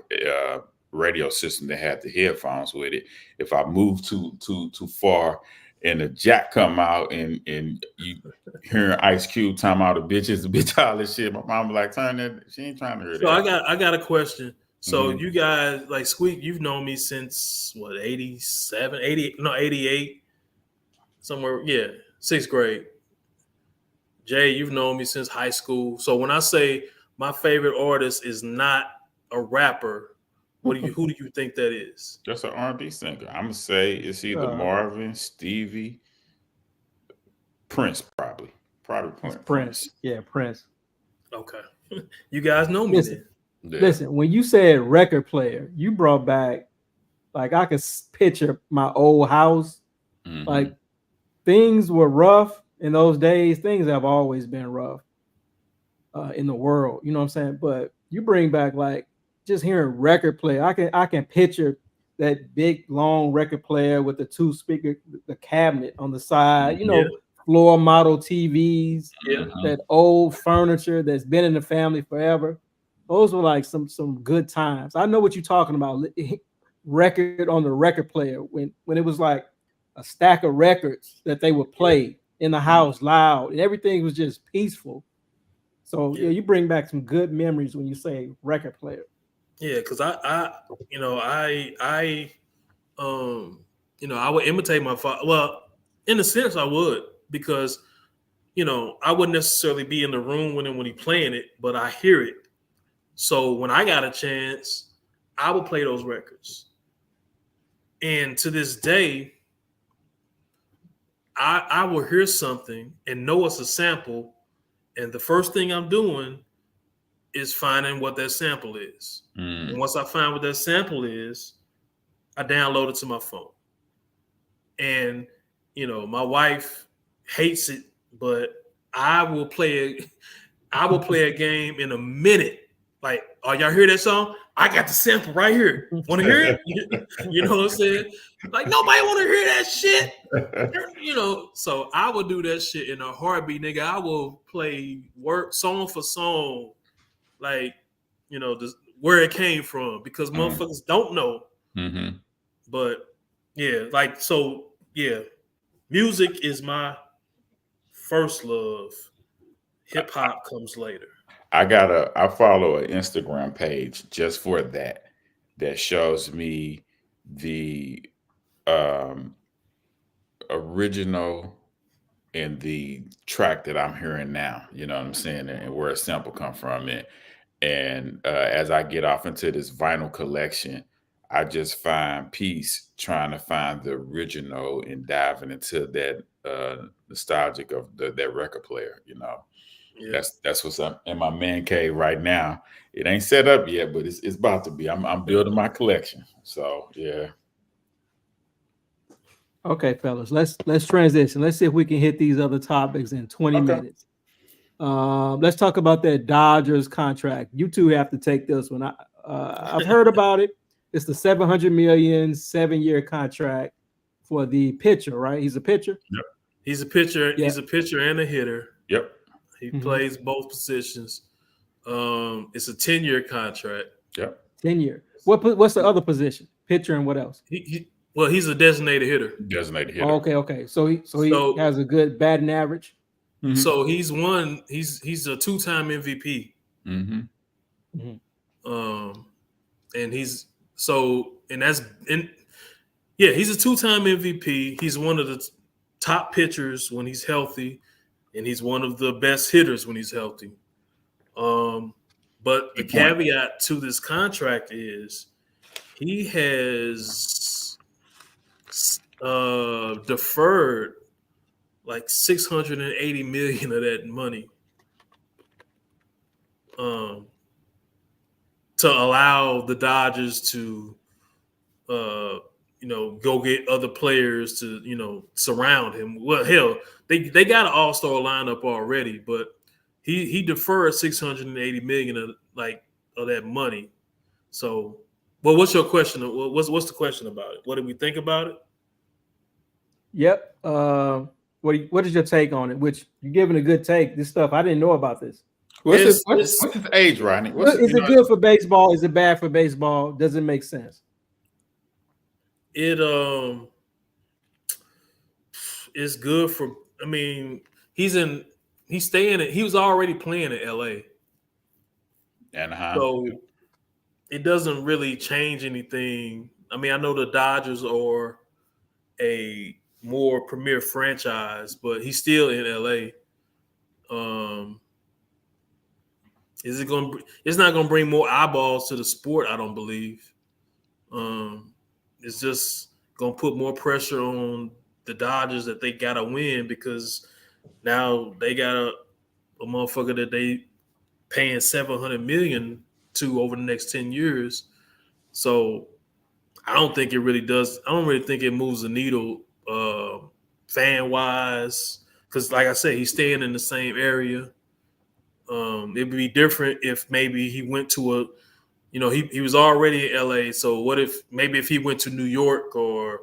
radio system that had the headphones with it, if I moved too far and the jack come out and you hearing Ice Cube talking about the bitch all this shit, my mom was like, turn that, she ain't trying to hear that. So I got a question. So you guys, like Squeak, you've known me since what, 87, 88, no, 88, somewhere, yeah, 6th grade. Jay, you've known me since high school. So when I say my favorite artist is not a rapper, who do you think that is? Just an R&B singer. I'm gonna say it's either Marvin, Stevie, Prince, probably Prince. Yeah, Prince. Okay, you guys know me. Listen, then. Yeah. Listen, when you said record player, you brought back, like, I could picture my old house. Mhm. Like, things were rough in those days. Things have always been rough in the world. You know what I'm saying? But you bring back, like, just hearing record player. I can picture that big long record player with the 2 speaker, the cabinet on the side. Floor model TVs. Yeah. That old furniture that's been in the family forever. Those were like some good times. I know what you're talking about. Record on the record player when it was like a stack of records that they would play in the house loud and everything was just peaceful. So yeah, you bring back some good memories when you say record player. Yeah, because I would imitate my father. Well, in a sense, I would, because I wouldn't necessarily be in the room when he playing it, but I hear it. So when I got a chance, I would play those records. And to this day, I will hear something and know it's a sample, and the first thing I'm doing is finding what that sample is. And once I find what that sample is, I download it to my phone. And my wife hates it, but I will play a game in a minute. Like, oh, y'all hear that song? I got the sample right here. Want to hear it? You know what I'm saying? Like, nobody want to hear that shit. So I will do that shit in a heartbeat, nigga. I will play song for song, like, where it came from, because motherfuckers don't know. Mm-hmm. But yeah, like, so yeah, music is my first love. Hip hop comes later. I follow an Instagram page just for that shows me the original and the track that I'm hearing now, you know what I'm saying, and where a sample come from. And as I get off into this vinyl collection, I just find peace trying to find the original and diving into that nostalgic of that record player, Yeah. That's what's up in my man cave right now. It ain't set up yet, but it's about to be. I'm building my collection. So yeah. Okay, fellas, let's transition. Let's see if we can hit these other topics in 20 Okay. minutes. Let's talk about that Dodgers contract. You two have to take this one. I've heard about it. It's the $700 million 7-year contract for the pitcher, right? He's a pitcher. Yep. He's a pitcher. Yeah. He's a pitcher and a hitter. Yep. He Mhm. plays both positions. It's a 10-year contract. Yep. 10-year. What's the other position? Pitcher and what else? Well, he's a designated hitter. Designated hitter. Oh, okay. So he So- has a good batting average. Mhm. So he's a 2-time MVP. Mhm. And he's he's a 2-time MVP. He's one of the top pitchers when he's healthy, and he's one of the best hitters when he's healthy. But the Good point. caveat to this contract is he has deferred like $680 million of that money to allow the Dodgers to go get other players to surround him. Well, hell, they got an all-star lineup already, but he deferred $680 million of that money. So, well, what's your question? What's the question about it? What did we think about it? Yep. What is your take on it? Which you're giving a good take. This stuff I didn't know about this. What's It's- his age, Rodney? Is it good for baseball? Is it bad for baseball? Does it make sense? It is good for. I mean, he was already playing in LA, Anaheim. so it doesn't really change anything. I mean, I know the Dodgers are a more premier franchise, but he's still in LA. It's not going to bring more eyeballs to the sport, I don't believe. It's just going to put more pressure on the Dodgers that they got to win, because now they got a motherfucker that they paying $700 million to over the next 10 years. So I don't think it really does. I don't really think it moves the needle fan wise, because like I said, he's staying in the same area. It'd be different if maybe he went to he was already in LA. So what if he went to New York, or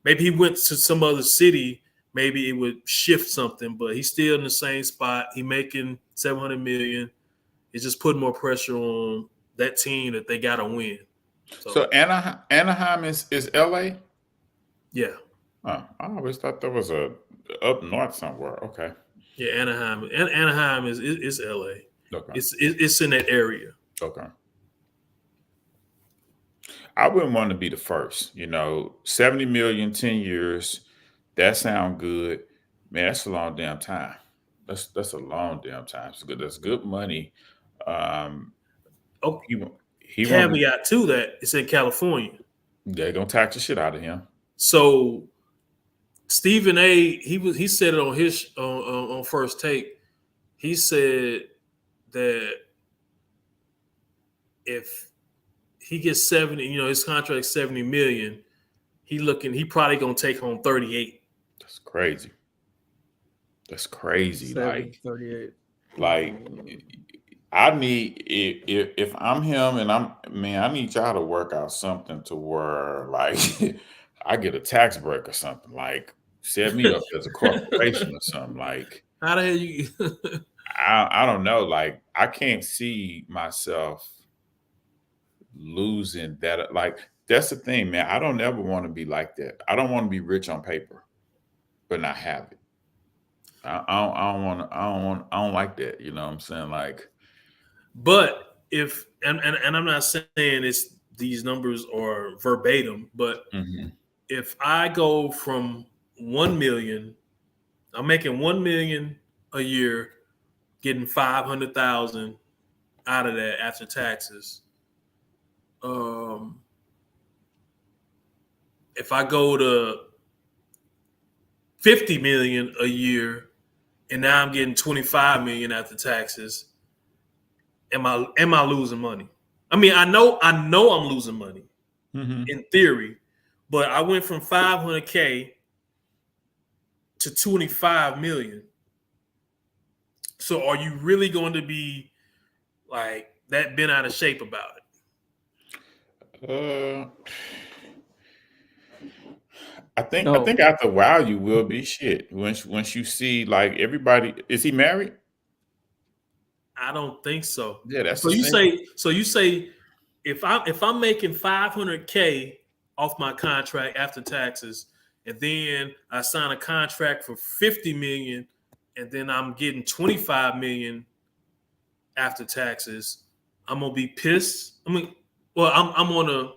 maybe he went to some other city, maybe it would shift something, but he's still in the same spot. He making $700 million. It's just putting more pressure on that team that they got to win. So Anaheim is LA? Yeah. Oh, I always thought there was a up north somewhere. Okay. Yeah, Anaheim. Anaheim is LA. Okay. It's in that area. Okay. I wouldn't want to be the first. 70 million, 10 years. That sound good. Man, that's a long damn time. That's a long damn time. So good. That's good money. He Caveat to that, it's in California. They're gonna tax the shit out of him. So Stephen A. he said it on his on First Take. He said that if he gets 70, his contract's 70 million, he probably gonna take home 38. That's crazy. That's crazy. 38. Like I need if I'm him and I need y'all to work out something to where like I get a tax break or something. Like set me up as a corporation or something. Like How the hell you? I don't know. Like I can't see myself losing that. Like that's the thing, man. I don't ever want to be like that. I don't want to be rich on paper, but not have it. I don't like that. You know what I'm saying? Like, but if and I'm not saying these numbers are verbatim, but if I go from 1 million, I'm making 1 million a year, getting 500,000 out of that after taxes. If I go to 50 million a year, and now I'm getting 25 million after taxes, am I losing money? I mean, I know I'm losing money in theory, but I went from 500K to 25 million. So are you really going to be like that bent out of shape about it? I think No. after a while you will be shit. Once you see like everybody, is he married? I don't think so. Yeah, that's So the you thing. say if I'm making $500K off my contract after taxes, and then I sign a contract for 50 million, and then I'm getting 25 million after taxes, I'm gonna be pissed. I mean, well, I'm gonna,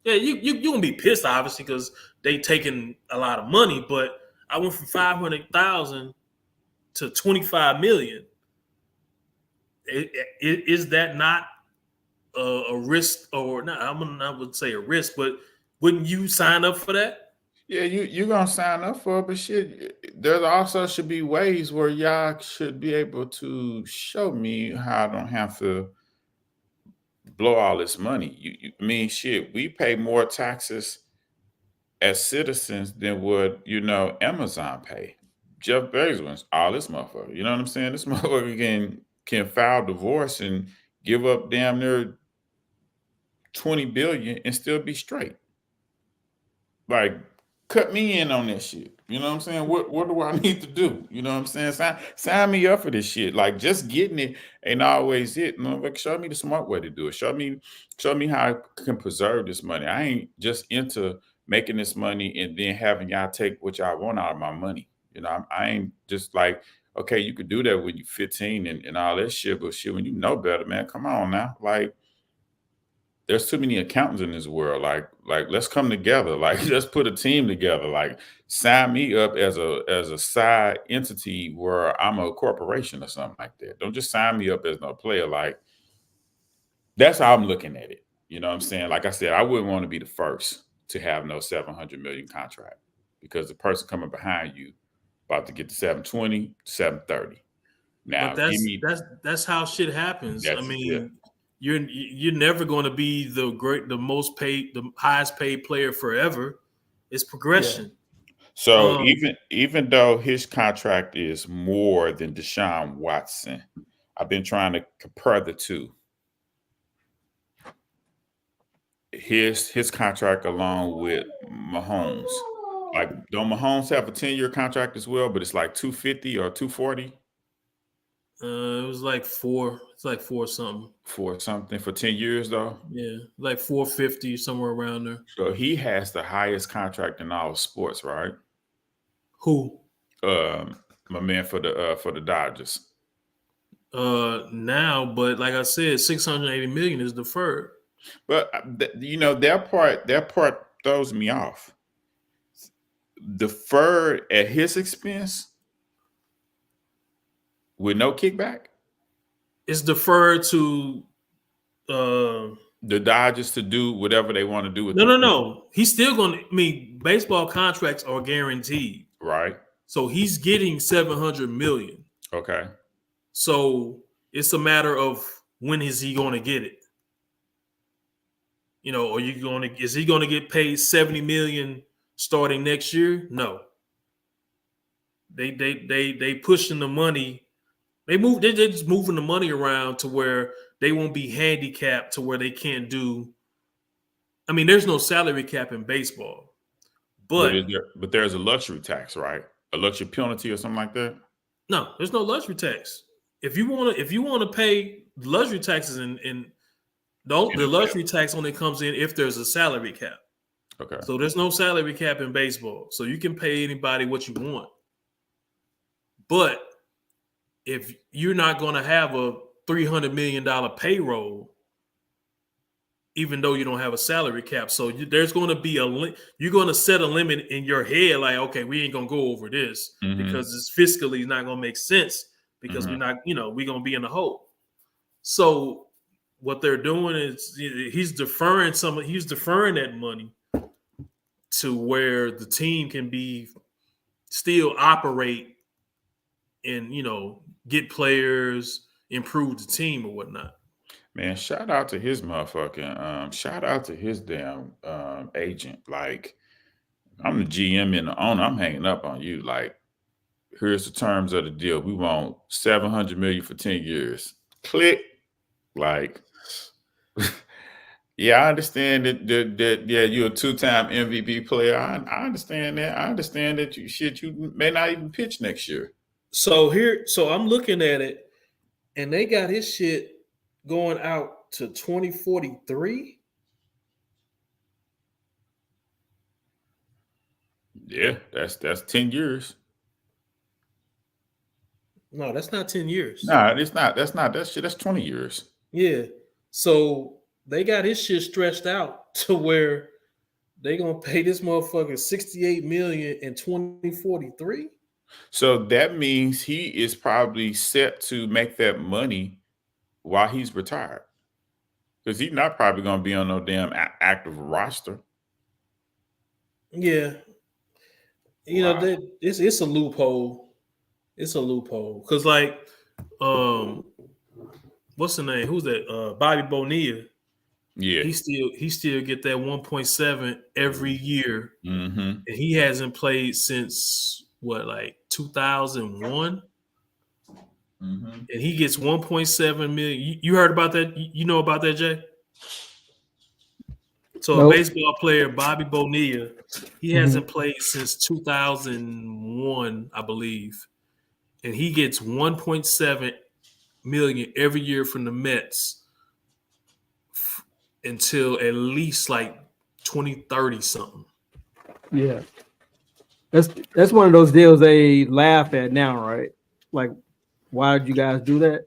yeah, you gonna be pissed obviously because they taking a lot of money, but I went from 500,000 to 25 million. Is that not a risk, or not? I would say a risk, but wouldn't you sign up for that? Yeah, you're gonna sign up for it, but shit, there also should be ways where y'all should be able to show me how I don't have to blow all this money. I mean, shit, we pay more taxes as citizens than what Amazon pay. Jeff Bezos, all this motherfucker. You know what I'm saying? This motherfucker can file divorce and give up damn near 20 billion and still be straight. Like, cut me in on that shit. You know what I'm saying? What do I need to do? You know what I'm saying? Sign me up for this shit. Like, just getting it ain't always it. Like, show me the smart way to do it. Show me how I can preserve this money. I ain't just into making this money and then having y'all take what y'all want out of my money. I ain't just like, okay, you could do that when you're 15 and all that shit, but shit, when you know better, man, come on now. Like, there's too many accountants in this world. Like let's come together. Like, let's put a team together. Like, sign me up as a side entity where I'm a corporation or something like that. Don't just sign me up as no player. Like, that's how I'm looking at it. You know what I'm saying? Like I said, I wouldn't want to be the first to have no 700 million contract, because the person coming behind you about to get to 720, 730. Now, But that's how shit happens. I mean, yeah. you're never going to be the most paid, the highest paid player forever. It's progression. Yeah. So even though his contract is more than Deshaun Watson, I've been trying to compare the two. His contract along with Mahomes. Like, don't Mahomes have a 10-year contract as well, but it's like 250 or 240? It was like four. It's like four something. For something for 10 years though? Yeah, like 450, somewhere around there. So he has the highest contract in all of sports, right? Who? My man for the Dodgers. Now, but like I said, 680 million is deferred. But that part throws me off. Deferred at his expense with no kickback? It's deferred to the Dodgers to do whatever they want to do with No. He's still going to, I mean, baseball contracts are guaranteed. Right. So he's getting 700 million. Okay. So it's a matter of when is he going to get it? Is he going to get paid 70 million starting next year? No. They pushing the money. They're just moving the money around to where they won't be handicapped to where they can't do. I mean, there's no salary cap in baseball, but there's a luxury tax, right? A luxury penalty or something like that. No, there's no luxury tax. If you want to pay luxury taxes, the luxury tax only comes in if there's a salary cap. Okay. So there's no salary cap in baseball, so you can pay anybody what you want. But if you're not going to have a $300 million payroll, even though you don't have a salary cap, so there's going to be you're going to set a limit in your head, like, okay, we ain't going to go over this because it's fiscally not going to make sense because we're not, we're going to be in the hole. So what they're doing is he's deferring that money to where the team can be still operate and get players, improve the team or whatnot. Man, shout out to his motherfucking shout out to his damn agent. Like, I'm the GM and the owner. I'm hanging up on you. Like, here's the terms of the deal. We want $700 million for 10 years. Click. Like, yeah, I understand that yeah, you're a 2-time MVP player. I understand that. I understand that you may not even pitch next year. So I'm looking at it, and they got his shit going out to 2043. Yeah, that's 10 years. No, that's not 10 years. Nah, it's not. That's 20 years. Yeah. So they got his shit stretched out to where they gonna pay this motherfucker $68 million in 2043. So that means he is probably set to make that money while he's retired. Because he's not probably going to be on no damn active roster. Yeah. You Wow. know, it's a loophole. It's a loophole. Cause like what's the name? Who's that? Bobby Bonilla. Yeah. He still get that 1.7 every year. Mm-hmm. And he hasn't played since what, like 2001? Mm-hmm. And he gets 1.7 million. You heard about that? You know about that, Jay? So Nope. a baseball player, Bobby Bonilla, he hasn't played since 2001, I believe. And he gets 1.7 million every year from the Mets until at least like 2030 something. Yeah. That's one of those deals they laugh at now, right? Like, why did you guys do that?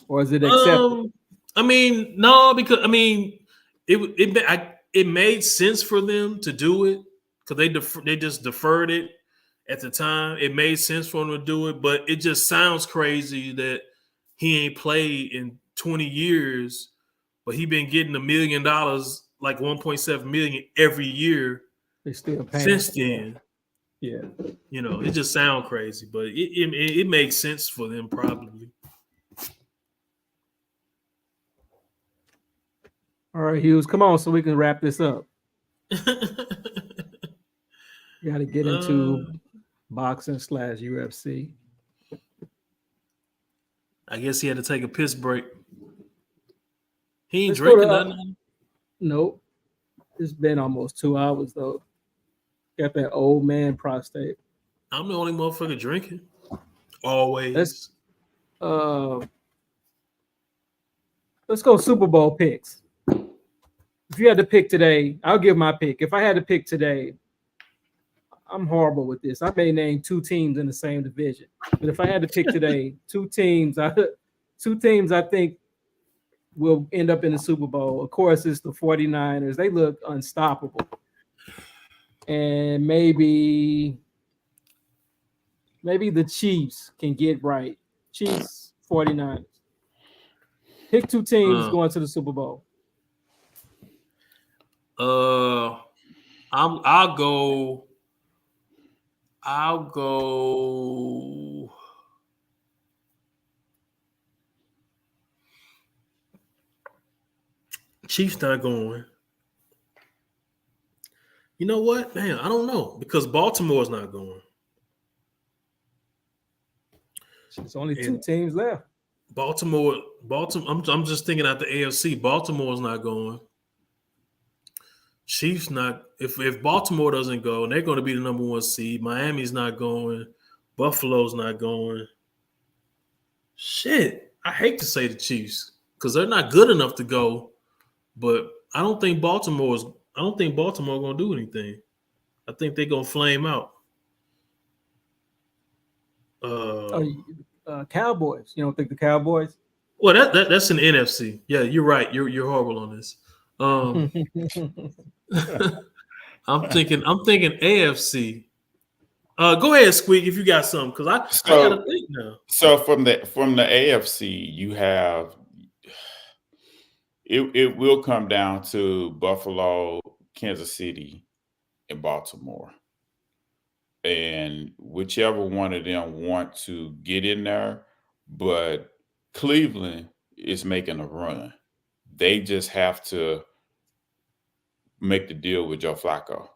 Or is it accepted? I mean, no, because I mean, it made sense for them to do it because they just deferred it at the time. It made sense for them to do it, but it just sounds crazy that he ain't played in 20 years, but he been getting $1 million, like 1.7 million every year They still paying since then. Yeah. You know, it just sounds crazy, but it makes sense for them probably. All right, Hughes, come on so we can wrap this up. You got to get into boxing / UFC. I guess he had to take a piss break. He ain't Let's drinking go to, nothing. Nope. It's been almost 2 hours, though. Got that old man prostate. I'm the only motherfucker drinking. Always. Let's go Super Bowl picks. If you had to pick today, I'll give my pick. If I had to pick today, I'm horrible with this. I may name 2 teams in the same division, but if I had to pick today, 2 teams I think will end up in the Super Bowl. Of course, it's the 49ers. They look unstoppable. And maybe the Chiefs can get right. Chiefs, 49ers. Pick 2 teams going to the Super Bowl. I'll go Chiefs not going. You know what? Man, I don't know because Baltimore's not going. There's only 2 teams left. Baltimore. I'm just thinking out the AFC. Baltimore's not going. Chiefs not. If Baltimore doesn't go, they're going to be the number 1 seed. Miami's not going. Buffalo's not going. Shit, I hate to say the Chiefs because they're not good enough to go, but I don't think Baltimore going to do anything. I think they're going to flame out. Cowboys. You don't think the Cowboys? Well, that's an NFC. Yeah, you're right. You're horrible on this. I'm thinking AFC. Go ahead, Squeak, if you got something, because I gotta think now. So from the AFC, you have it will come down to Buffalo, Kansas City, and Baltimore. And whichever one of them want to get in there, but Cleveland is making a run. They just have to make the deal with Joe Flacco.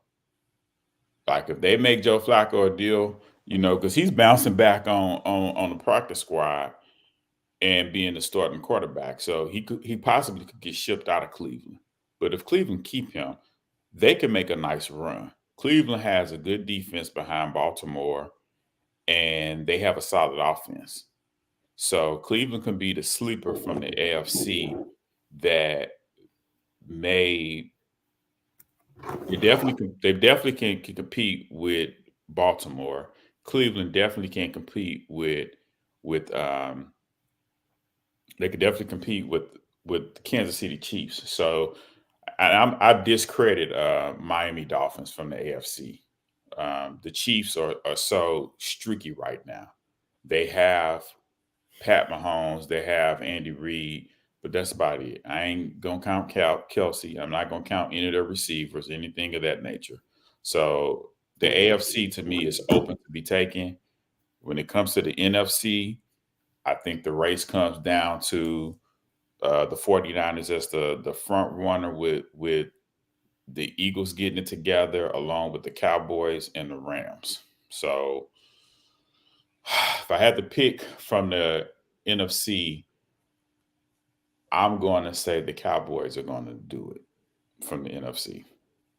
Like if they make Joe Flacco a deal, because he's bouncing back on the practice squad and being the starting quarterback. So he possibly could get shipped out of Cleveland. But if Cleveland keep him, they can make a nice run. Cleveland has a good defense behind Baltimore, and they have a solid offense. So Cleveland can be the sleeper from the AFC that may they definitely can compete with Baltimore. Cleveland definitely can compete with they could definitely compete with the Kansas City Chiefs. So I discredit Miami Dolphins from the AFC. The Chiefs are so streaky right now. They have Pat Mahomes, they have Andy Reid, but that's about it. I ain't gonna count Kelsey. I'm not gonna count any of their receivers, anything of that nature. So the AFC to me is open to be taken. When it comes to the NFC, I think the race comes down to the 49ers as the front runner with the Eagles getting it together along with the Cowboys and the Rams. So if I had to pick from the NFC, I'm going to say the Cowboys are going to do it from the NFC.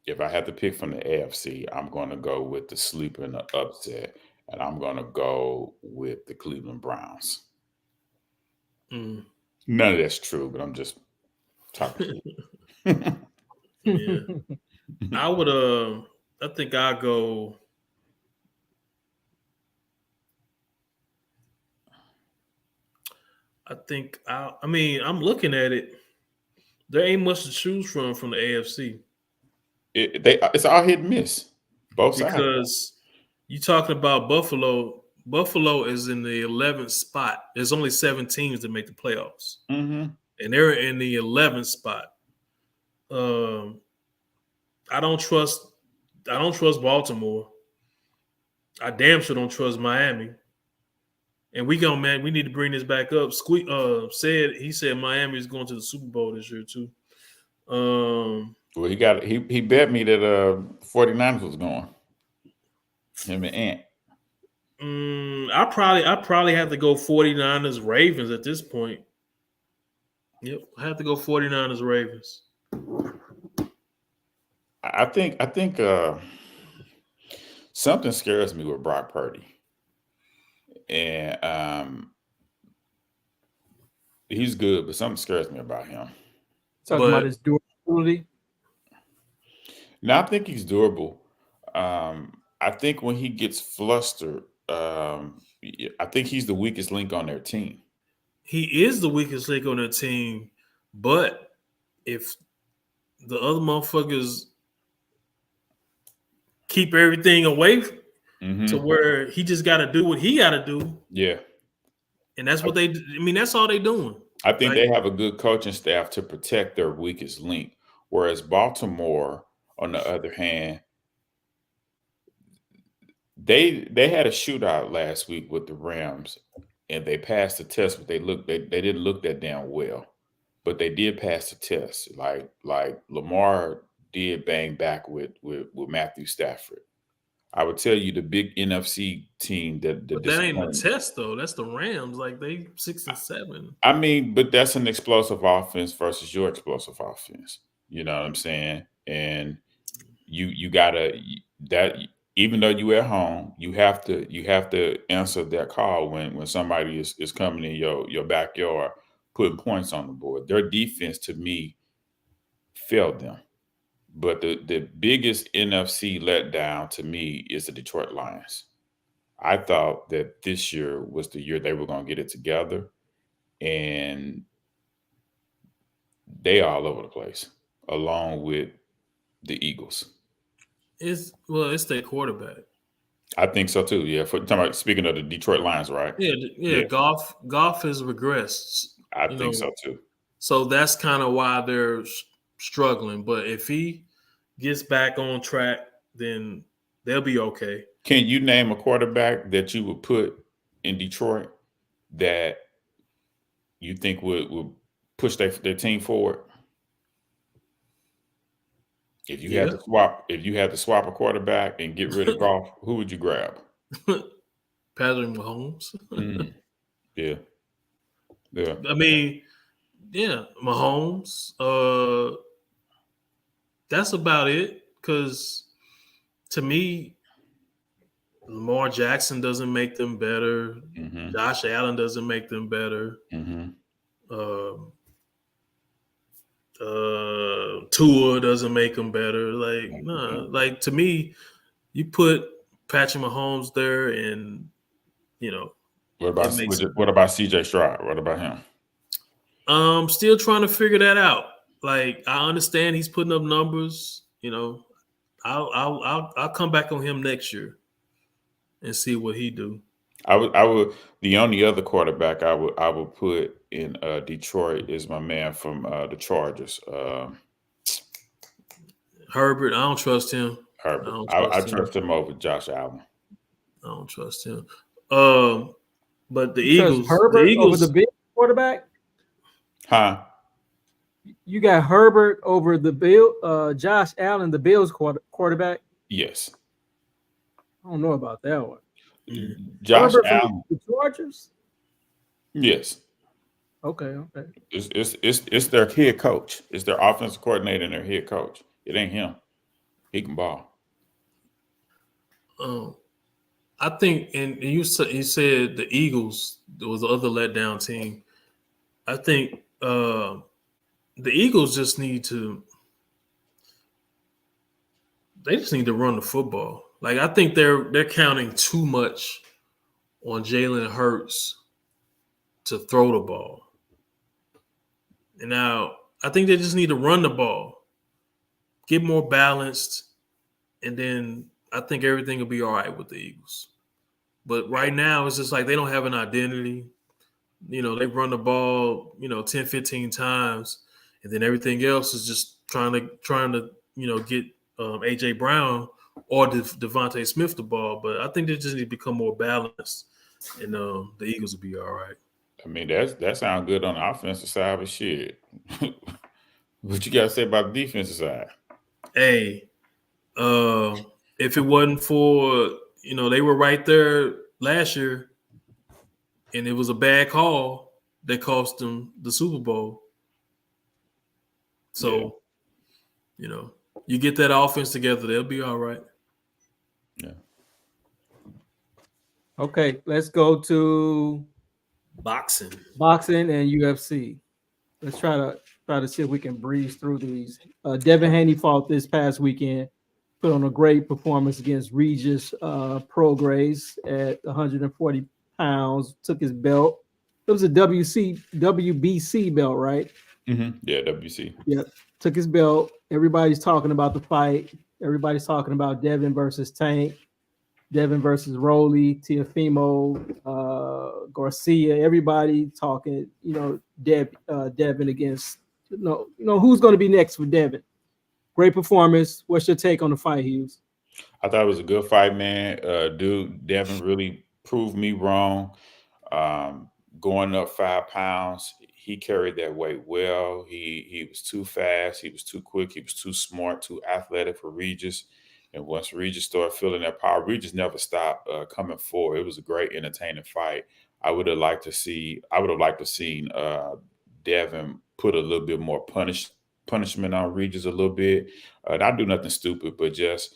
If I had to pick from the AFC, I'm going to go with the sleeper and the upset, and I'm going to go with the Cleveland Browns. Mm. None of that's true, but I'm just talking. Yeah. I would I think I'll go. I mean, I'm looking at it. There ain't much to choose from the AFC. It's all hit and miss. Both sides. Because you talking about Buffalo. Buffalo is in the 11th spot. There's only 7 teams that make the playoffs, Mm-hmm. and they're in the 11th spot. I don't trust Baltimore. I damn sure don't trust Miami. And we need to bring this back up. Squeak he said Miami is going to the Super Bowl this year too. Well, he bet me that 49ers was going. Him and Ant. I probably have to go 49ers Ravens at this point. Yep, I have to go 49ers Ravens. I think something scares me with Brock Purdy. And he's good, but something scares me about him. Talking about his durability. No, I think he's durable. I think when he gets flustered, I think he's the weakest link on their team. He is the weakest link on their team, but if the other motherfuckers keep everything away to where he just got to do what he got to do. Yeah. And that's what that's all they doing. I think they have a good coaching staff to protect their weakest link. Whereas Baltimore, on the other hand, they had a shootout last week with the Rams, and they passed the test, but they didn't look that damn well. But they did pass the test. Like Lamar did bang back with Matthew Stafford. I would tell you the big NFC team that ain't a test though. That's the Rams. Like they 6-7. I mean, but that's an explosive offense versus your explosive offense. You know what I'm saying? And you gotta that even though you at home, you have to answer that call when somebody is coming in your backyard putting points on the board. Their defense to me failed them. But the biggest NFC letdown to me is the Detroit Lions. I thought that this year was the year they were going to get it together, and they all over the place, along with the Eagles. It's their quarterback. I think so too. Yeah, speaking of the Detroit Lions, right? Yeah. Goff has regressed. I think so too. So that's kind of why they're struggling. But if he gets back on track, then they'll be okay. Can you name a quarterback that you would put in Detroit that you think would push their team forward? If you had to swap a quarterback and get rid of Goff, who would you grab? Patrick Mahomes. Yeah. Yeah. I mean, yeah, Mahomes. That's about it. Because to me, Lamar Jackson doesn't make them better. Mm-hmm. Josh Allen doesn't make them better. Mm-hmm. Tua doesn't make them better. Like, nah. Like to me, you put Patrick Mahomes there, and you know, What it makes. about CJ Stroud? What about him? Still trying to figure that out. Like, I understand he's putting up numbers. You know, I'll come back on him next year and see what he do. I would. The only other quarterback I would put in Detroit is my man from the Chargers, Herbert. I don't trust him. Herbert. I I trust him over Josh Allen. I don't trust him. But the You trust Eagles, Herbert over the Bills quarterback. Huh? You got Herbert over the Josh Allen, the Bills quarterback. Yes. I don't know about that one. Josh Herbert Allen. from the Chargers. Yes. Okay. It's their head coach. It's their offensive coordinator and their head coach. It ain't him. He can ball. I think, and you said the Eagles was the other letdown team. I think the Eagles just need to. They just need to run the football. Like, I think they're counting too much on Jalen Hurts to throw the ball. And now I think they just need to run the ball, get more balanced, and then I think everything will be all right with the Eagles. But right now, it's just like they don't have an identity. You know, they run the ball, 10, 15 times, and then everything else is just trying to get A.J. Brown or Devontae Smith the ball. But I think they just need to become more balanced, and the Eagles will be all right. I mean, that sounds good on the offensive side, but shit. What you got to say about the defensive side? Hey, if it wasn't for, they were right there last year, and it was a bad call that cost them the Super Bowl. So, you get that offense together, they'll be all right. Yeah. Okay, let's go to boxing and UFC. Let's try to see if we can breeze through these. Devin Haney fought this past weekend, put on a great performance against Regis Prograis at 140 pounds, took his belt. It was a WBC belt, right? Mm-hmm. Yeah, WBC. Yeah, took his belt. Everybody's talking about the fight. Everybody's talking about Devin versus Tank, Devin versus Rolly, Teofimo, Garcia. Everybody talking, Devin against, who's going to be next for Devin. Great performance. What's your take on the fight, Hughes? I thought it was a good fight, man. Devin really proved me wrong. Going up 5 pounds, he carried that weight well. He was too fast. He was too quick. He was too smart, too athletic for Regis. And once Regis started feeling that power, Regis never stopped coming forward. It was a great, entertaining fight. I would have liked to see Devin put a little bit more punishment on Regis a little bit. Not do nothing stupid, but just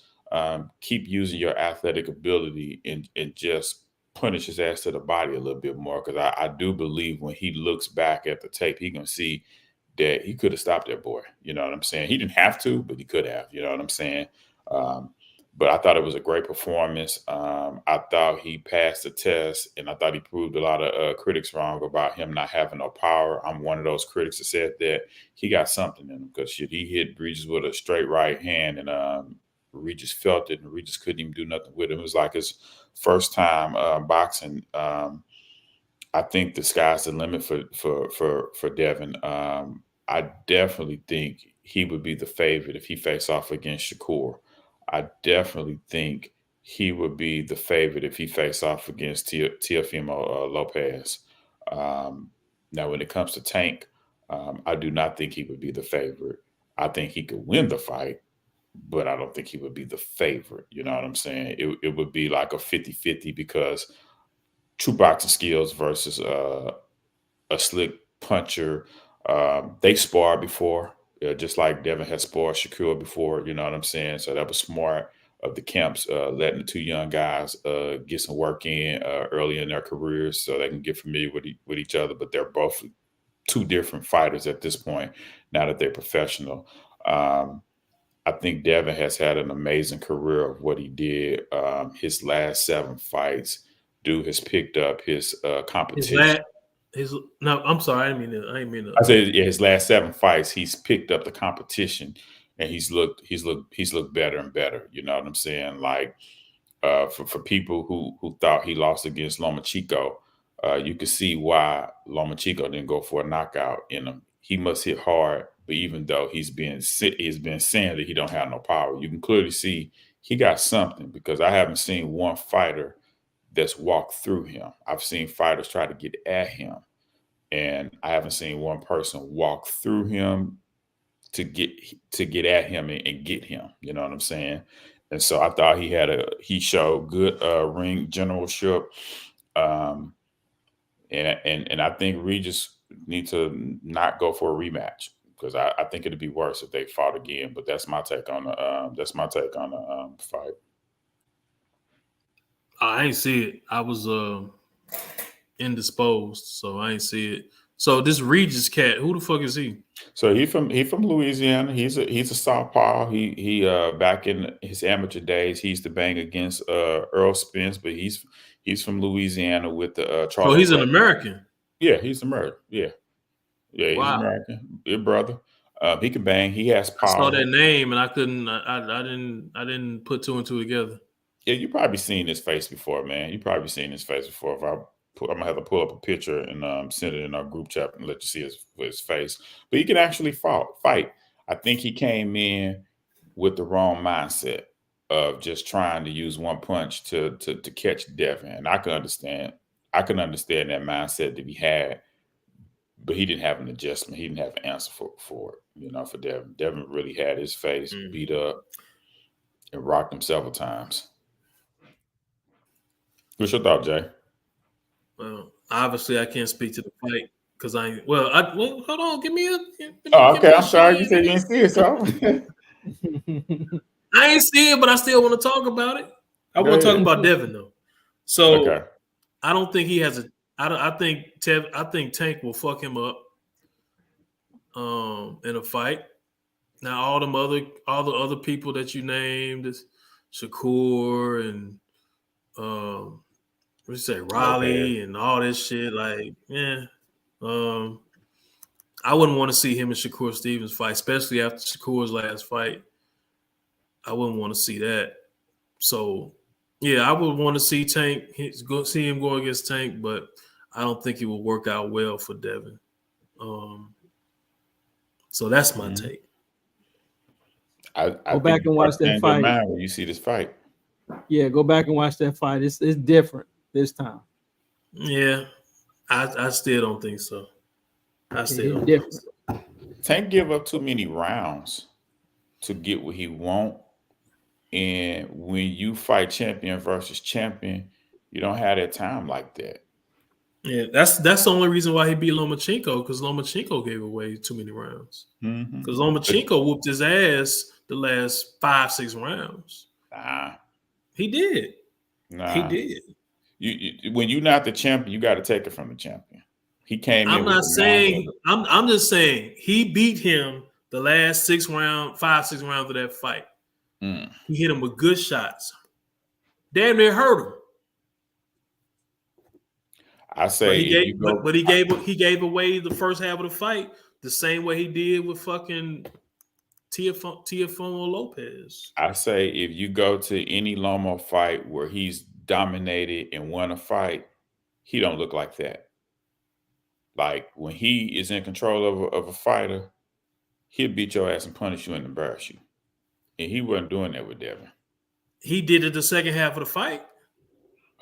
keep using your athletic ability and just punish his ass to the body a little bit more. Because I do believe when he looks back at the tape, he can see that he could have stopped that boy. You know what I'm saying? He didn't have to, but he could have. You know what I'm saying? But I thought it was a great performance. I thought he passed the test, and I thought he proved a lot of critics wrong about him not having no power. I'm one of those critics that said that he got something in him because he hit Regis with a straight right hand, and Regis felt it, and Regis couldn't even do nothing with him. It was like his first time boxing. I think the sky's the limit for Devin. I definitely think he would be the favorite if he faced off against Shakur. I definitely think he would be the favorite if he faced off against Teofimo Lopez. Now, when it comes to Tank, I do not think he would be the favorite. I think he could win the fight, but I don't think he would be the favorite. You know what I'm saying? It would be like a 50-50 because true boxing skills versus a slick puncher. They sparred before, just like Devin had sparred Shakur before. You know what I'm saying? So that was smart of the camps, letting the two young guys get some work in early in their careers so they can get familiar with each other. But they're both two different fighters at this point, now that they're professional. I think Devin has had an amazing career of what he did. His last 7 fights, dude has picked up his competition. No, I'm sorry, I didn't mean to. I said his last 7 fights, he's picked up the competition, and he's looked better and better. You know what I'm saying? Like for people who thought he lost against Lomachenko, you could see why Lomachenko didn't go for a knockout in him. He must hit hard, but even though he's been saying that he don't have no power, you can clearly see he got something, because I haven't seen one fighter that's walked through him. I've seen fighters try to get at him, and I haven't seen one person walk through him to get at him and get him. You know what I'm saying? And so I thought he showed good ring generalship. And I think Regis need to not go for a rematch, because I think it'd be worse if they fought again. But that's my take on the fight. I ain't see it. I was indisposed, so I ain't see it. So this Regis cat, who the fuck is he? So he from Louisiana. He's a southpaw. He back in his amateur days, he used to bang against Earl Spence, but he's from Louisiana with the Charlie. Oh, he's an American. Yeah, he's American. Yeah, he's American. Good brother. He can bang. He has power. I saw that name and I couldn't. I didn't put 2 and 2 together. Yeah, you probably seen his face before, man. You probably seen his face before. I'm gonna have to pull up a picture and send it in our group chat and let you see his face. But he can actually fight. I think he came in with the wrong mindset of just trying to use one punch to catch Devin. And I can understand that mindset that he had, but he didn't have an adjustment. He didn't have an answer for it, you know, for Devin. Devin really had his face beat up and rocked him several times. What's your thought, Jay? Well, obviously I can't speak to the fight because I ain't. Well, hold on. Give me okay. I'm sorry. You said you didn't see it, so I ain't see it, but I still want to talk about it. I want to talk about Devin though. So okay. I don't think he has a. I think Tank will fuck him up in a fight. Now all the other people that you named is Shakur and what you say, Raleigh and all this shit. Like, yeah. I wouldn't want to see him and Shakur Stevens fight, especially after Shakur's last fight. I wouldn't want to see that. So, yeah, I would want to see Tank. See him go against Tank, but I don't think it will work out well for Devin. So that's my take. I go back and watch that fight. When you see this fight. Yeah, go back and watch that fight. It's different this time. Yeah, I still don't think so. I still don't different. Think so. Tank give up too many rounds to get what he want. And when you fight champion versus champion, you don't have that time like that. Yeah, that's the only reason why he beat Lomachenko, because Lomachenko gave away too many rounds. Because Lomachenko whooped his ass the last 5-6 rounds. Nah. He did. Nah. He did. You when you're not the champion, you got to take it from the champion. He came in. I'm just saying he beat him the last 5-6 rounds of that fight. He hit him with good shots. Damn near hurt him. I say, but he gave away the first half of the fight the same way he did with fucking Teofimo Lopez. I say if you go to any Lomo fight where he's dominated and won a fight, he don't look like that. Like when he is in control of a fighter, he'll beat your ass and punish you and embarrass you. And he wasn't doing that with Devin. He did it the second half of the fight.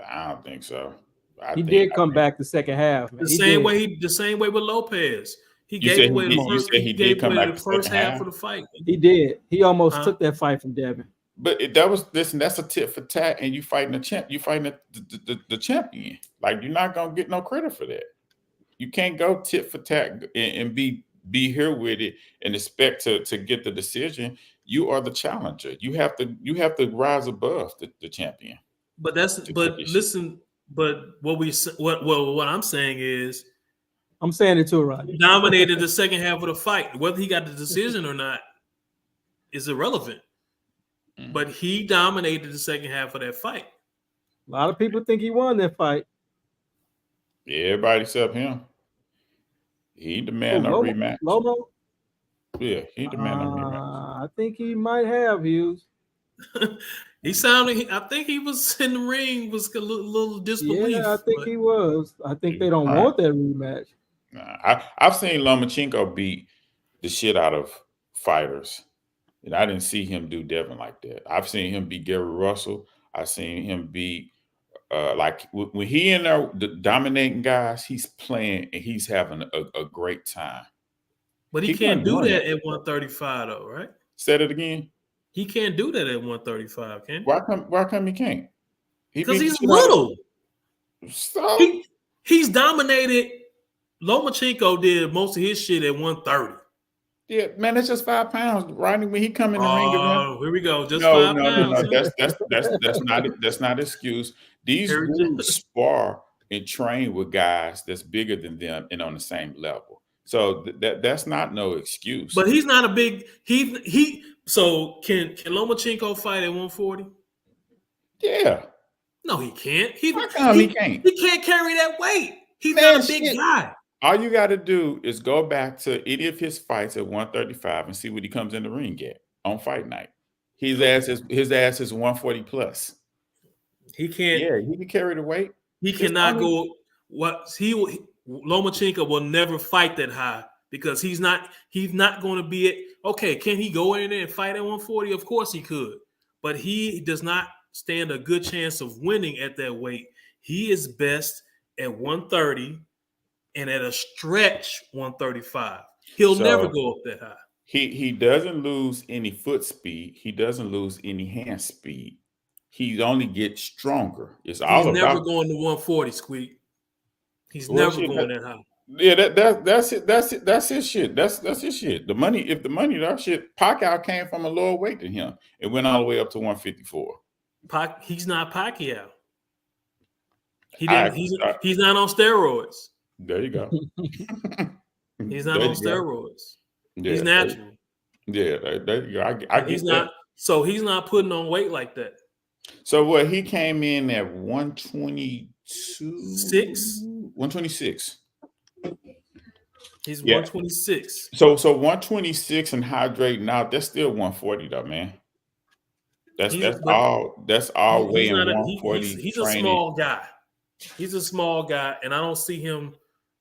I don't think so. He did come back the second half. Man. The same way with Lopez. He gave away the first half of the fight. He did. He almost took that fight from Devin. That's a tit for tat, and you fighting the champ. You fighting the champion. Like, you're not gonna get no credit for that. You can't go tit for tat and be here with it and expect to get the decision. You are the challenger. You have to rise above the champion. But listen. But what I'm saying is, I'm saying it too, Rodney. Dominated the second half of the fight. Whether he got the decision or not is irrelevant. But he dominated the second half of that fight. A lot of people think he won that fight. Yeah, everybody except him. He demanded a rematch. Lomo? Yeah, he demanded a rematch. I think he might have, Hughes. I think he was in the ring, was a little disbelief. Yeah, I think he was. I think they don't want that rematch. Nah, I've seen Lomachenko beat the shit out of fighters. And I didn't see him do Devin like that. I've seen him beat Gary Russell. I've seen him beat like when he in there dominating guys, he's playing and he's having a great time. But he can't do that at 135 though, right? Say it again. He can't do that at 135, can he? Why come he can't? Because he's little. So he's dominated. Lomachenko did most of his shit at 130. Yeah, man, it's just 5 pounds. Rodney, when he come in the ring, here we go. Just no, 5 pounds. No. That's not excuse. These dudes spar and train with guys that's bigger than them and on the same level. So that's not no excuse. But he's not a big he. So can Lomachenko fight at 140? Yeah. No, he can't. He can't. He can't carry that weight. He's not a big guy. All you got to do is go back to any of his fights at 135 and see what he comes in the ring at on fight night. His ass is 140 plus. He can't. Yeah, he can carry the weight. He cannot go. Lomachenko will never fight that high because he's not going to be it. Okay, can he go in there and fight at 140? Of course he could, but he does not stand a good chance of winning at that weight. He is best at 130. And at a stretch 135. He'll never go up that high. He doesn't lose any foot speed. He doesn't lose any hand speed. He only gets stronger. He's never going to 140, Squeak. He's never going that high. Yeah, that's it. That's his shit. That's his shit. The money, if the money, that shit, Pacquiao came from a lower weight than him. It went all the way up to 154. He's not Pacquiao. He's not on steroids. There you go. He's not on steroids. Yeah, he's natural. There you go. I he's not. That. So he's not putting on weight like that. So what? He came in at 122, 126. He's 126. So 126 and hydrate now. That's still 140 though, man. That's all weighing 140. He's a small guy. He's a small guy, and I don't see him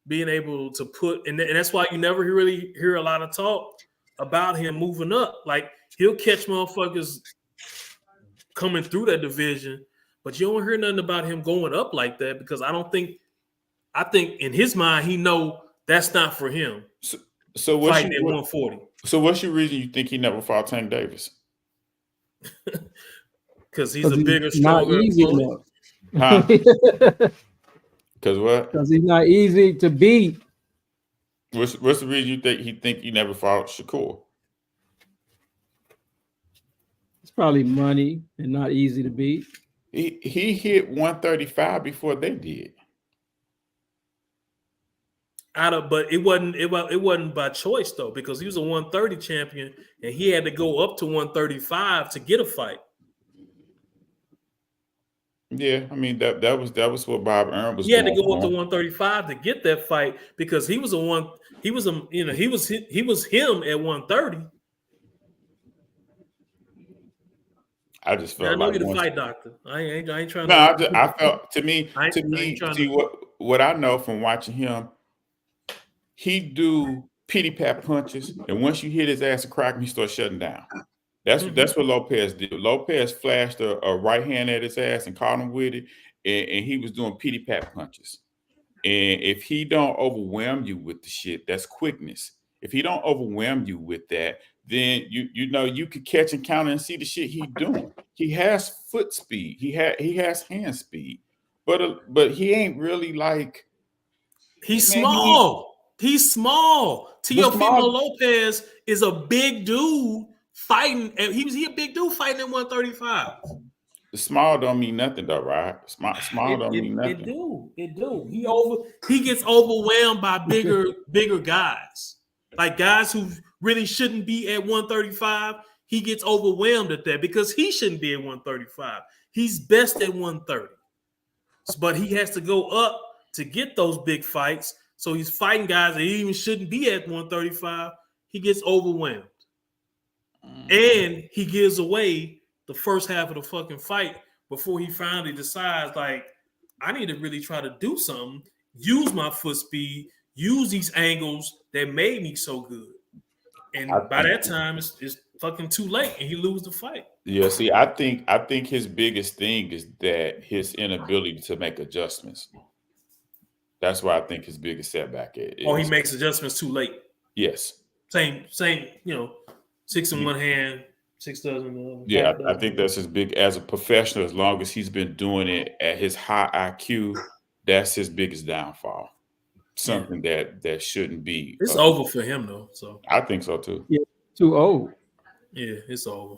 being able to put, and that's why you never really hear a lot of talk about him moving up. Like, he'll catch motherfuckers coming through that division, but you don't hear nothing about him going up like that because I think in his mind, he know that's not for him. So what's fighting at 140. So what's your reason you think he never fought Tank Davis? Because he's a bigger, stronger opponent. Huh? Because what? Because he's not easy to beat. What's the reason you think he never fought Shakur? It's probably money and not easy to beat. He hit 135 before they did. But it wasn't by choice though, because he was a 130 champion and he had to go up to 135 to get a fight. Yeah, I mean that was what Bob Arum was. He had to go up to 135 to get that fight because he was him at 130. I just felt I know like you're the fight doctor. I ain't trying to. No, I felt to me. What I know from watching him, he do pity pat punches, and once you hit his ass and crack him, he starts shutting down. That's what Lopez did. Lopez flashed a right hand at his ass and caught him with it, and he was doing pity pat punches. And if he don't overwhelm you with the shit, that's quickness. If he don't overwhelm you with that, then you know you could catch and counter and see the shit he doing. He has foot speed. He has hand speed, but he ain't really like He's man. small. He's small. But Teofimo small- Lopez is a big dude fighting, and he a big dude fighting at 135. The small don't mean nothing though, right? Small don't mean nothing. It do. He gets overwhelmed by bigger guys. Like guys who really shouldn't be at 135. He gets overwhelmed at that because he shouldn't be at 135. He's best at 130. But he has to go up to get those big fights. So he's fighting guys that he even shouldn't be at 135. He gets overwhelmed. And he gives away the first half of the fucking fight before he finally decides, like, I need to really try to do something, use my foot speed, use these angles that made me so good. And by that time, it's fucking too late, and he loses the fight. Yeah, see, I think his biggest thing is that his inability to make adjustments. That's why I think his biggest setback is. Or he makes adjustments too late. Yes. Same, 6 in one hand, 6 dozen in the other. Yeah, I think that's his big, as a professional, as long as he's been doing it at his high IQ, that's his biggest downfall. Something that shouldn't be. It's over for him though. So I think so too. Yeah, too old. Yeah, it's over.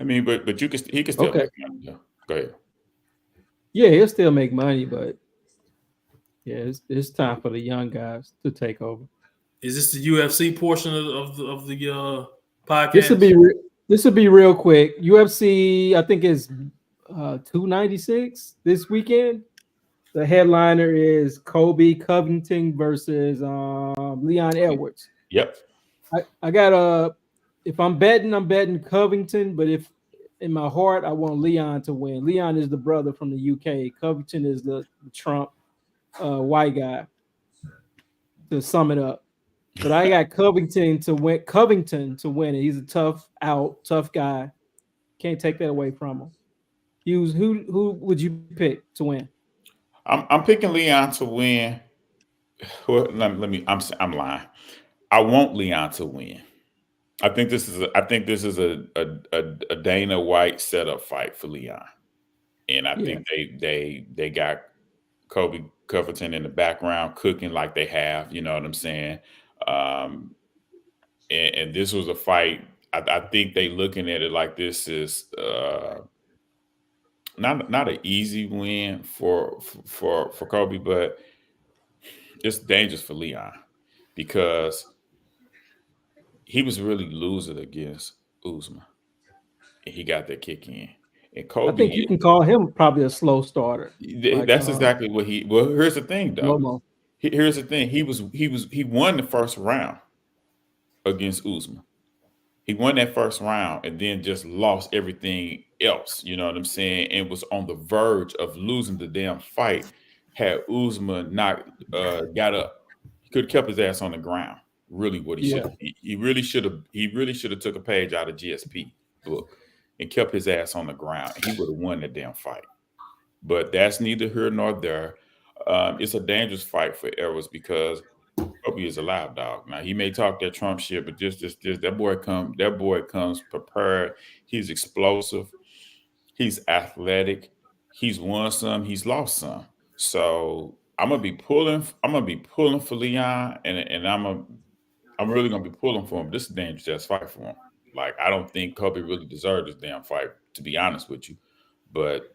I mean, but he can still make money. Yeah. Go ahead. Yeah, he'll still make money, but yeah, it's time for the young guys to take over. Is this the UFC portion of the podcast? This will be real quick. UFC, I think is 296 this weekend. The headliner is Kobe Covington versus Leon Edwards. Yep. I got if I'm betting Covington, but if in my heart I want Leon to win. Leon is the brother from the UK. Covington is the Trump white guy. To sum it up, but I got Covington to win. It. He's a tough guy. Can't take that away from him. Hughes, who would you pick to win? I'm picking Leon to win. Well, I'm lying. I want Leon to win. I think this is a Dana White setup fight for Leon, and I think they got Kobe Covington in the background cooking like they have. You know what I'm saying? And this was a fight. I think they looking at it like this is not an easy win for Kobe, but it's dangerous for Leon because he was really losing against Usman, and he got that kick in. And Kobe, I think you can call him probably a slow starter. That's exactly what he. Well, here's the thing, though. Lomo. Here's the thing. He won the first round against Usman. He won that first round and then just lost everything else. You know what I'm saying? And was on the verge of losing the damn fight. Had Usman not got up, he could have kept his ass on the ground. Really, what he should. He really should have. He really should have took a page out of GSP book and kept his ass on the ground. He would have won that damn fight. But that's neither here nor there. It's a dangerous fight for Edwards because Kobe is a live dog. Now he may talk that Trump shit, but just that boy comes prepared. He's explosive. He's athletic. He's won some. He's lost some. So I'm gonna be pulling for Leon, and I'm really gonna be pulling for him. This is a dangerous ass fight for him. Like I don't think Kobe really deserved this damn fight, to be honest with you. But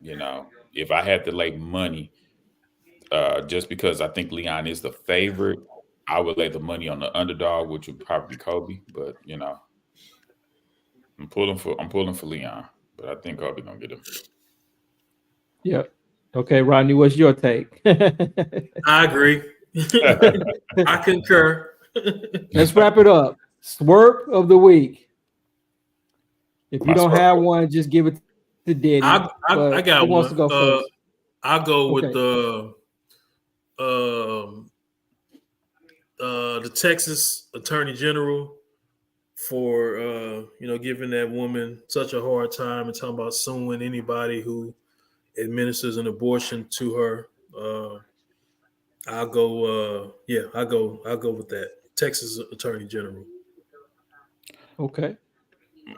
if I had to lay money, just because I think Leon is the favorite, I would lay the money on the underdog, which would probably be Kobe. But I'm pulling for Leon, but I think Kobe gonna get him. Yep. Okay, Rodney, what's your take? I agree. I concur. Let's wrap it up. Swerve of the week. If you don't have one, just give it to Diddy. I got who wants to go first? I'll go with the Texas Attorney General for giving that woman such a hard time and talking about suing anybody who administers an abortion to her. I'll go with that. Texas Attorney General. Okay.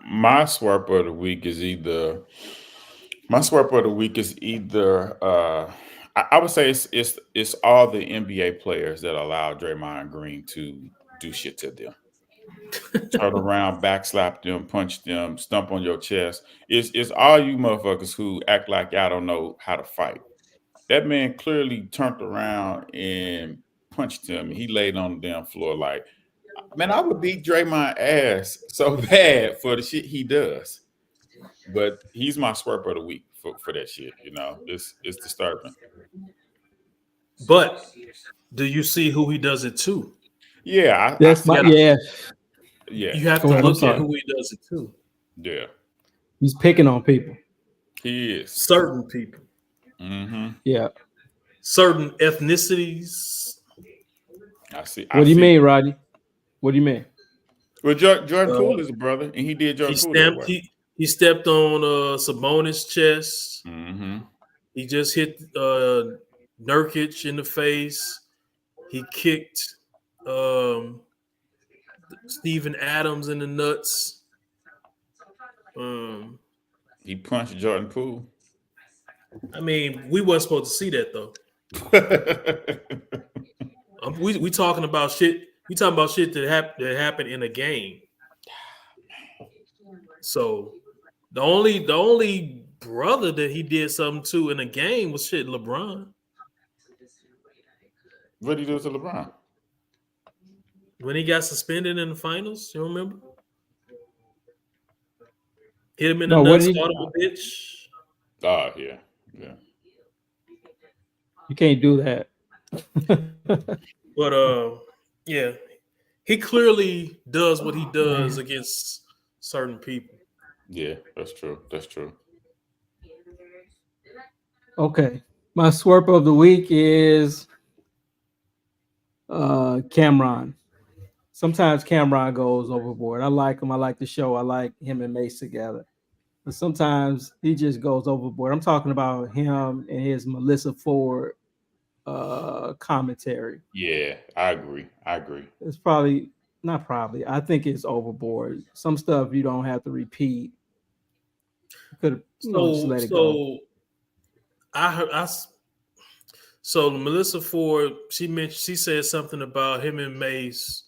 My swerve of the week is either I would say it's all the NBA players that allow Draymond Green to do shit to them. Turn around, backslap them, punch them, stump on your chest. It's all you motherfuckers who act like y'all don't know how to fight. That man clearly turned around and punched him. He laid on the damn floor like, man, I would beat Draymond ass so bad for the shit he does. But he's my swerve of the week for that shit. You know, it's disturbing. But do you see who he does it to? Yeah, That's my yeah. yeah. You have Go to ahead, I'm look at sorry. who he does it to. Yeah, He's picking on people. he is. Certain people, Mm-hmm. Yeah. certain ethnicities. I see. What do you mean, Rodney? What do you mean? Well, Jordan Uh, Poole is a brother, and he did He Jordan Poole that stamped. way. He stepped on Sabonis' chest. Mm-hmm. He just hit Nurkic in the face. He kicked Steven Adams in the nuts. He punched Jordan Poole. I mean, we wasn't supposed to see that though. We talking about shit. We talking about shit that happened in a game. So the only brother that he did something to in a game was shit LeBron. What did he do to LeBron? When he got suspended in the finals, you remember? Hit him in the No, what nuts, did he- called him a bitch. Oh, yeah. You can't do that. But yeah, he clearly does what he does against certain people. Yeah, that's true. That's true. Okay. My swerve of the week is Cameron. Sometimes Cameron goes overboard. I like him. I like the show. I like him and Mace together. But sometimes he just goes overboard. I'm talking about him and his Melissa Ford commentary. Yeah, I agree. It's probably not probably. I think it's overboard. Some stuff you don't have to repeat. Could just let it go. So Melissa Ford, she said something about him and Mace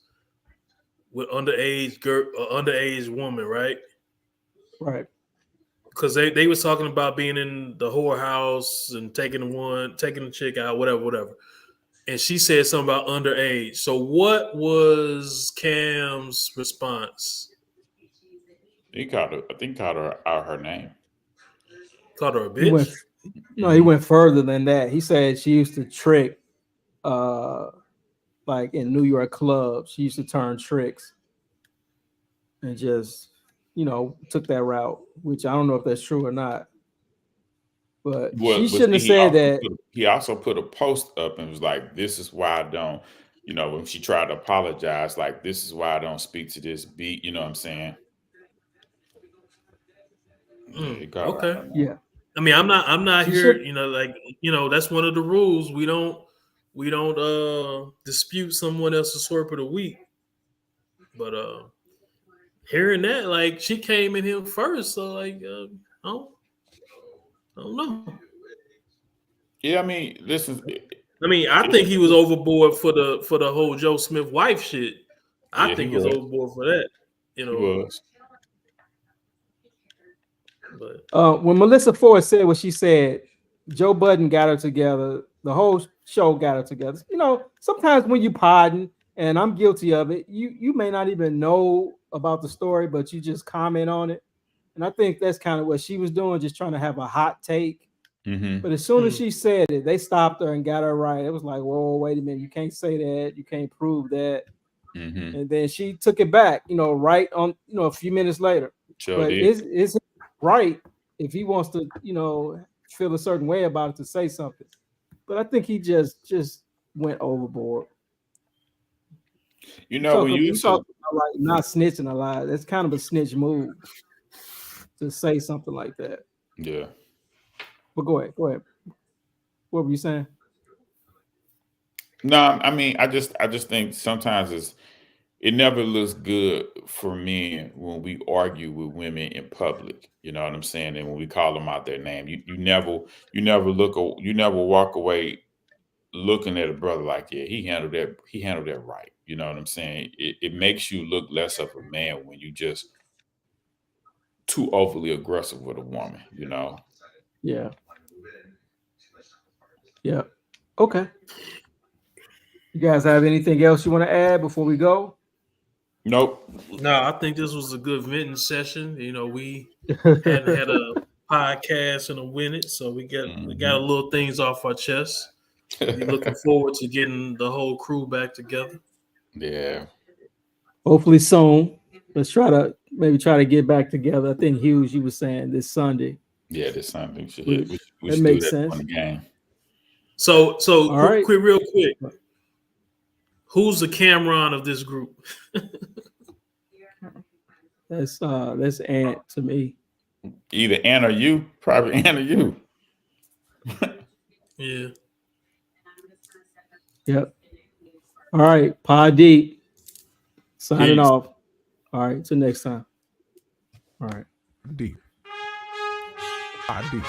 with underage woman, right? Right. Because they was talking about being in the whorehouse and taking the chick out, whatever. And she said something about underage. So what was Cam's response? I think he called her out her name. Called her a bitch? He went further than that. He said she used to trick like in New York clubs. She used to turn tricks and just, took that route, which I don't know if that's true or not. But she shouldn't have said that. He also put a post up and was like, "This is why I don't," when she tried to apologize, like, "This is why I don't speak to this beat." You know what I'm saying? Okay. Yeah. I mean, I'm not She here. should- That's one of the rules. We don't dispute someone else's swerve of the week. But hearing that, like, she came in here first, so like, I don't know. Yeah, I mean, listen. I think he was overboard for the whole Joe Smith wife shit. I Yeah, think he he's was. overboard for that. He was. But when Melissa Ford said what she said, Joe Budden got her together. The whole show got her together. Sometimes when you pardon, and I'm guilty of it, you may not even know about the story, but you just comment on it. And I think that's kind of what she was doing, just trying to have a hot take. Mm-hmm. But as soon as she said it, they stopped her and got her right. It was like, whoa, wait a minute, you can't say that, you can't prove that. Mm-hmm. And then she took it back, right on, a few minutes later. Sure but did. is it right if he wants to, feel a certain way about it to say something? But I think he just went overboard. When you talk about like not snitching a lot, that's kind of a snitch move to say something like that. Yeah. But go ahead. What were you saying? No, I mean, I just think sometimes it never looks good for men when we argue with women in public. You know what I'm saying? And when we call them out their name, you never walk away looking at a brother like, yeah, he handled that right. You know what I'm saying? It makes you look less of a man when you just too overly aggressive with a woman, you know? Yeah. Yeah. Okay. You guys have anything else you want to add before we go? Nope. No, I think this was a good venting session. You know, we hadn't had a podcast in a minute, so we got a little things off our chest. Be looking forward to getting the whole crew back together. Yeah. Hopefully soon. Let's try to get back together. I think Hughes, you were saying this Sunday. Yeah, this Sunday. We That should makes do that sense. on the game. So All right. real quick. Who's the Cameron of this group? That's Ant to me. Either Ann or you. Probably Ann or you. Yeah. Yep. All right. Pod Deep. Signing Peace. off. All right. Till next time. All right. Deep. I deep.